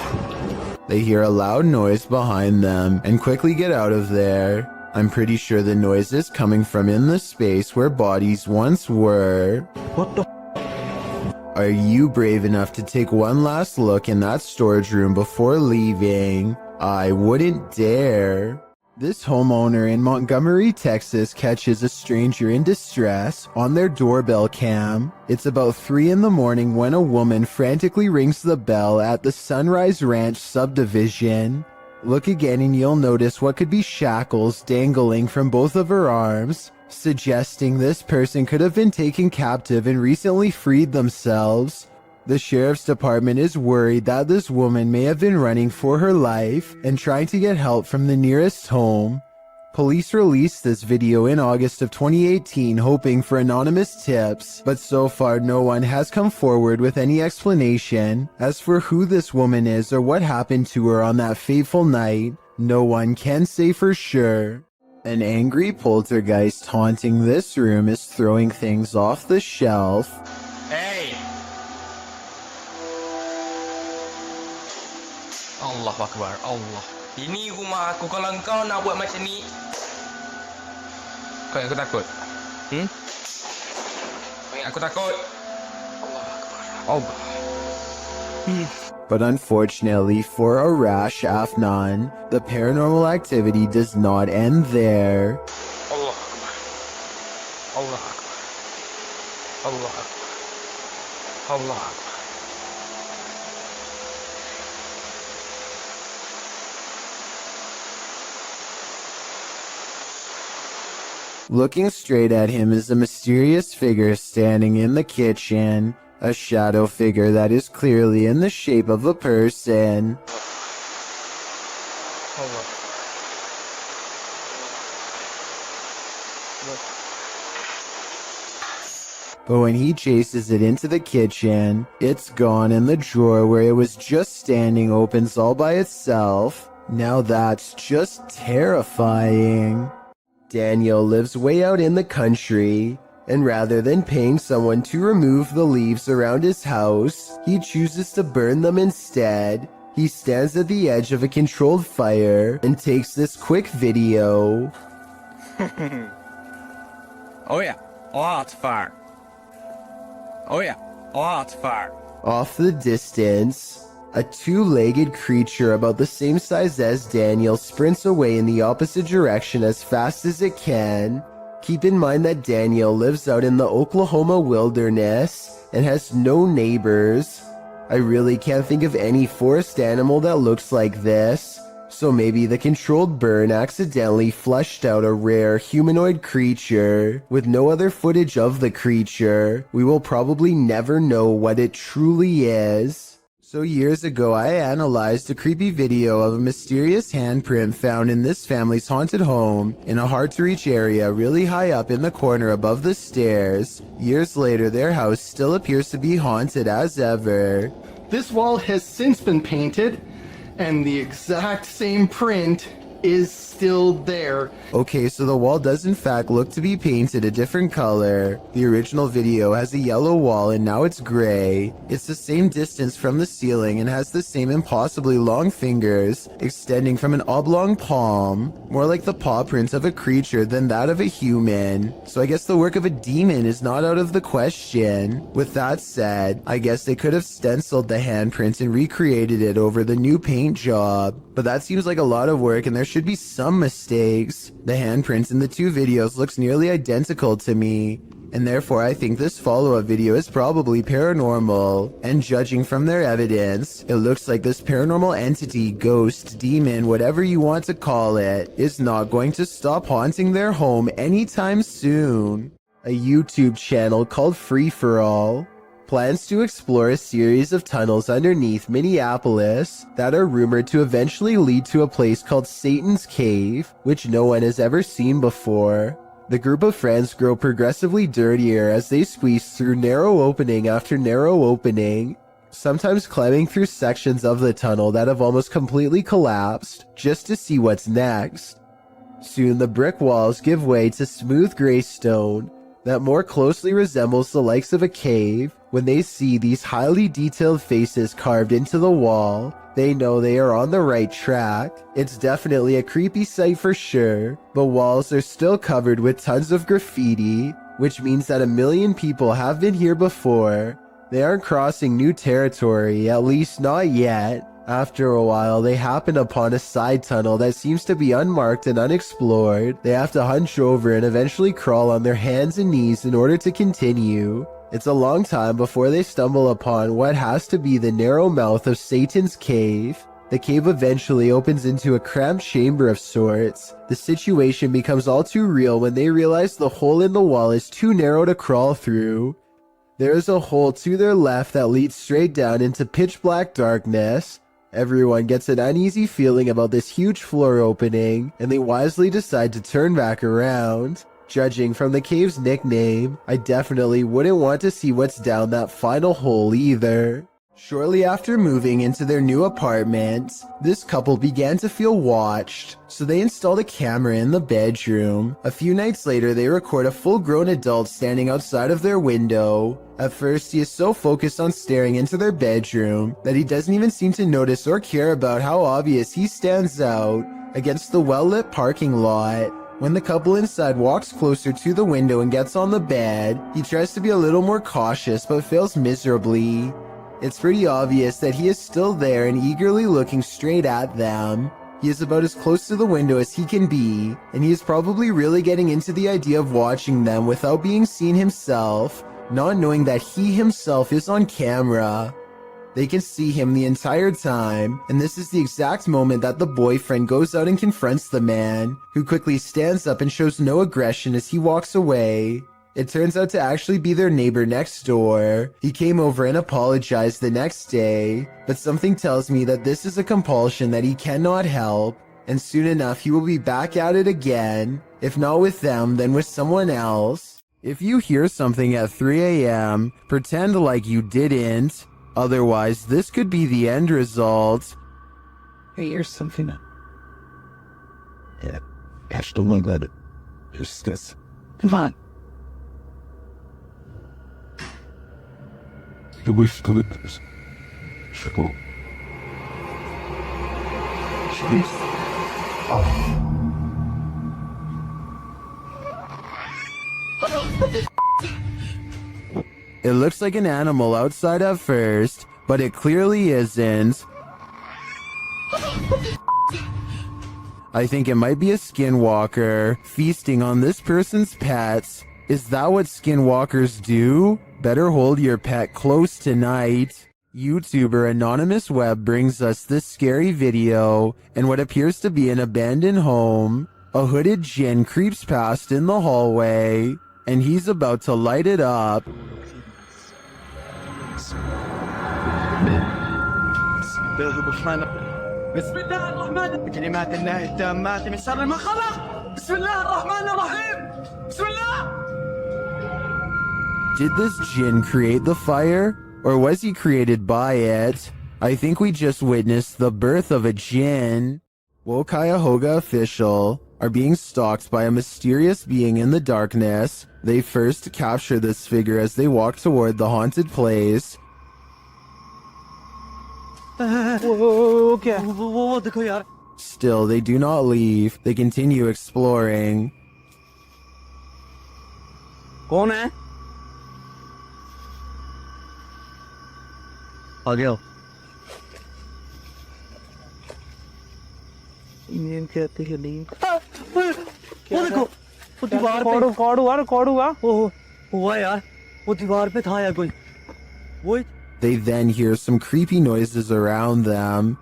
They hear a loud noise behind them and quickly get out of there. I'm pretty sure the noise is coming from in the space where bodies once were. What the? Are you brave enough to take one last look in that storage room before leaving? I wouldn't dare. This homeowner in Montgomery, Texas catches a stranger in distress on their doorbell cam. It's about 3 in the morning when a woman frantically rings the bell at the Sunrise Ranch subdivision. Look again and you'll notice what could be shackles dangling from both of her arms, suggesting this person could have been taken captive and recently freed themselves. The sheriff's department is worried that this woman may have been running for her life and trying to get help from the nearest home. Police released this video in August of 2018 hoping for anonymous tips, but so far no one has come forward with any explanation. As for who this woman is or what happened to her on that fateful night, no one can say for sure. An angry poltergeist haunting this room is throwing things off the shelf. Hey! Allah Akbar, Allah. Ini rumah aku. Kalau kau nak buat macam ni, kau yang aku takut. Kau yang aku takut. Allah Akbar. Allah. But unfortunately for Arash Afnan, the paranormal activity does not end there. Allah Akbar. Allah Akbar. Allah Akbar. Allah Akbar. Looking straight at him is a mysterious figure standing in the kitchen. A shadow figure that is clearly in the shape of a person. But when he chases it into the kitchen, it's gone and the drawer where it was just standing opens all by itself. Now that's just terrifying. Daniel lives way out in the country, and rather than paying someone to remove the leaves around his house, he chooses to burn them instead. He stands at the edge of a controlled fire and takes this quick video. Oh yeah, lots of fire. Oh yeah, lots of fire. Off the distance, a two-legged creature about the same size as Daniel sprints away in the opposite direction as fast as it can. Keep in mind that Daniel lives out in the Oklahoma wilderness and has no neighbors. I really can't think of any forest animal that looks like this, so maybe the controlled burn accidentally flushed out a rare humanoid creature. With no other footage of the creature, we will probably never know what it truly is. So years ago, I analyzed a creepy video of a mysterious handprint found in this family's haunted home in a hard-to-reach area really high up in the corner above the stairs. Years later, their house still appears to be haunted as ever. This wall has since been painted, and the exact same print is still there. Okay, so the wall does in fact look to be painted a different color. The original video has a yellow wall and now it's gray. It's the same distance from the ceiling and has the same impossibly long fingers extending from an oblong palm, more like the paw print of a creature than that of a human. So I guess the work of a demon is not out of the question. With that said, I guess they could have stenciled the handprint and recreated it over the new paint job. But that seems like a lot of work and there should be some mistakes. The handprint in the two videos looks nearly identical to me, and therefore I think this follow-up video is probably paranormal. And judging from their evidence, it looks like this paranormal entity, ghost, demon, whatever you want to call it, is not going to stop haunting their home anytime soon. A YouTube channel called Free For All plans to explore a series of tunnels underneath Minneapolis that are rumored to eventually lead to a place called Satan's Cave, which no one has ever seen before. The group of friends grow progressively dirtier as they squeeze through narrow opening after narrow opening, sometimes climbing through sections of the tunnel that have almost completely collapsed just to see what's next. Soon the brick walls give way to smooth gray stone that more closely resembles the likes of a cave. When they see these highly detailed faces carved into the wall, they know they are on the right track. It's definitely a creepy sight for sure. The walls are still covered with tons of graffiti, which means that 1 million people have been here before. They aren't crossing new territory, at least not yet. After a while, they happen upon a side tunnel that seems to be unmarked and unexplored. They have to hunch over and eventually crawl on their hands and knees in order to continue. It's a long time before they stumble upon what has to be the narrow mouth of Satan's Cave. The cave eventually opens into a cramped chamber of sorts. The situation becomes all too real when they realize the hole in the wall is too narrow to crawl through. There is a hole to their left that leads straight down into pitch black darkness. Everyone gets an uneasy feeling about this huge floor opening, and they wisely decide to turn back around. Judging from the cave's nickname, I definitely wouldn't want to see what's down that final hole either. Shortly after moving into their new apartment, this couple began to feel watched, so they installed a camera in the bedroom. A few nights later, they record a full-grown adult standing outside of their window. At first, he is so focused on staring into their bedroom that he doesn't even seem to notice or care about how obvious he stands out against the well-lit parking lot. When the couple inside walks closer to the window and gets on the bed, he tries to be a little more cautious but fails miserably. It's pretty obvious that he is still there and eagerly looking straight at them. He is about as close to the window as he can be, and he is probably really getting into the idea of watching them without being seen himself, not knowing that he himself is on camera. They can see him the entire time, and this is the exact moment that the boyfriend goes out and confronts the man, who quickly stands up and shows no aggression as he walks away. It turns out to actually be their neighbor next door. He came over and apologized the next day, but something tells me that this is a compulsion that he cannot help, and soon enough he will be back at it again, if not with them, then with someone else. If you hear something at 3 a.m., pretend like you didn't. Otherwise, this could be the end result. Hey, here's something. Yeah, gosh, don't look at it. Here's this. Come on. The wish to this. Shako. It looks like an animal outside at first, but it clearly isn't. I think it might be a skinwalker feasting on this person's pets. Is that what skinwalkers do? Better hold your pet close tonight. YouTuber Anonymous Web brings us this scary video in what appears to be an abandoned home. A hooded djinn creeps past in the hallway, and he's about to light it up. بسم الله الرحمن بكلمات الله التامات من شر ما خلق بسم الله الرحمن الرحيم بسم الله. Did this djinn create the fire, or was he created by it? I think we just witnessed the birth of a djinn. Woke Cuyahoga official are being stalked by a mysterious being in the darkness. They first capture this figure as they walk toward the haunted place. Still, they do not leave. They continue exploring. कौन है? आ गया। नींद कहते हैं नींद। वो देखो, वो दीवार पे रिकॉर्ड हुआ। ओह, हुआ यार, वो दीवार पे था यार कोई। वो They then hear some creepy noises around them.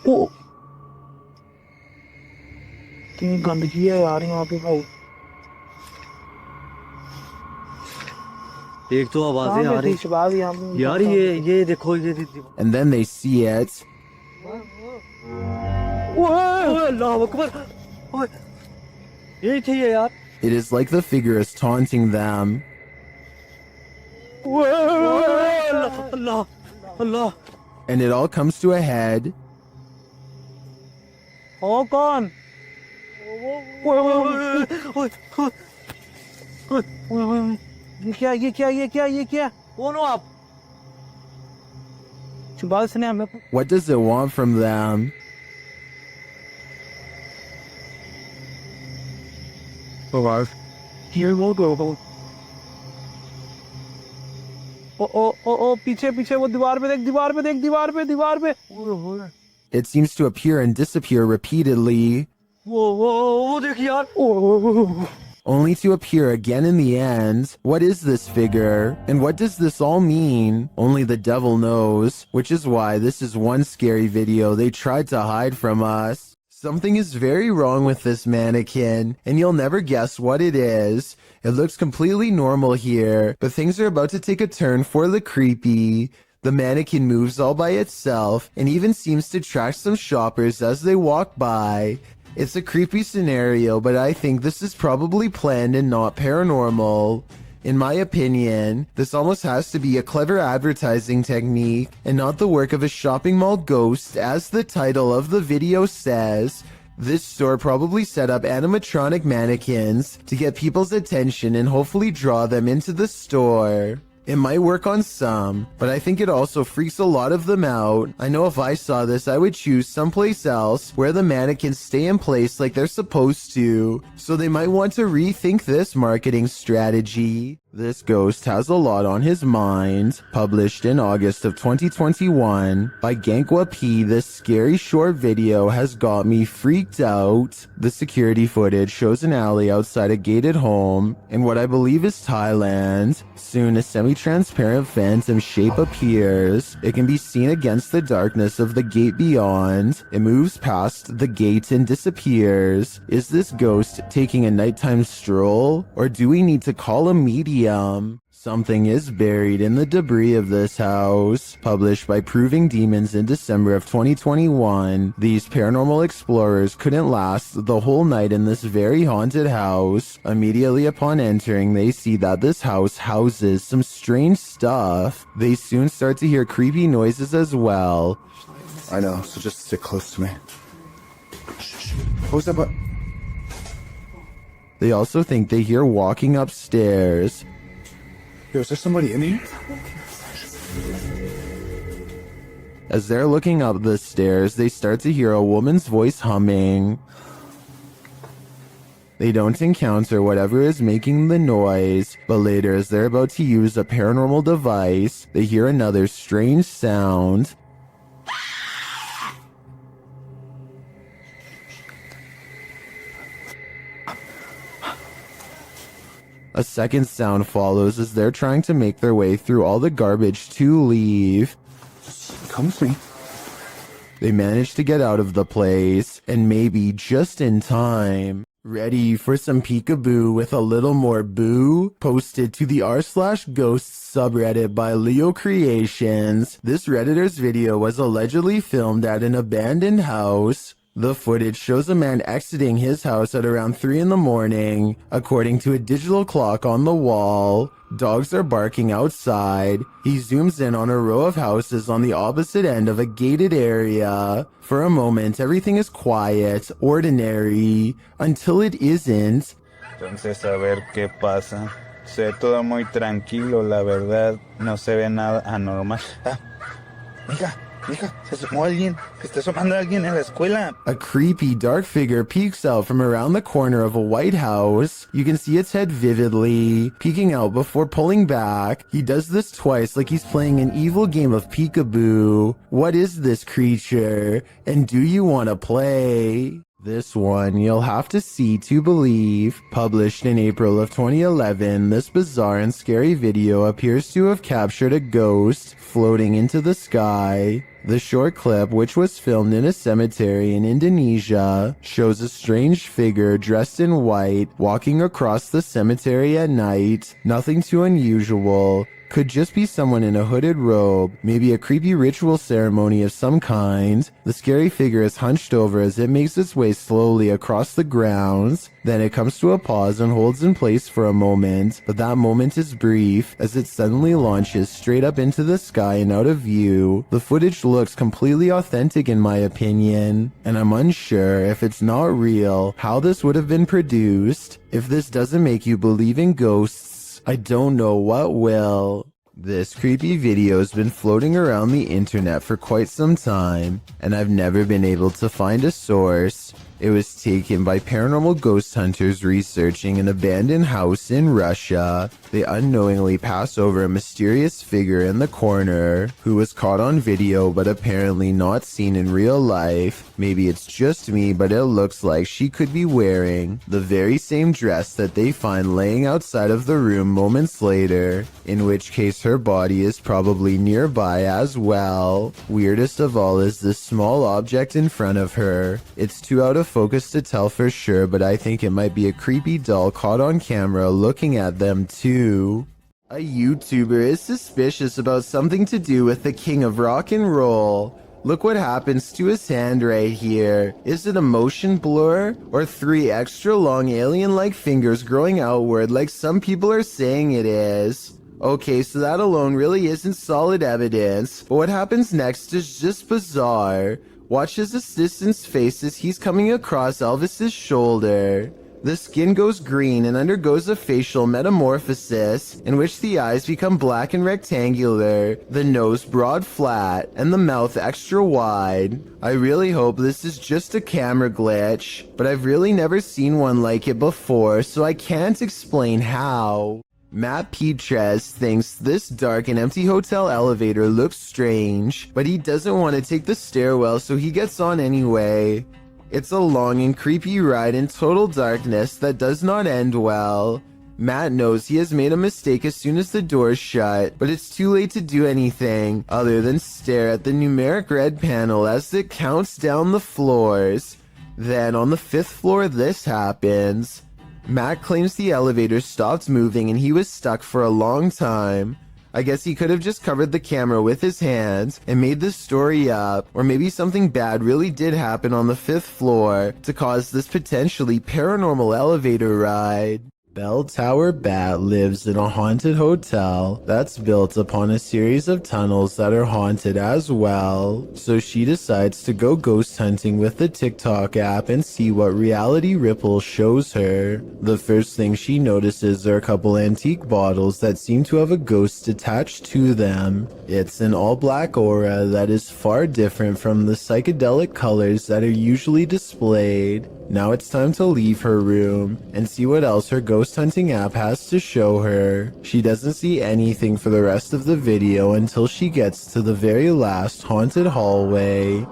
Oh. कितनी गंदगी है यार यहाँ पे भाई। एक तो आवाजें आ रही यार ये देखो ये And then they see it. अल्लाह अकबर यही थी ये यार। It is like the figure is taunting them. Allah, Allah. And it all comes to a head. Oh, कौन? ये क्या? कौन हो आप? What does it want from them? Here we'll go. ओ पीछे वो दीवार पे। It seems to appear and disappear repeatedly, वो देख यार। only to appear again in the end. What is this figure? And what does this all mean? Only the devil knows, which is why this is one scary video they tried to hide from us. Something is very wrong with this mannequin, and you'll never guess what it is. It looks completely normal here, but things are about to take a turn for the creepy. The mannequin moves all by itself, and even seems to track some shoppers as they walk by. It's a creepy scenario, but I think this is probably planned and not paranormal. In my opinion, this almost has to be a clever advertising technique and not the work of a shopping mall ghost, as the title of the video says. This store probably set up animatronic mannequins to get people's attention and hopefully draw them into the store. It might work on some, but I think it also freaks a lot of them out. I know if I saw this, I would choose someplace else where the mannequins stay in place like they're supposed to, so they might want to rethink this marketing strategy. This ghost has a lot on his mind. Published in August of 2021 by Gankwa P, this scary short video has got me freaked out. The security footage shows an alley outside a gated home in what I believe is Thailand. Soon a semi-transparent phantom shape appears. It can be seen against the darkness of the gate beyond. It moves past the gate and disappears. Is this ghost taking a nighttime stroll, or do we need to call a medium? Something is buried in the debris of this house. Published by Proving Demons in December of 2021, these paranormal explorers couldn't last the whole night in this very haunted house. Immediately upon entering, they see that this house houses some strange stuff. They soon start to hear creepy noises as well. I know, so just stick close to me. Close up. They also think they hear walking upstairs. Yo, is there somebody in here? As they're looking up the stairs, they start to hear a woman's voice humming. They don't encounter whatever is making the noise, but later as they're about to use a paranormal device, they hear another strange sound. A second sound follows as they're trying to make their way through all the garbage to leave. Come with me. They manage to get out of the place, and maybe just in time. Ready for some peekaboo with a little more boo? Posted to the r/ghosts subreddit by Leo Creations. This Redditor's video was allegedly filmed at an abandoned house. The footage shows a man exiting his house at around 3 in the morning. According to a digital clock on the wall, dogs are barking outside. He zooms in on a row of houses on the opposite end of a gated area. For a moment, everything is quiet, ordinary, until it isn't. Entonces, a ver qué pasa. Se ve todo muy tranquilo, la verdad. No se ve nada anormal. Mija, se asomó alguien. Se está asomando alguien en la escuela. A creepy dark figure peeks out from around the corner of a white house. You can see its head vividly, peeking out before pulling back. He does this twice like he's playing an evil game of peekaboo. What is this creature? And do you want to play? This one you'll have to see to believe. Published in April of 2011, this bizarre and scary video appears to have captured a ghost floating into the sky. The short clip, which was filmed in a cemetery in Indonesia, shows a strange figure dressed in white walking across the cemetery at night. Nothing too unusual. Could just be someone in a hooded robe, maybe a creepy ritual ceremony of some kind. The scary figure is hunched over as it makes its way slowly across the grounds. Then it comes to a pause and holds in place for a moment, but that moment is brief as it suddenly launches straight up into the sky and out of view. The footage looks completely authentic in my opinion, and I'm unsure if it's not real how this would have been produced. If this doesn't make you believe in ghosts, I don't know what will. This creepy video has been floating around the internet for quite some time, and I've never been able to find a source. It was taken by paranormal ghost hunters researching an abandoned house in Russia. They unknowingly pass over a mysterious figure in the corner who was caught on video but apparently not seen in real life. Maybe it's just me, but it looks like she could be wearing the very same dress that they find laying outside of the room moments later, in which case her body is probably nearby as well. Weirdest of all is this small object in front of her. It's too out of focus to tell for sure, but I think it might be a creepy doll caught on camera looking at them too. A YouTuber is suspicious about something to do with the king of rock and roll. Look what happens to his hand right here. Is it a motion blur? Or 3 extra long alien-like fingers growing outward like some people are saying it is? Okay, so that alone really isn't solid evidence, but what happens next is just bizarre. Watch his assistant's face as he's coming across Elvis's shoulder. The skin goes green and undergoes a facial metamorphosis in which the eyes become black and rectangular, the nose broad flat, and the mouth extra wide. I really hope this is just a camera glitch, but I've really never seen one like it before, so I can't explain how. Matt Petrez thinks this dark and empty hotel elevator looks strange, but he doesn't want to take the stairwell, so he gets on anyway. It's a long and creepy ride in total darkness that does not end well. Matt knows he has made a mistake as soon as the doors shut, but it's too late to do anything other than stare at the numeric red panel as it counts down the floors. Then on the 5th floor, this happens. Matt claims the elevator stopped moving and he was stuck for a long time. I guess he could have just covered the camera with his hands and made this story up, or maybe something bad really did happen on the 5th floor to cause this potentially paranormal elevator ride. Bell Tower Bat lives in a haunted hotel that's built upon a series of tunnels that are haunted as well. So she decides to go ghost hunting with the TikTok app and see what Reality Ripple shows her. The first thing she notices are a couple antique bottles that seem to have a ghost attached to them. It's an all-black aura that is far different from the psychedelic colors that are usually displayed. Now it's time to leave her room and see what else her ghost hunting app has to show her. She doesn't see anything for the rest of the video until she gets to the very last haunted hallway.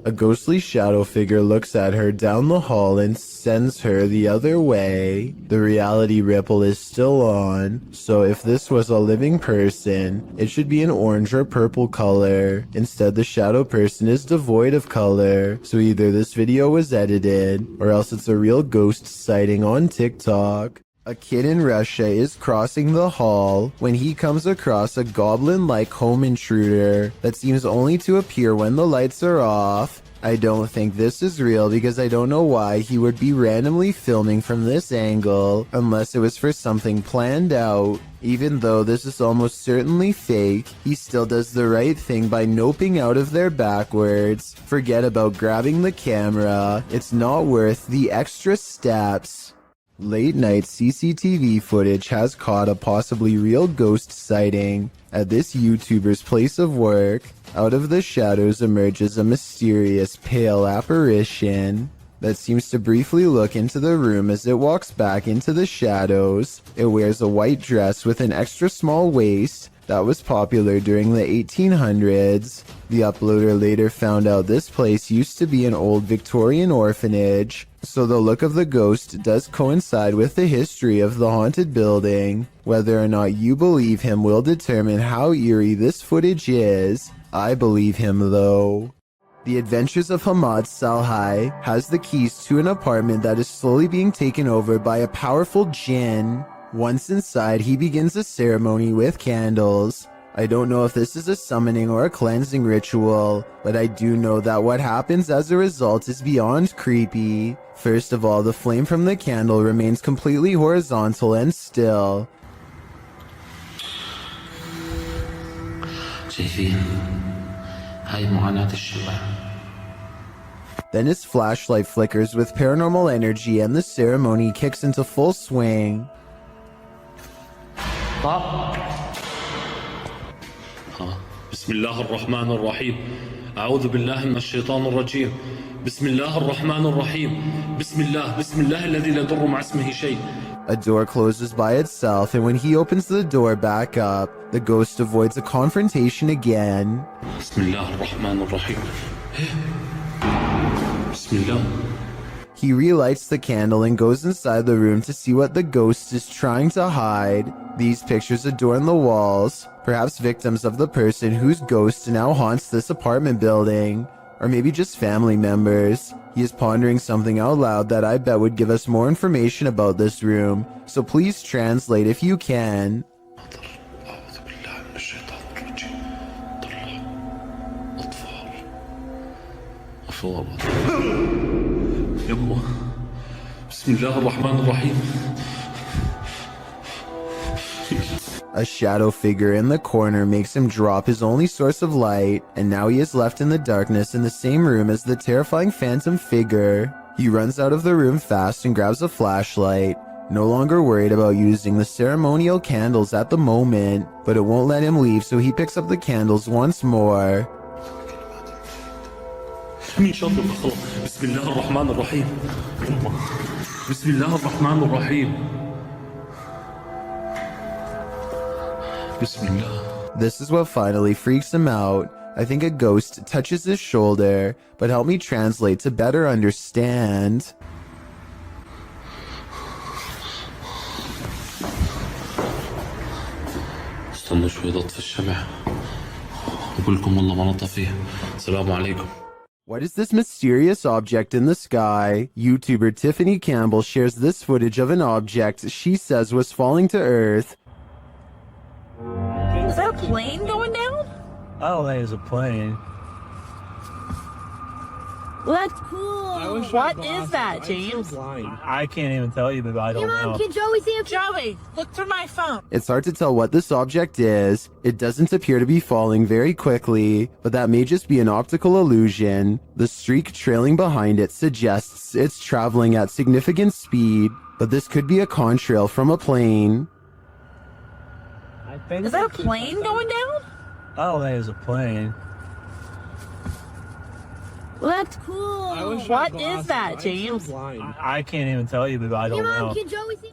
A ghostly shadow figure looks at her down the hall and sends her the other way. The Reality Ripple is still on, so if this was a living person, it should be an orange or purple color. Instead, the shadow person is devoid of color, so either this video was edited, or else it's a real ghost sighting on TikTok. A kid in Russia is crossing the hall when he comes across a goblin-like home intruder that seems only to appear when the lights are off. I don't think this is real because I don't know why he would be randomly filming from this angle unless it was for something planned out. Even though this is almost certainly fake, he still does the right thing by noping out of there backwards. Forget about grabbing the camera. It's not worth the extra steps. Late night CCTV footage has caught a possibly real ghost sighting at this YouTuber's place of work. Out of the shadows emerges a mysterious pale apparition that seems to briefly look into the room as it walks back into the shadows. It wears a white dress with an extra small waist that was popular during the 1800s. The uploader later found out this place used to be an old Victorian orphanage, so the look of the ghost does coincide with the history of the haunted building. Whether or not you believe him will determine how eerie this footage is. I believe him though. The Adventures of Hamad Salhai has the keys to an apartment that is slowly being taken over by a powerful jinn. Once inside, he begins a ceremony with candles. I don't know if this is a summoning or a cleansing ritual, but I do know that what happens as a result is beyond creepy. First of all, the flame from the candle remains completely horizontal and still. Then his flashlight flickers with paranormal energy and the ceremony kicks into full swing. بسم الله الرحمن الرحيم أعوذ بالله من الشيطان الرجيم بسم الله الرحمن الرحيم بسم الله الذي لا يضر مع اسمه شيء. A door closes by itself, and when he opens the door back up, the ghost avoids a confrontation again. بسم الله الرحمن الرحيم بسم الله. He relights the candle and goes inside the room to see what the ghost is trying to hide. These pictures adorn the walls, perhaps victims of the person whose ghost now haunts this apartment building, or maybe just family members. He is pondering something out loud that I bet would give us more information about this room, so please translate if you can. استغفر الله يا الله بسم الله الرحمن الرحيم. A shadow figure in the corner makes him drop his only source of light, and now he is left in the darkness in the same room as the terrifying phantom figure. He runs out of the room fast and grabs a flashlight, no longer worried about using the ceremonial candles at the moment, but it won't let him leave, so he picks up the candles once more. من شر ما خلق بسم الله الرحمن الرحيم. بسم الله الرحمن الرحيم. بسم الله. This is what finally freaks him out. I think a ghost touches his shoulder, but help me translate to better understand. استنوا شوي ضطف الشمع أقول لكم والله ما نطفيه. السلام عليكم. What is this mysterious object in the sky? YouTuber Tiffany Campbell shares this footage of an object she says was falling to Earth. Is that a plane going down? I don't think it's a plane. Well, that's cool. What is that, James? I can't even tell you, but I don't know. Can Joey see it? Joey, look through my phone. It's hard to tell what this object is. It doesn't appear to be falling very quickly, but that may just be an optical illusion. The streak trailing behind it suggests it's traveling at significant speed, but this could be a contrail from a plane. Is that a plane going down? I don't think it's a plane. Well, that's cool. What is that, James? I can't even tell you, but I don't know.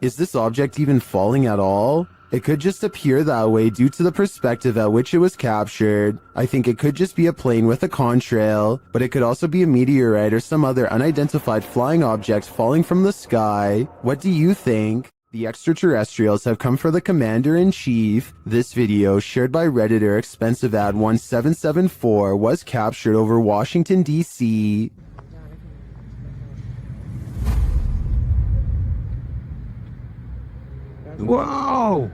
Is this object even falling at all? It could just appear that way due to the perspective at which it was captured. I think it could just be a plane with a contrail, but it could also be a meteorite or some other unidentified flying object falling from the sky. What do you think? The extraterrestrials have come for the commander-in-chief. This video, shared by Redditor ExpensiveAd1774, was captured over Washington, D.C. Whoa!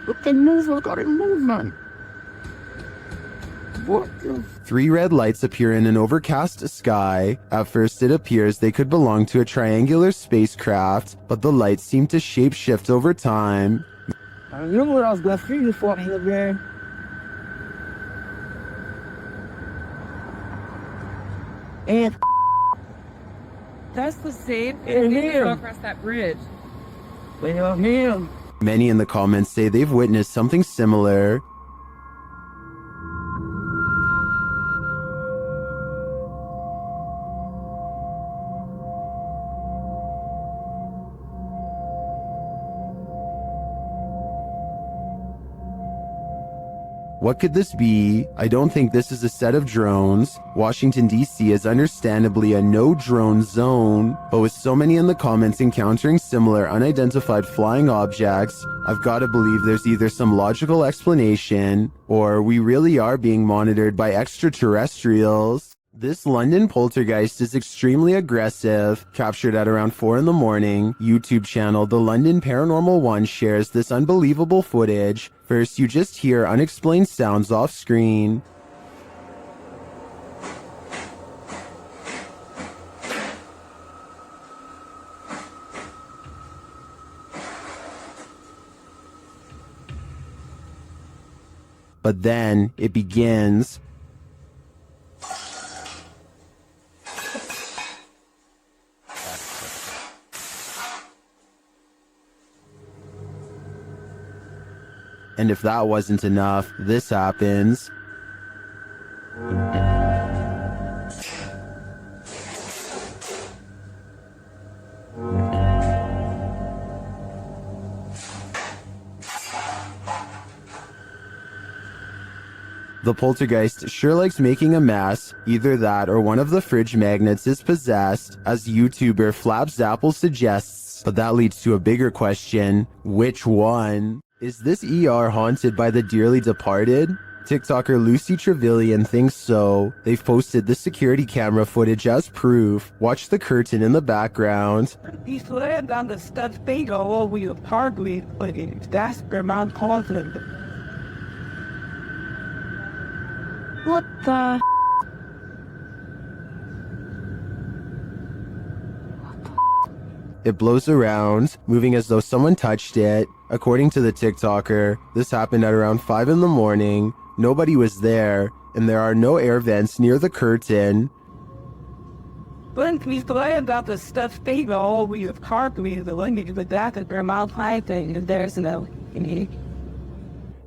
Look at movement, got it movement. What the? 3 red lights appear in an overcast sky. At first it appears they could belong to a triangular spacecraft, but the lights seem to shapeshift over time. I remember what I was going through before here, man. And That's the same And thing him. across that bridge. him. Many in the comments say they've witnessed something similar. What could this be? I don't think this is a set of drones. Washington, D.C. is understandably a no-drone zone, but with so many in the comments encountering similar unidentified flying objects, I've got to believe there's either some logical explanation, or we really are being monitored by extraterrestrials. This London poltergeist is extremely aggressive. Captured at around 4 in the morning, YouTube channel The London Paranormal 1 shares this unbelievable footage. First, you just hear unexplained sounds off screen. But then it begins. And if that wasn't enough, this happens. The poltergeist sure likes making a mess. Either that or one of the fridge magnets is possessed, as YouTuber Flapsapple suggests. But that leads to a bigger question. Which one? Is this ER haunted by the dearly departed? TikToker Lucy Trevelyan thinks so. They've posted the security camera footage as proof. Watch the curtain in the background. He slammed on the studs thing all over your hardly, but that's where my confidence. What the? It blows around, moving as though someone touched it. According to the TikToker, this happened at around 5 in the morning. Nobody was there, and there are no air vents near the curtain. When we play about the stuff people we have carved with the language of that and their mouth thing, and there's no.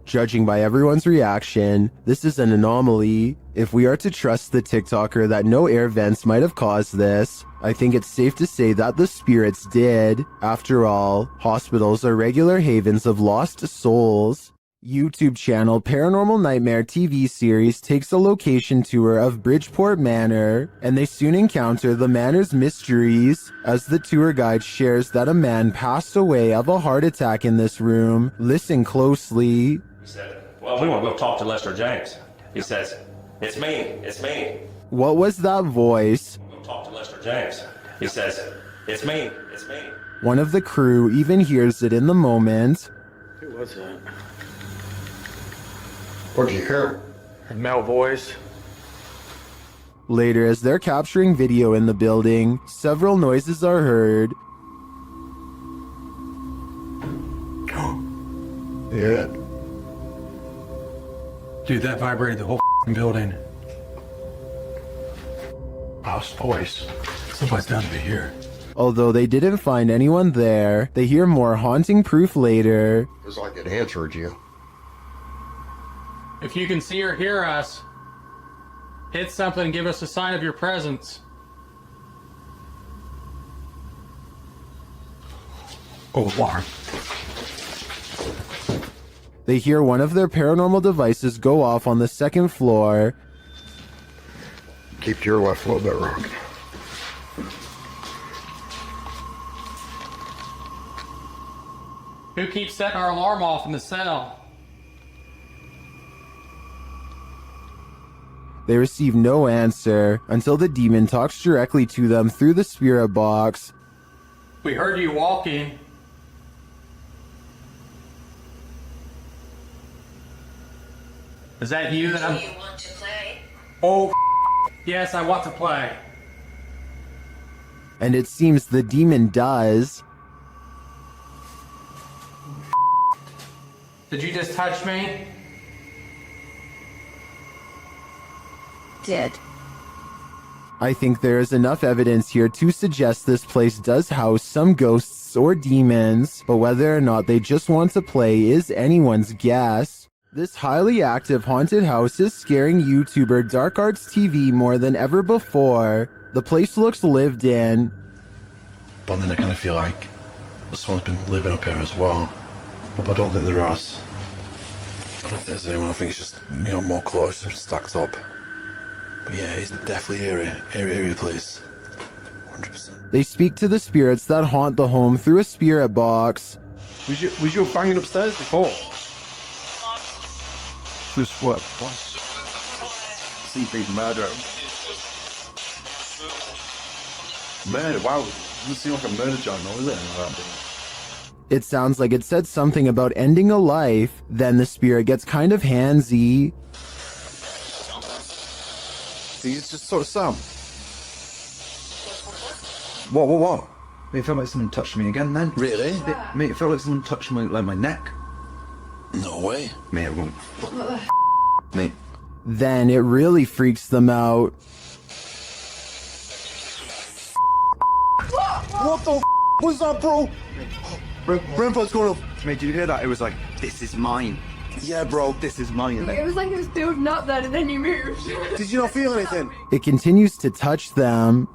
Judging by everyone's reaction, this is an anomaly. If we are to trust the TikToker that no air vents might have caused this, I think it's safe to say that the spirits did. After all, hospitals are regular havens of lost souls. YouTube channel Paranormal Nightmare TV series takes a location tour of Bridgeport Manor, and they soon encounter the manor's mysteries as the tour guide shares that a man passed away of a heart attack in this room. Listen closely. He said, well, we want to go talk to Lester James. He says, it's me. What was that voice? We'll talk to Lester James. He says, it's me. One of the crew even hears it in the moment. Who was that? What did you hear? A male voice. Later, as they're capturing video in the building, several noises are heard. Yeah. Dude, that vibrated the whole building. House voice. Somebody's down to be here. Although they didn't find anyone there, they hear more haunting proof later. It's like it answered you. If you can see or hear us, hit something and give us a sign of your presence. Oh, alarm. They hear one of their paranormal devices go off on the second floor. Keep your left a little bit wrong. Who keeps setting our alarm off in the cell? They receive no answer until the demon talks directly to them through the spirit box. We heard you walking. Is that you that I'm... You want to play? Oh, yes, I want to play. And it seems the demon does. Did you just touch me? Did. I think there is enough evidence here to suggest this place does house some ghosts or demons, but whether or not they just want to play is anyone's guess. This highly active haunted house is scaring YouTuber Dark Arts TV more than ever before. The place looks lived in. But then I kind of feel like someone's been living up here as well. But I don't think they're us. I don't think there's anyone. I think it's just, more clothes stacked up. But yeah, it's definitely eerie place. 100%. They speak to the spirits that haunt the home through a spirit box. Was you banging upstairs before? Just what? CP murder. Murder? Wow. Doesn't seem like a murder journal, is it? It sounds like it said something about ending a life. Then the spirit gets kind of handsy. He's just sort of Sam. What? It felt like someone touched me again then. Really? Mate, it felt like someone touched my neck. No way. Mate, I won't. Mate. Then it really freaks them out. What the was that, bro? Brentford's going up. Mate, did you hear that? It was like, this is mine. Yeah, bro. This is mine. It was like it was building up then and then you moved. Did you not feel anything? It continues to touch them.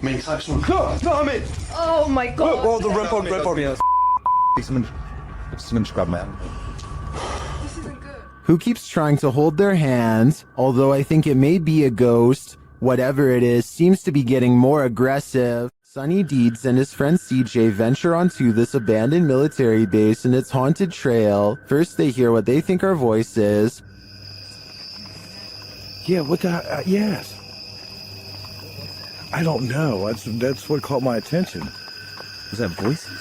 Me, touch someone. No, I mean. Oh my god. Oh, the Brentford. Someone just grabbed my hand. Who keeps trying to hold their hand, although I think it may be a ghost. Whatever it is, seems to be getting more aggressive. Sonny Deeds and his friend CJ venture onto this abandoned military base and its haunted trail. First, they hear what they think are voices. Yeah, what the... yes. I don't know. That's what caught my attention. Was that voices?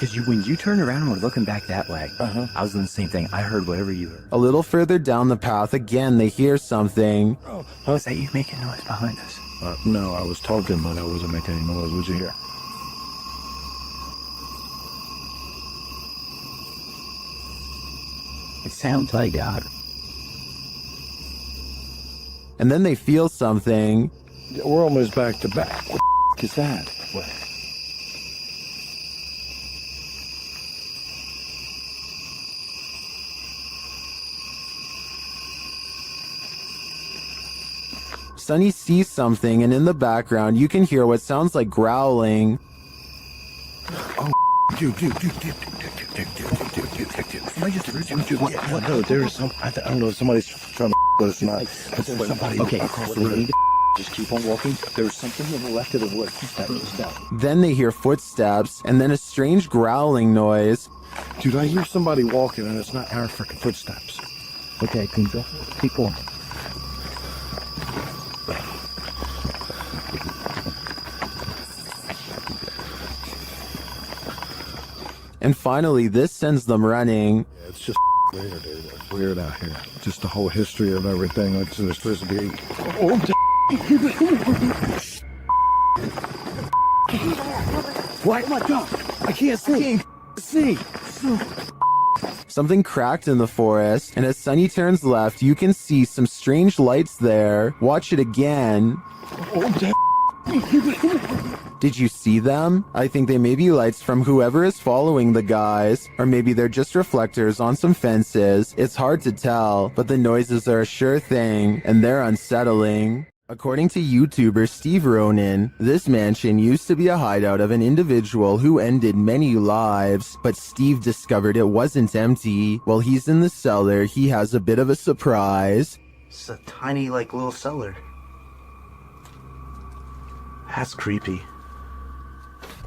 Because when you turned around and were looking back that way, I was doing the same thing. I heard whatever you heard. A little further down the path, again, they hear something. Oh, is that you making noise behind us? No, I was talking, but I wasn't making any noise. What'd you hear? It sounds like God. And then they feel something. We're almost back to back. What the is that? What? Sonny sees something, and in the background, you can hear what sounds like growling. Oh, dude. What? No, there's some. I don't know if somebody's trying to but it's not. But there's somebody across the road. Just keep on walking. There's something to the left of the wood. Stop. Then they hear footsteps, and then a strange growling noise. Dude, I hear somebody walking, and it's not our freaking footsteps. Okay, Kunza, keep going. And finally, this sends them running. Yeah, it's just weird, dude. It's weird out here. Just the whole history of everything. Like, so there's supposed to be. Oh, What? Oh my God! I can't see. Something cracked in the forest, and as Sonny turns left, you can see some strange lights there. Watch it again. Did you see them? I think they may be lights from whoever is following the guys, or maybe they're just reflectors on some fences. It's hard to tell, but the noises are a sure thing, and they're unsettling. According to YouTuber Steve Ronan, this mansion used to be a hideout of an individual who ended many lives, but Steve discovered it wasn't empty. While he's in the cellar, he has a bit of a surprise. It's a tiny, little cellar. That's creepy.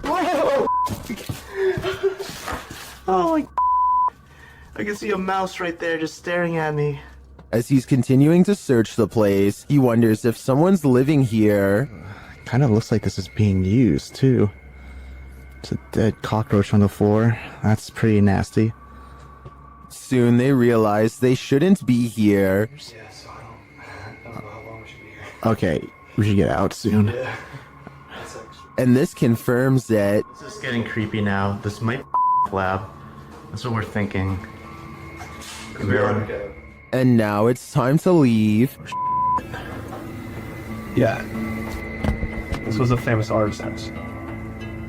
Whoa! Oh my! I can see a mouse right there just staring at me. As he's continuing to search the place, he wonders if someone's living here. Kind of looks like this is being used, too. It's a dead cockroach on the floor. That's pretty nasty. Soon they realize they shouldn't be here. Okay, we should get out soon. And this confirms it. This is getting creepy now. This might be lab. That's what we're thinking. And now it's time to leave. Yeah. This was a famous artist's house.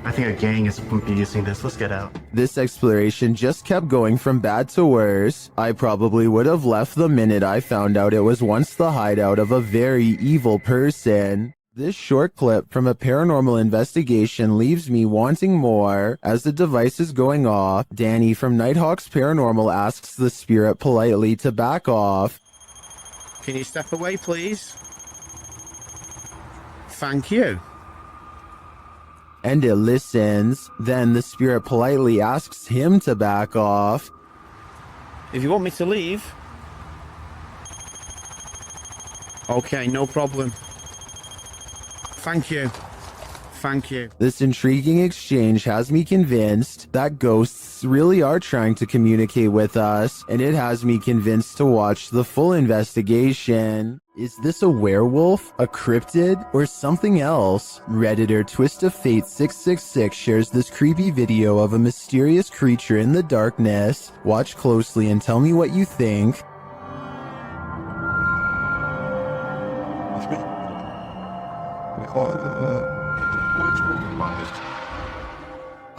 I think a gang is using this. Let's get out. This exploration just kept going from bad to worse. I probably would have left the minute I found out it was once the hideout of a very evil person. This short clip from a paranormal investigation leaves me wanting more. As the device is going off, Danny from Nighthawks Paranormal asks the spirit politely to back off. Can you step away, please? Thank you. And it listens. Then the spirit politely asks him to back off. If you want me to leave. Okay, no problem. Thank you. Thank you. This intriguing exchange has me convinced that ghosts really are trying to communicate with us, and it has me convinced to watch the full investigation. Is this a werewolf, a cryptid, or something else? Redditor Twist of Fate 666 shares this creepy video of a mysterious creature in the darkness. Watch closely and tell me what you think.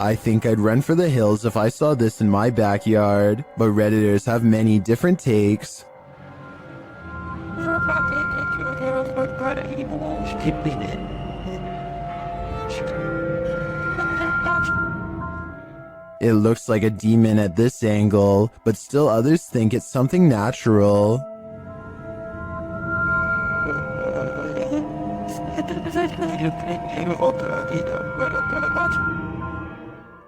I think I'd run for the hills if I saw this in my backyard, but Redditors have many different takes. It looks like a demon at this angle, but still others think it's something natural.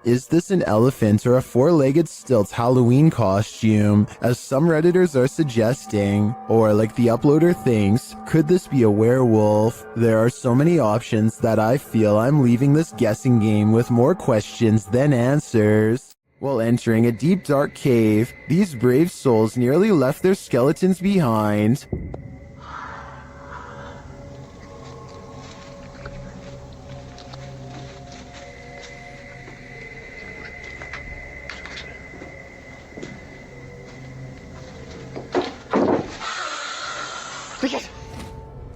Is this an elephant or a four-legged stilt Halloween costume, as some Redditors are suggesting? Or, like the uploader thinks, could this be a werewolf? There are so many options that I feel I'm leaving this guessing game with more questions than answers. While entering a deep dark cave, these brave souls nearly left their skeletons behind.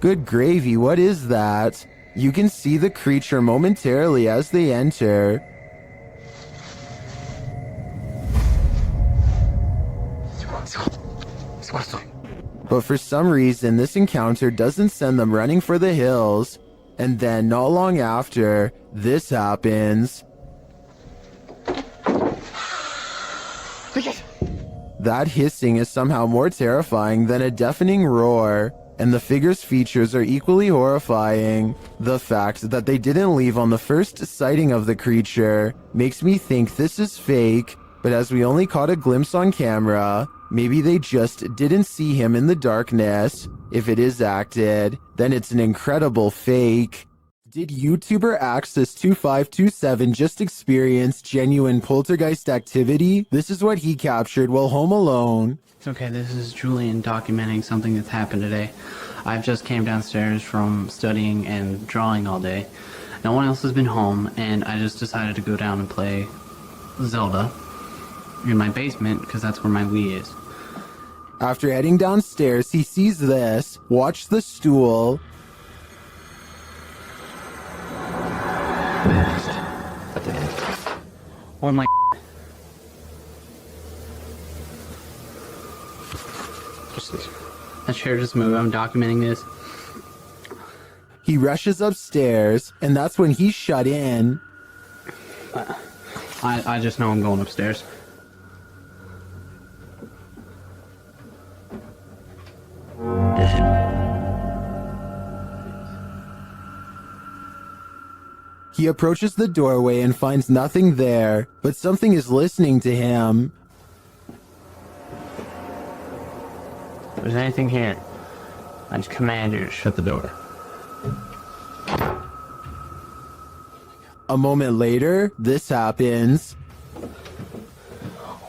Good gravy, what is that? You can see the creature momentarily as they enter. But for some reason, this encounter doesn't send them running for the hills. And then, not long after, this happens. That hissing is somehow more terrifying than a deafening roar. And the figure's features are equally horrifying. The fact that they didn't leave on the first sighting of the creature makes me think this is fake, but as we only caught a glimpse on camera, maybe they just didn't see him in the darkness. If it is acted, then it's an incredible fake. Did YouTuber Axis2527 just experience genuine poltergeist activity? This is what he captured while home alone. It's okay, this is Julian documenting something that's happened today. I've just came downstairs from studying and drawing all day. No one else has been home, and I just decided to go down and play Zelda in my basement, because that's where my Wii is. After heading downstairs, he sees this. Watch the stool. Oh my. That chair just moved. I'm documenting this. He rushes upstairs, and that's when he's shut in. I just know I'm going upstairs. He approaches the doorway and finds nothing there, but something is listening to him. If there's anything here, I just command you to shut the door. A moment later, this happens.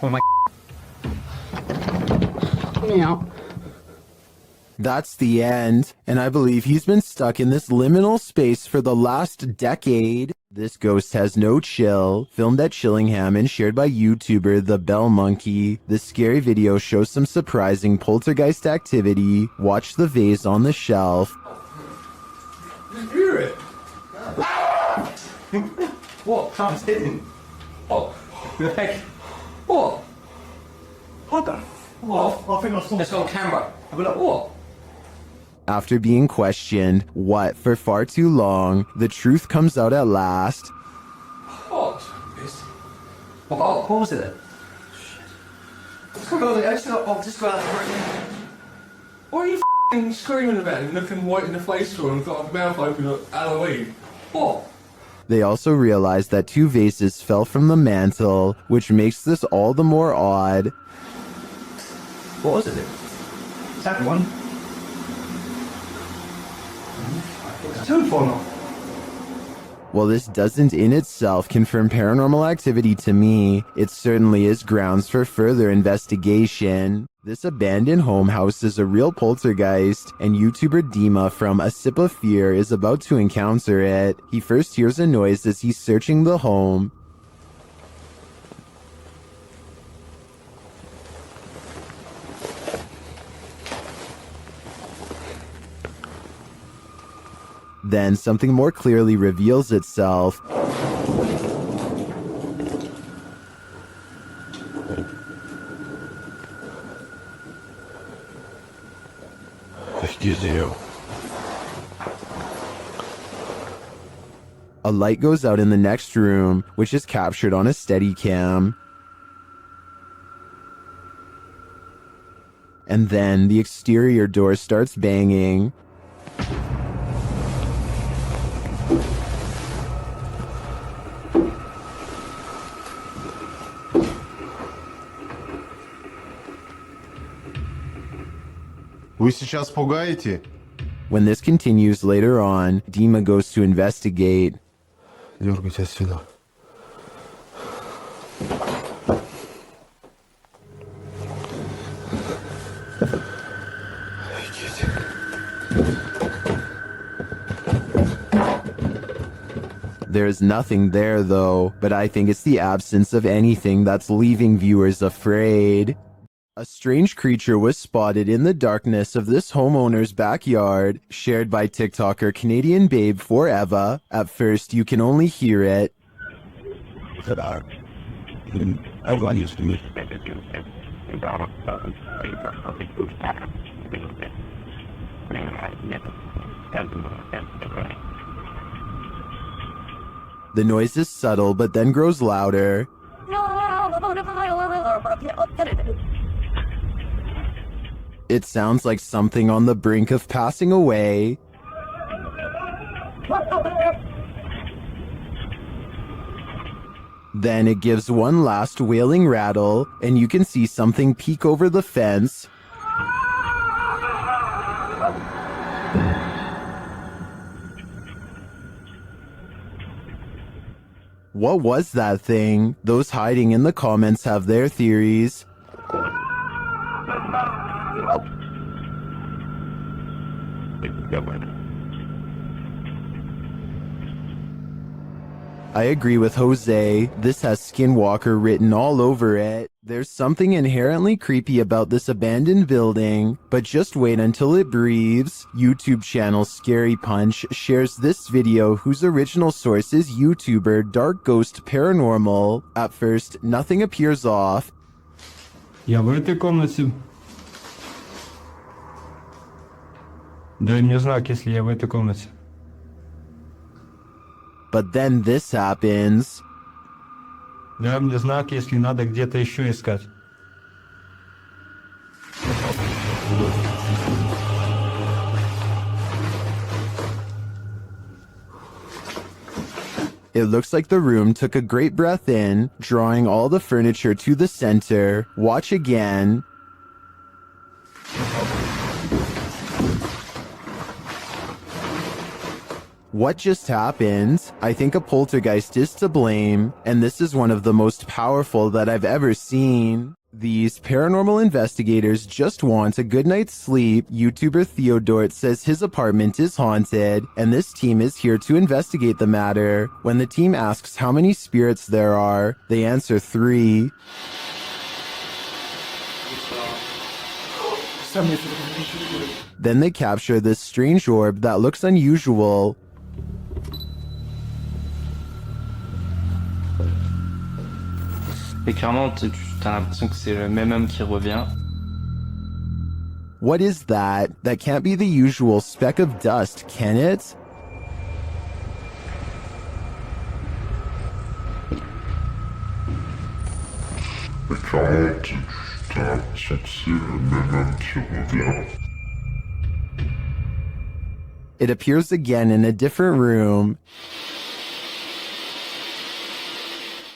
Oh my. Meow. That's the end, and I believe he's been stuck in this liminal space for the last decade. This ghost has no chill, filmed at Chillingham and shared by YouTuber The Bell Monkey. This scary video shows some surprising poltergeist activity. Watch the vase on the shelf. Just hear it. What? Someone's hitting. Oh. Like, what? What the? What? I think I saw this on camera. I'll be like, what? After being questioned, what, for far too long, the truth comes out at last. What? What was it then? Just go out. What are you f***ing screaming about and looking white in the face for and got a mouth open at Halloween? What? They also realized that two vases fell from the mantle, which makes this all the more odd. What was it? Is that one? While this doesn't in itself confirm paranormal activity to me, it certainly is grounds for further investigation. This abandoned home houses a real poltergeist, and YouTuber Dima from A Sip of Fear is about to encounter it. He first hears a noise as he's searching the home. Then something more clearly reveals itself. Excuse you. A light goes out in the next room, which is captured on a Steadicam. And then the exterior door starts banging. Вы сейчас пугаете? When this continues later on, Dima goes to investigate. Дергайте отсюда. There's nothing there though, but I think it's the absence of anything that's leaving viewers afraid. A strange creature was spotted in the darkness of this homeowner's backyard, shared by TikToker Canadian Babe Forever. At first, you can only hear it. The noise is subtle, but then grows louder. It sounds like something on the brink of passing away. Then it gives one last wailing rattle, and you can see something peek over the fence. What was that thing? Those hiding in the comments have their theories. I agree with Jose. This has Skinwalker written all over it. There's something inherently creepy about this abandoned building, but just wait until it breathes. YouTube channel Scary Punch shares this video whose original source is YouTuber Dark Ghost Paranormal. At first, nothing appears off. Я в этой комнате. Дай мне знак, если я в этой комнате. But then this happens. Дай мне знак, если надо где-то еще искать. It looks like the room took a great breath in, drawing all the furniture to the center. Watch again. What just happened? I think a poltergeist is to blame, and this is one of the most powerful that I've ever seen. These paranormal investigators just want a good night's sleep. YouTuber Theodort says his apartment is haunted, and this team is here to investigate the matter. When the team asks how many spirits there are, they answer 3. Then they capture this strange orb that looks unusual. Et clairement, t'as l'impression que c'est le même homme qui revient. What is that? That can't be the usual speck of dust, can it? It appears again in a different room.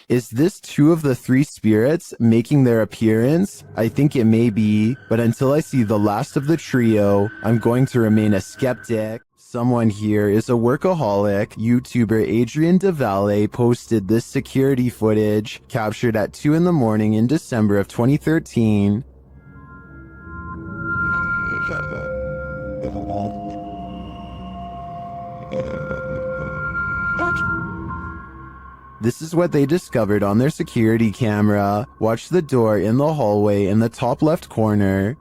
Is this 2 of the 3 spirits making their appearance? I think it may be, but until I see the last of the trio, I'm going to remain a skeptic. Someone here is a workaholic. YouTuber Adrian DeValle posted this security footage, captured at 2 in the morning in December of 2013. This is what they discovered on their security camera. Watch the door in the hallway in the top left corner.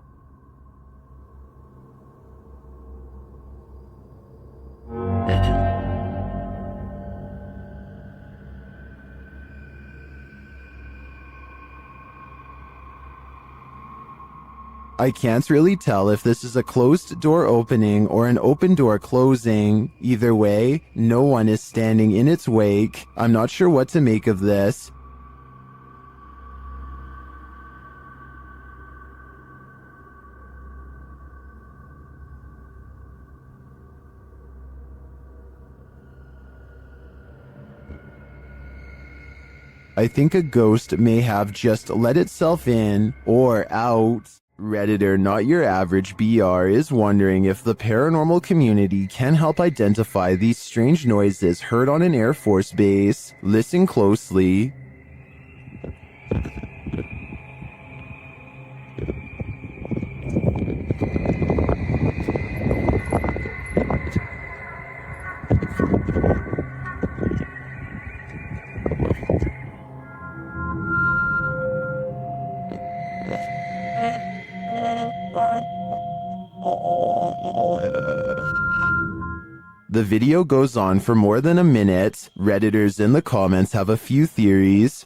I can't really tell if this is a closed door opening or an open door closing. Either way, no one is standing in its wake. I'm not sure what to make of this. I think a ghost may have just let itself in or out. Redditor Not Your Average BR is wondering if the paranormal community can help identify these strange noises heard on an Air Force base. Listen closely. The video goes on for more than a minute. Redditors in the comments have a few theories.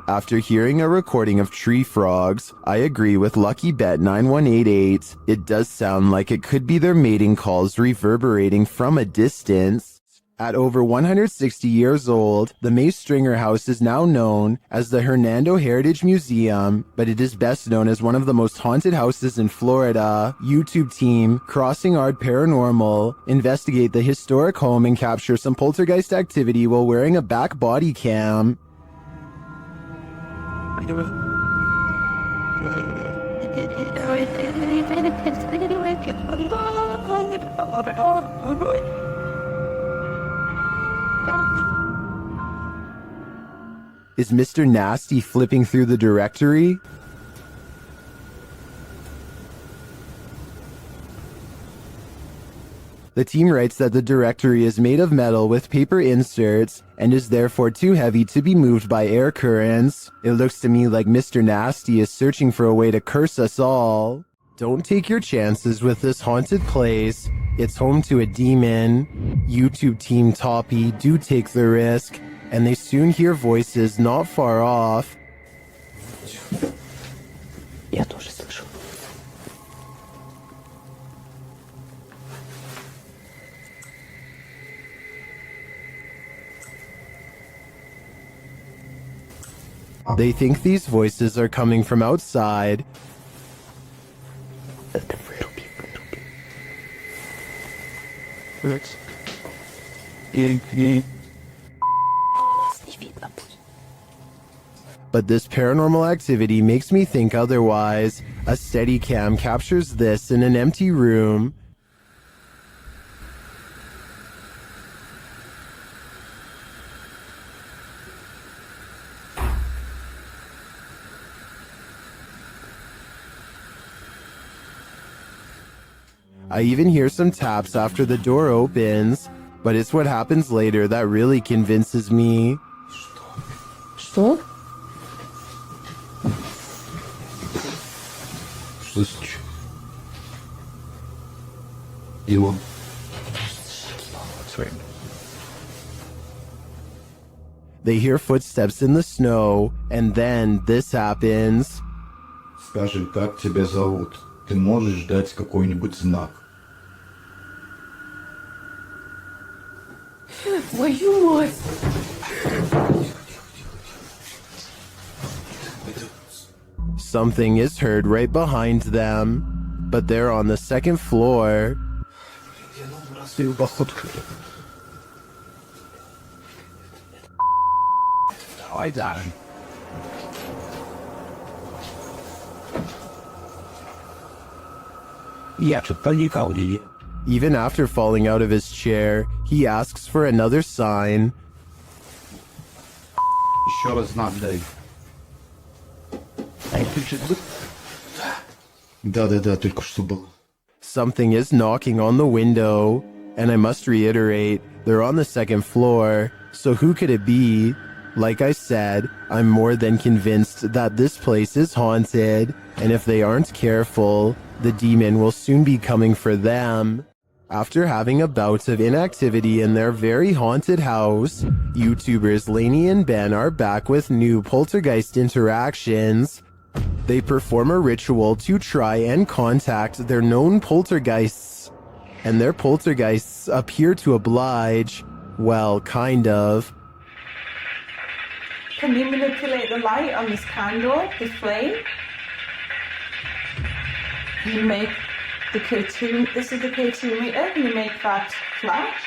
After hearing a recording of tree frogs, I agree with Lucky Bet 9188. It does sound like it could be their mating calls reverberating from a distance. At over 160 years old, the May Stringer House is now known as the Hernando Heritage Museum, but it is best known as one of the most haunted houses in Florida. YouTube team Crossing Art Paranormal investigate the historic home and capture some poltergeist activity while wearing a back body cam. Is Mr. Nasty flipping through the directory? The team writes that the directory is made of metal with paper inserts and is therefore too heavy to be moved by air currents. It looks to me like Mr. Nasty is searching for a way to curse us all. Don't take your chances with this haunted place. It's home to a demon. YouTube team Toppy do take the risk, and they soon hear voices not far off. Я тоже слышу. They think these voices are coming from outside. But this paranormal activity makes me think otherwise. A Steadicam captures this in an empty room. I even hear some taps after the door opens, but it's what happens later that really convinces me. Что? Слышишь? Его. Sweet. They hear footsteps in the snow, and then this happens. Скажи, как тебя зовут? Ты можешь дать какой-нибудь знак? Твою мать! Something is heard right behind them, but they're on the second floor. Even after falling out of his chair, he asks for another sign. Еще раз знак дай. Да, только что было. Something is knocking on the window, and I must reiterate, they're on the second floor, so who could it be? Like I said, I'm more than convinced that this place is haunted, and if they aren't careful, the demon will soon be coming for them. After having a bout of inactivity in their very haunted house, YouTubers Lainey and Ben are back with new poltergeist interactions. They perform a ritual to try and contact their known poltergeists, and their poltergeists appear to oblige. Well, kind of. Can you manipulate the light on this candle, this flame? You make the K2, this is the K2 meter, you make that flash.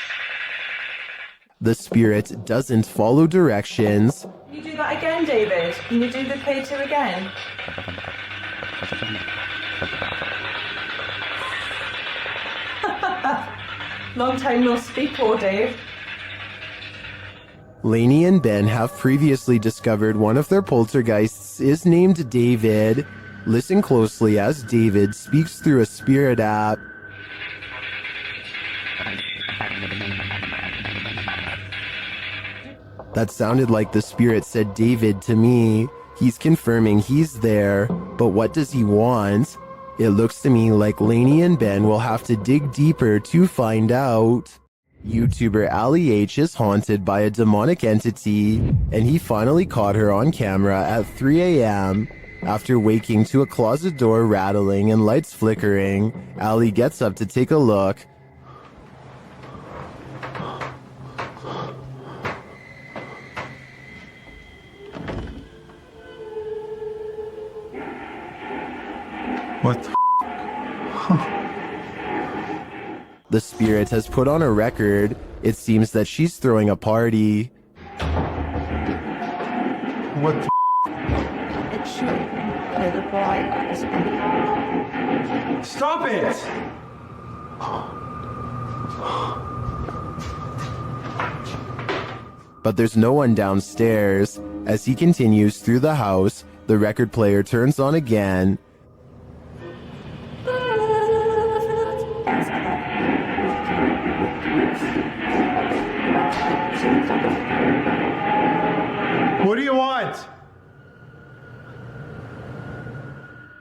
The spirit doesn't follow directions. Can you do that again, David? Can you do the K2 again? Long time no speak, poor Dave. Lainey and Ben have previously discovered one of their poltergeists is named David. Listen closely as David speaks through a spirit app. That sounded like the spirit said David to me. He's confirming he's there, but what does he want? It looks to me like Lainey and Ben will have to dig deeper to find out. YouTuber Ali H is haunted by a demonic entity, and he finally caught her on camera at 3 a.m. After waking to a closet door rattling and lights flickering, Ali gets up to take a look. What the The spirit has put on a record. It seems that she's throwing a party. What the It should play the boy. Stop it! But there's no one downstairs. As he continues through the house, the record player turns on again. What do you want?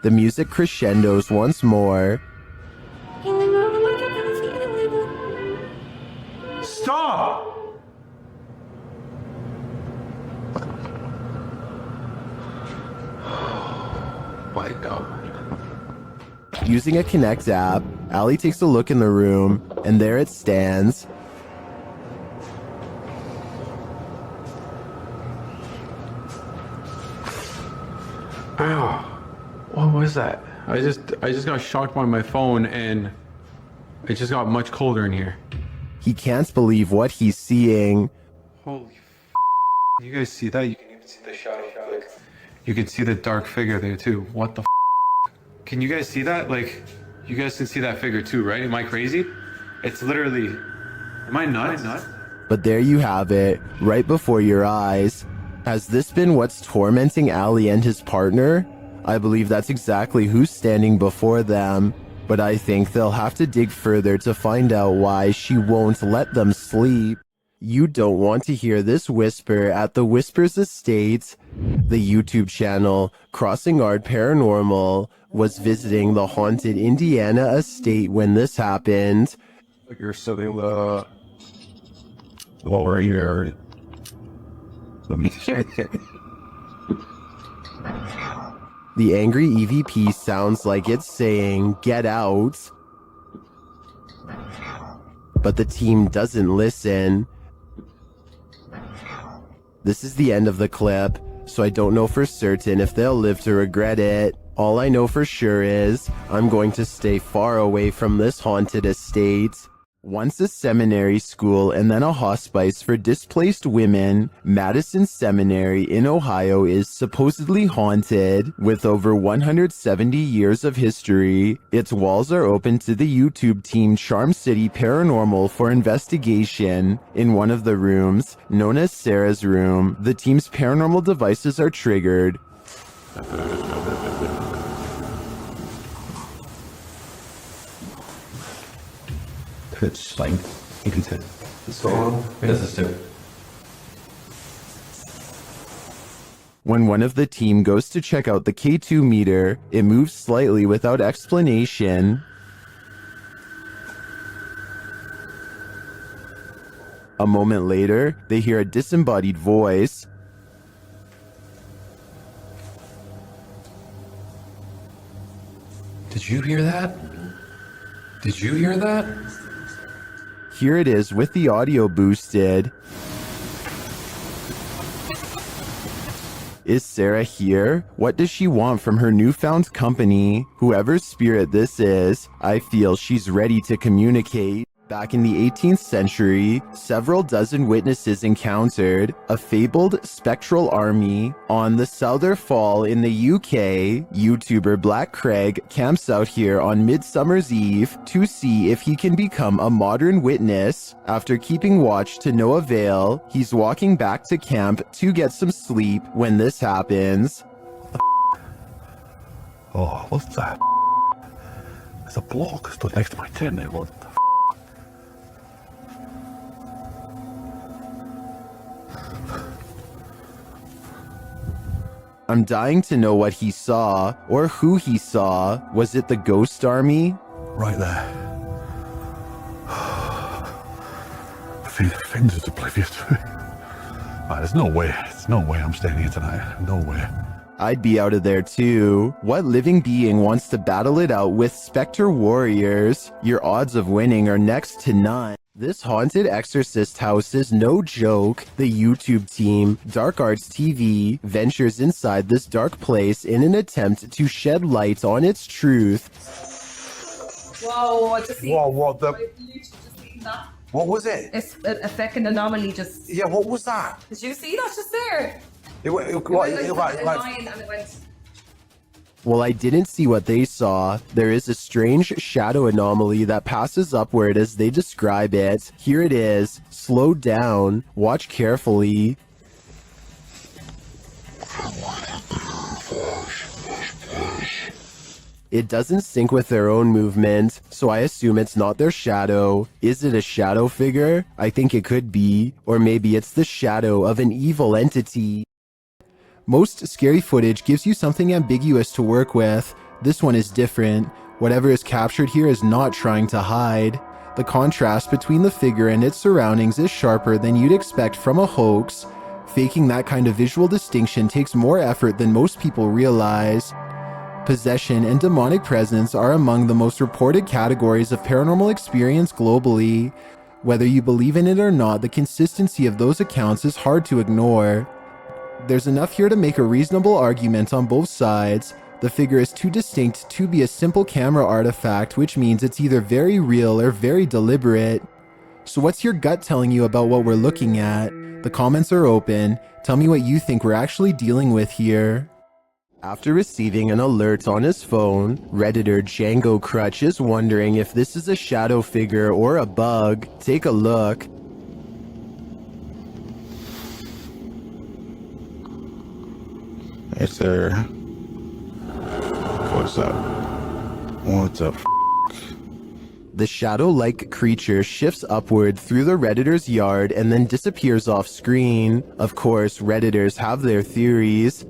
The music crescendos once more. Stop! my God. Using a Kinect app, Ali takes a look in the room, and there it stands. Ow. What was that? I just got shocked by my phone and it just got much colder in here. He can't believe what he's seeing. Holy You guys see that? You can even see the shadow. Like, you can see the dark figure there too. What the Can you guys see that? Like, you guys can see that figure too, right? Am I crazy? It's literally... Am I nuts? But there you have it, right before your eyes. Has this been what's tormenting Ali and his partner? I believe that's exactly who's standing before them, but I think they'll have to dig further to find out why she won't let them sleep. You don't want to hear this whisper at the Whispers Estate. The YouTube channel, Crossing Art Paranormal, was visiting the haunted Indiana estate when this happened. You're sitting lower here. Let me check it. The angry EVP sounds like it's saying, "Get out." But the team doesn't listen. This is the end of the clip, so I don't know for certain if they'll live to regret it. All I know for sure is I'm going to stay far away from this haunted estate. Once a seminary school and then a hospice for displaced women, Madison Seminary in Ohio is supposedly haunted. With over 170 years of history, its walls are open to the YouTube team Charm City Paranormal for investigation. In one of the rooms, known as Sarah's room, the team's paranormal devices are triggered. It's like, you can tell. It's on. This is too. When one of the team goes to check out the K2 meter, it moves slightly without explanation. A moment later, they hear a disembodied voice. Did you hear that? Did you hear that? Here it is with the audio boosted. Is Sarah here? What does she want from her newfound company? Whoever's spirit this is, I feel she's ready to communicate. Back in the 18th century, several dozen witnesses encountered a fabled spectral army. On the Souther Fall in the UK, YouTuber Black Craig camps out here on Midsummer's Eve to see if he can become a modern witness. After keeping watch to no avail, he's walking back to camp to get some sleep when this happens. Oh, what's that? There's a block stood next to my tent. What the I'm dying to know what he saw, or who he saw. Was it the Ghost Army? Right there. Fins is oblivious to it. There's no way I'm staying here tonight. No way. I'd be out of there too. What living being wants to battle it out with Spectre Warriors? Your odds of winning are next to none. This haunted exorcist house is no joke. The YouTube team, Dark Arts TV, ventures inside this dark place in an attempt to shed light on its truth. Whoa, I just Whoa, what the? that. What was it? It's a second anomaly just. Yeah, what was that? Did you see that just there? It went It went like a line and it went. Well, I didn't see what they saw. There is a strange shadow anomaly that passes upward as they describe it. Here it is. Slow down. Watch carefully. It doesn't sync with their own movement, so I assume it's not their shadow. Is it a shadow figure? I think it could be. Or maybe it's the shadow of an evil entity. Most scary footage gives you something ambiguous to work with. This one is different. Whatever is captured here is not trying to hide. The contrast between the figure and its surroundings is sharper than you'd expect from a hoax. Faking that kind of visual distinction takes more effort than most people realize. Possession and demonic presence are among the most reported categories of paranormal experience globally. Whether you believe in it or not, the consistency of those accounts is hard to ignore. There's enough here to make a reasonable argument on both sides. The figure is too distinct to be a simple camera artifact, which means it's either very real or very deliberate. So what's your gut telling you about what we're looking at? The comments are open. Tell me what you think we're actually dealing with here. After receiving an alert on his phone, Redditor Django Crutch is wondering if this is a shadow figure or a bug. Take a look. Hey, sir. What's up? What's up? The shadow-like creature shifts upward through the Redditor's yard and then disappears off screen. Of course, Redditors have their theories.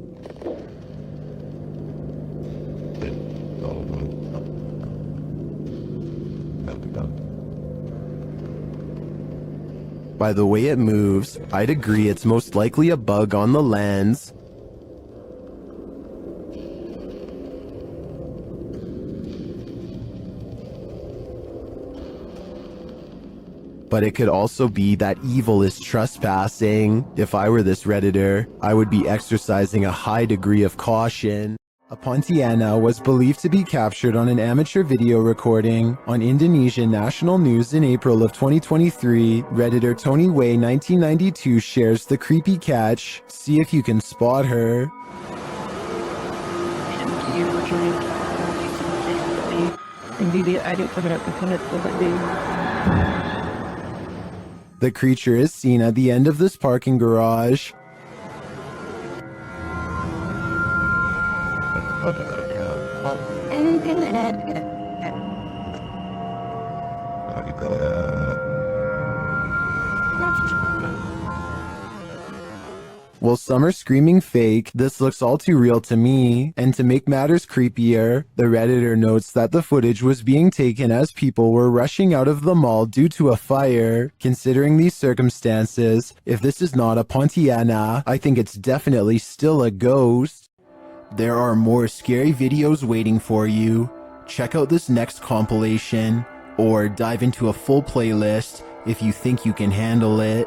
By the way it moves, I'd agree it's most likely a bug on the lens. But it could also be that evil is trespassing. If I were this Redditor, I would be exercising a high degree of caution. A Pontiana was believed to be captured on an amateur video recording on Indonesian national news in April of 2023. Redditor Tony Way 1992 shares the creepy catch. See if you can spot her. The creature is seen at the end of this parking garage. Well, some are screaming fake. This looks all too real to me. And to make matters creepier, the Redditor notes that the footage was being taken as people were rushing out of the mall due to a fire. Considering these circumstances, if this is not a Pontiana, I think it's definitely still a ghost. There are more scary videos waiting for you. Check out this next compilation, or dive into a full playlist if you think you can handle it.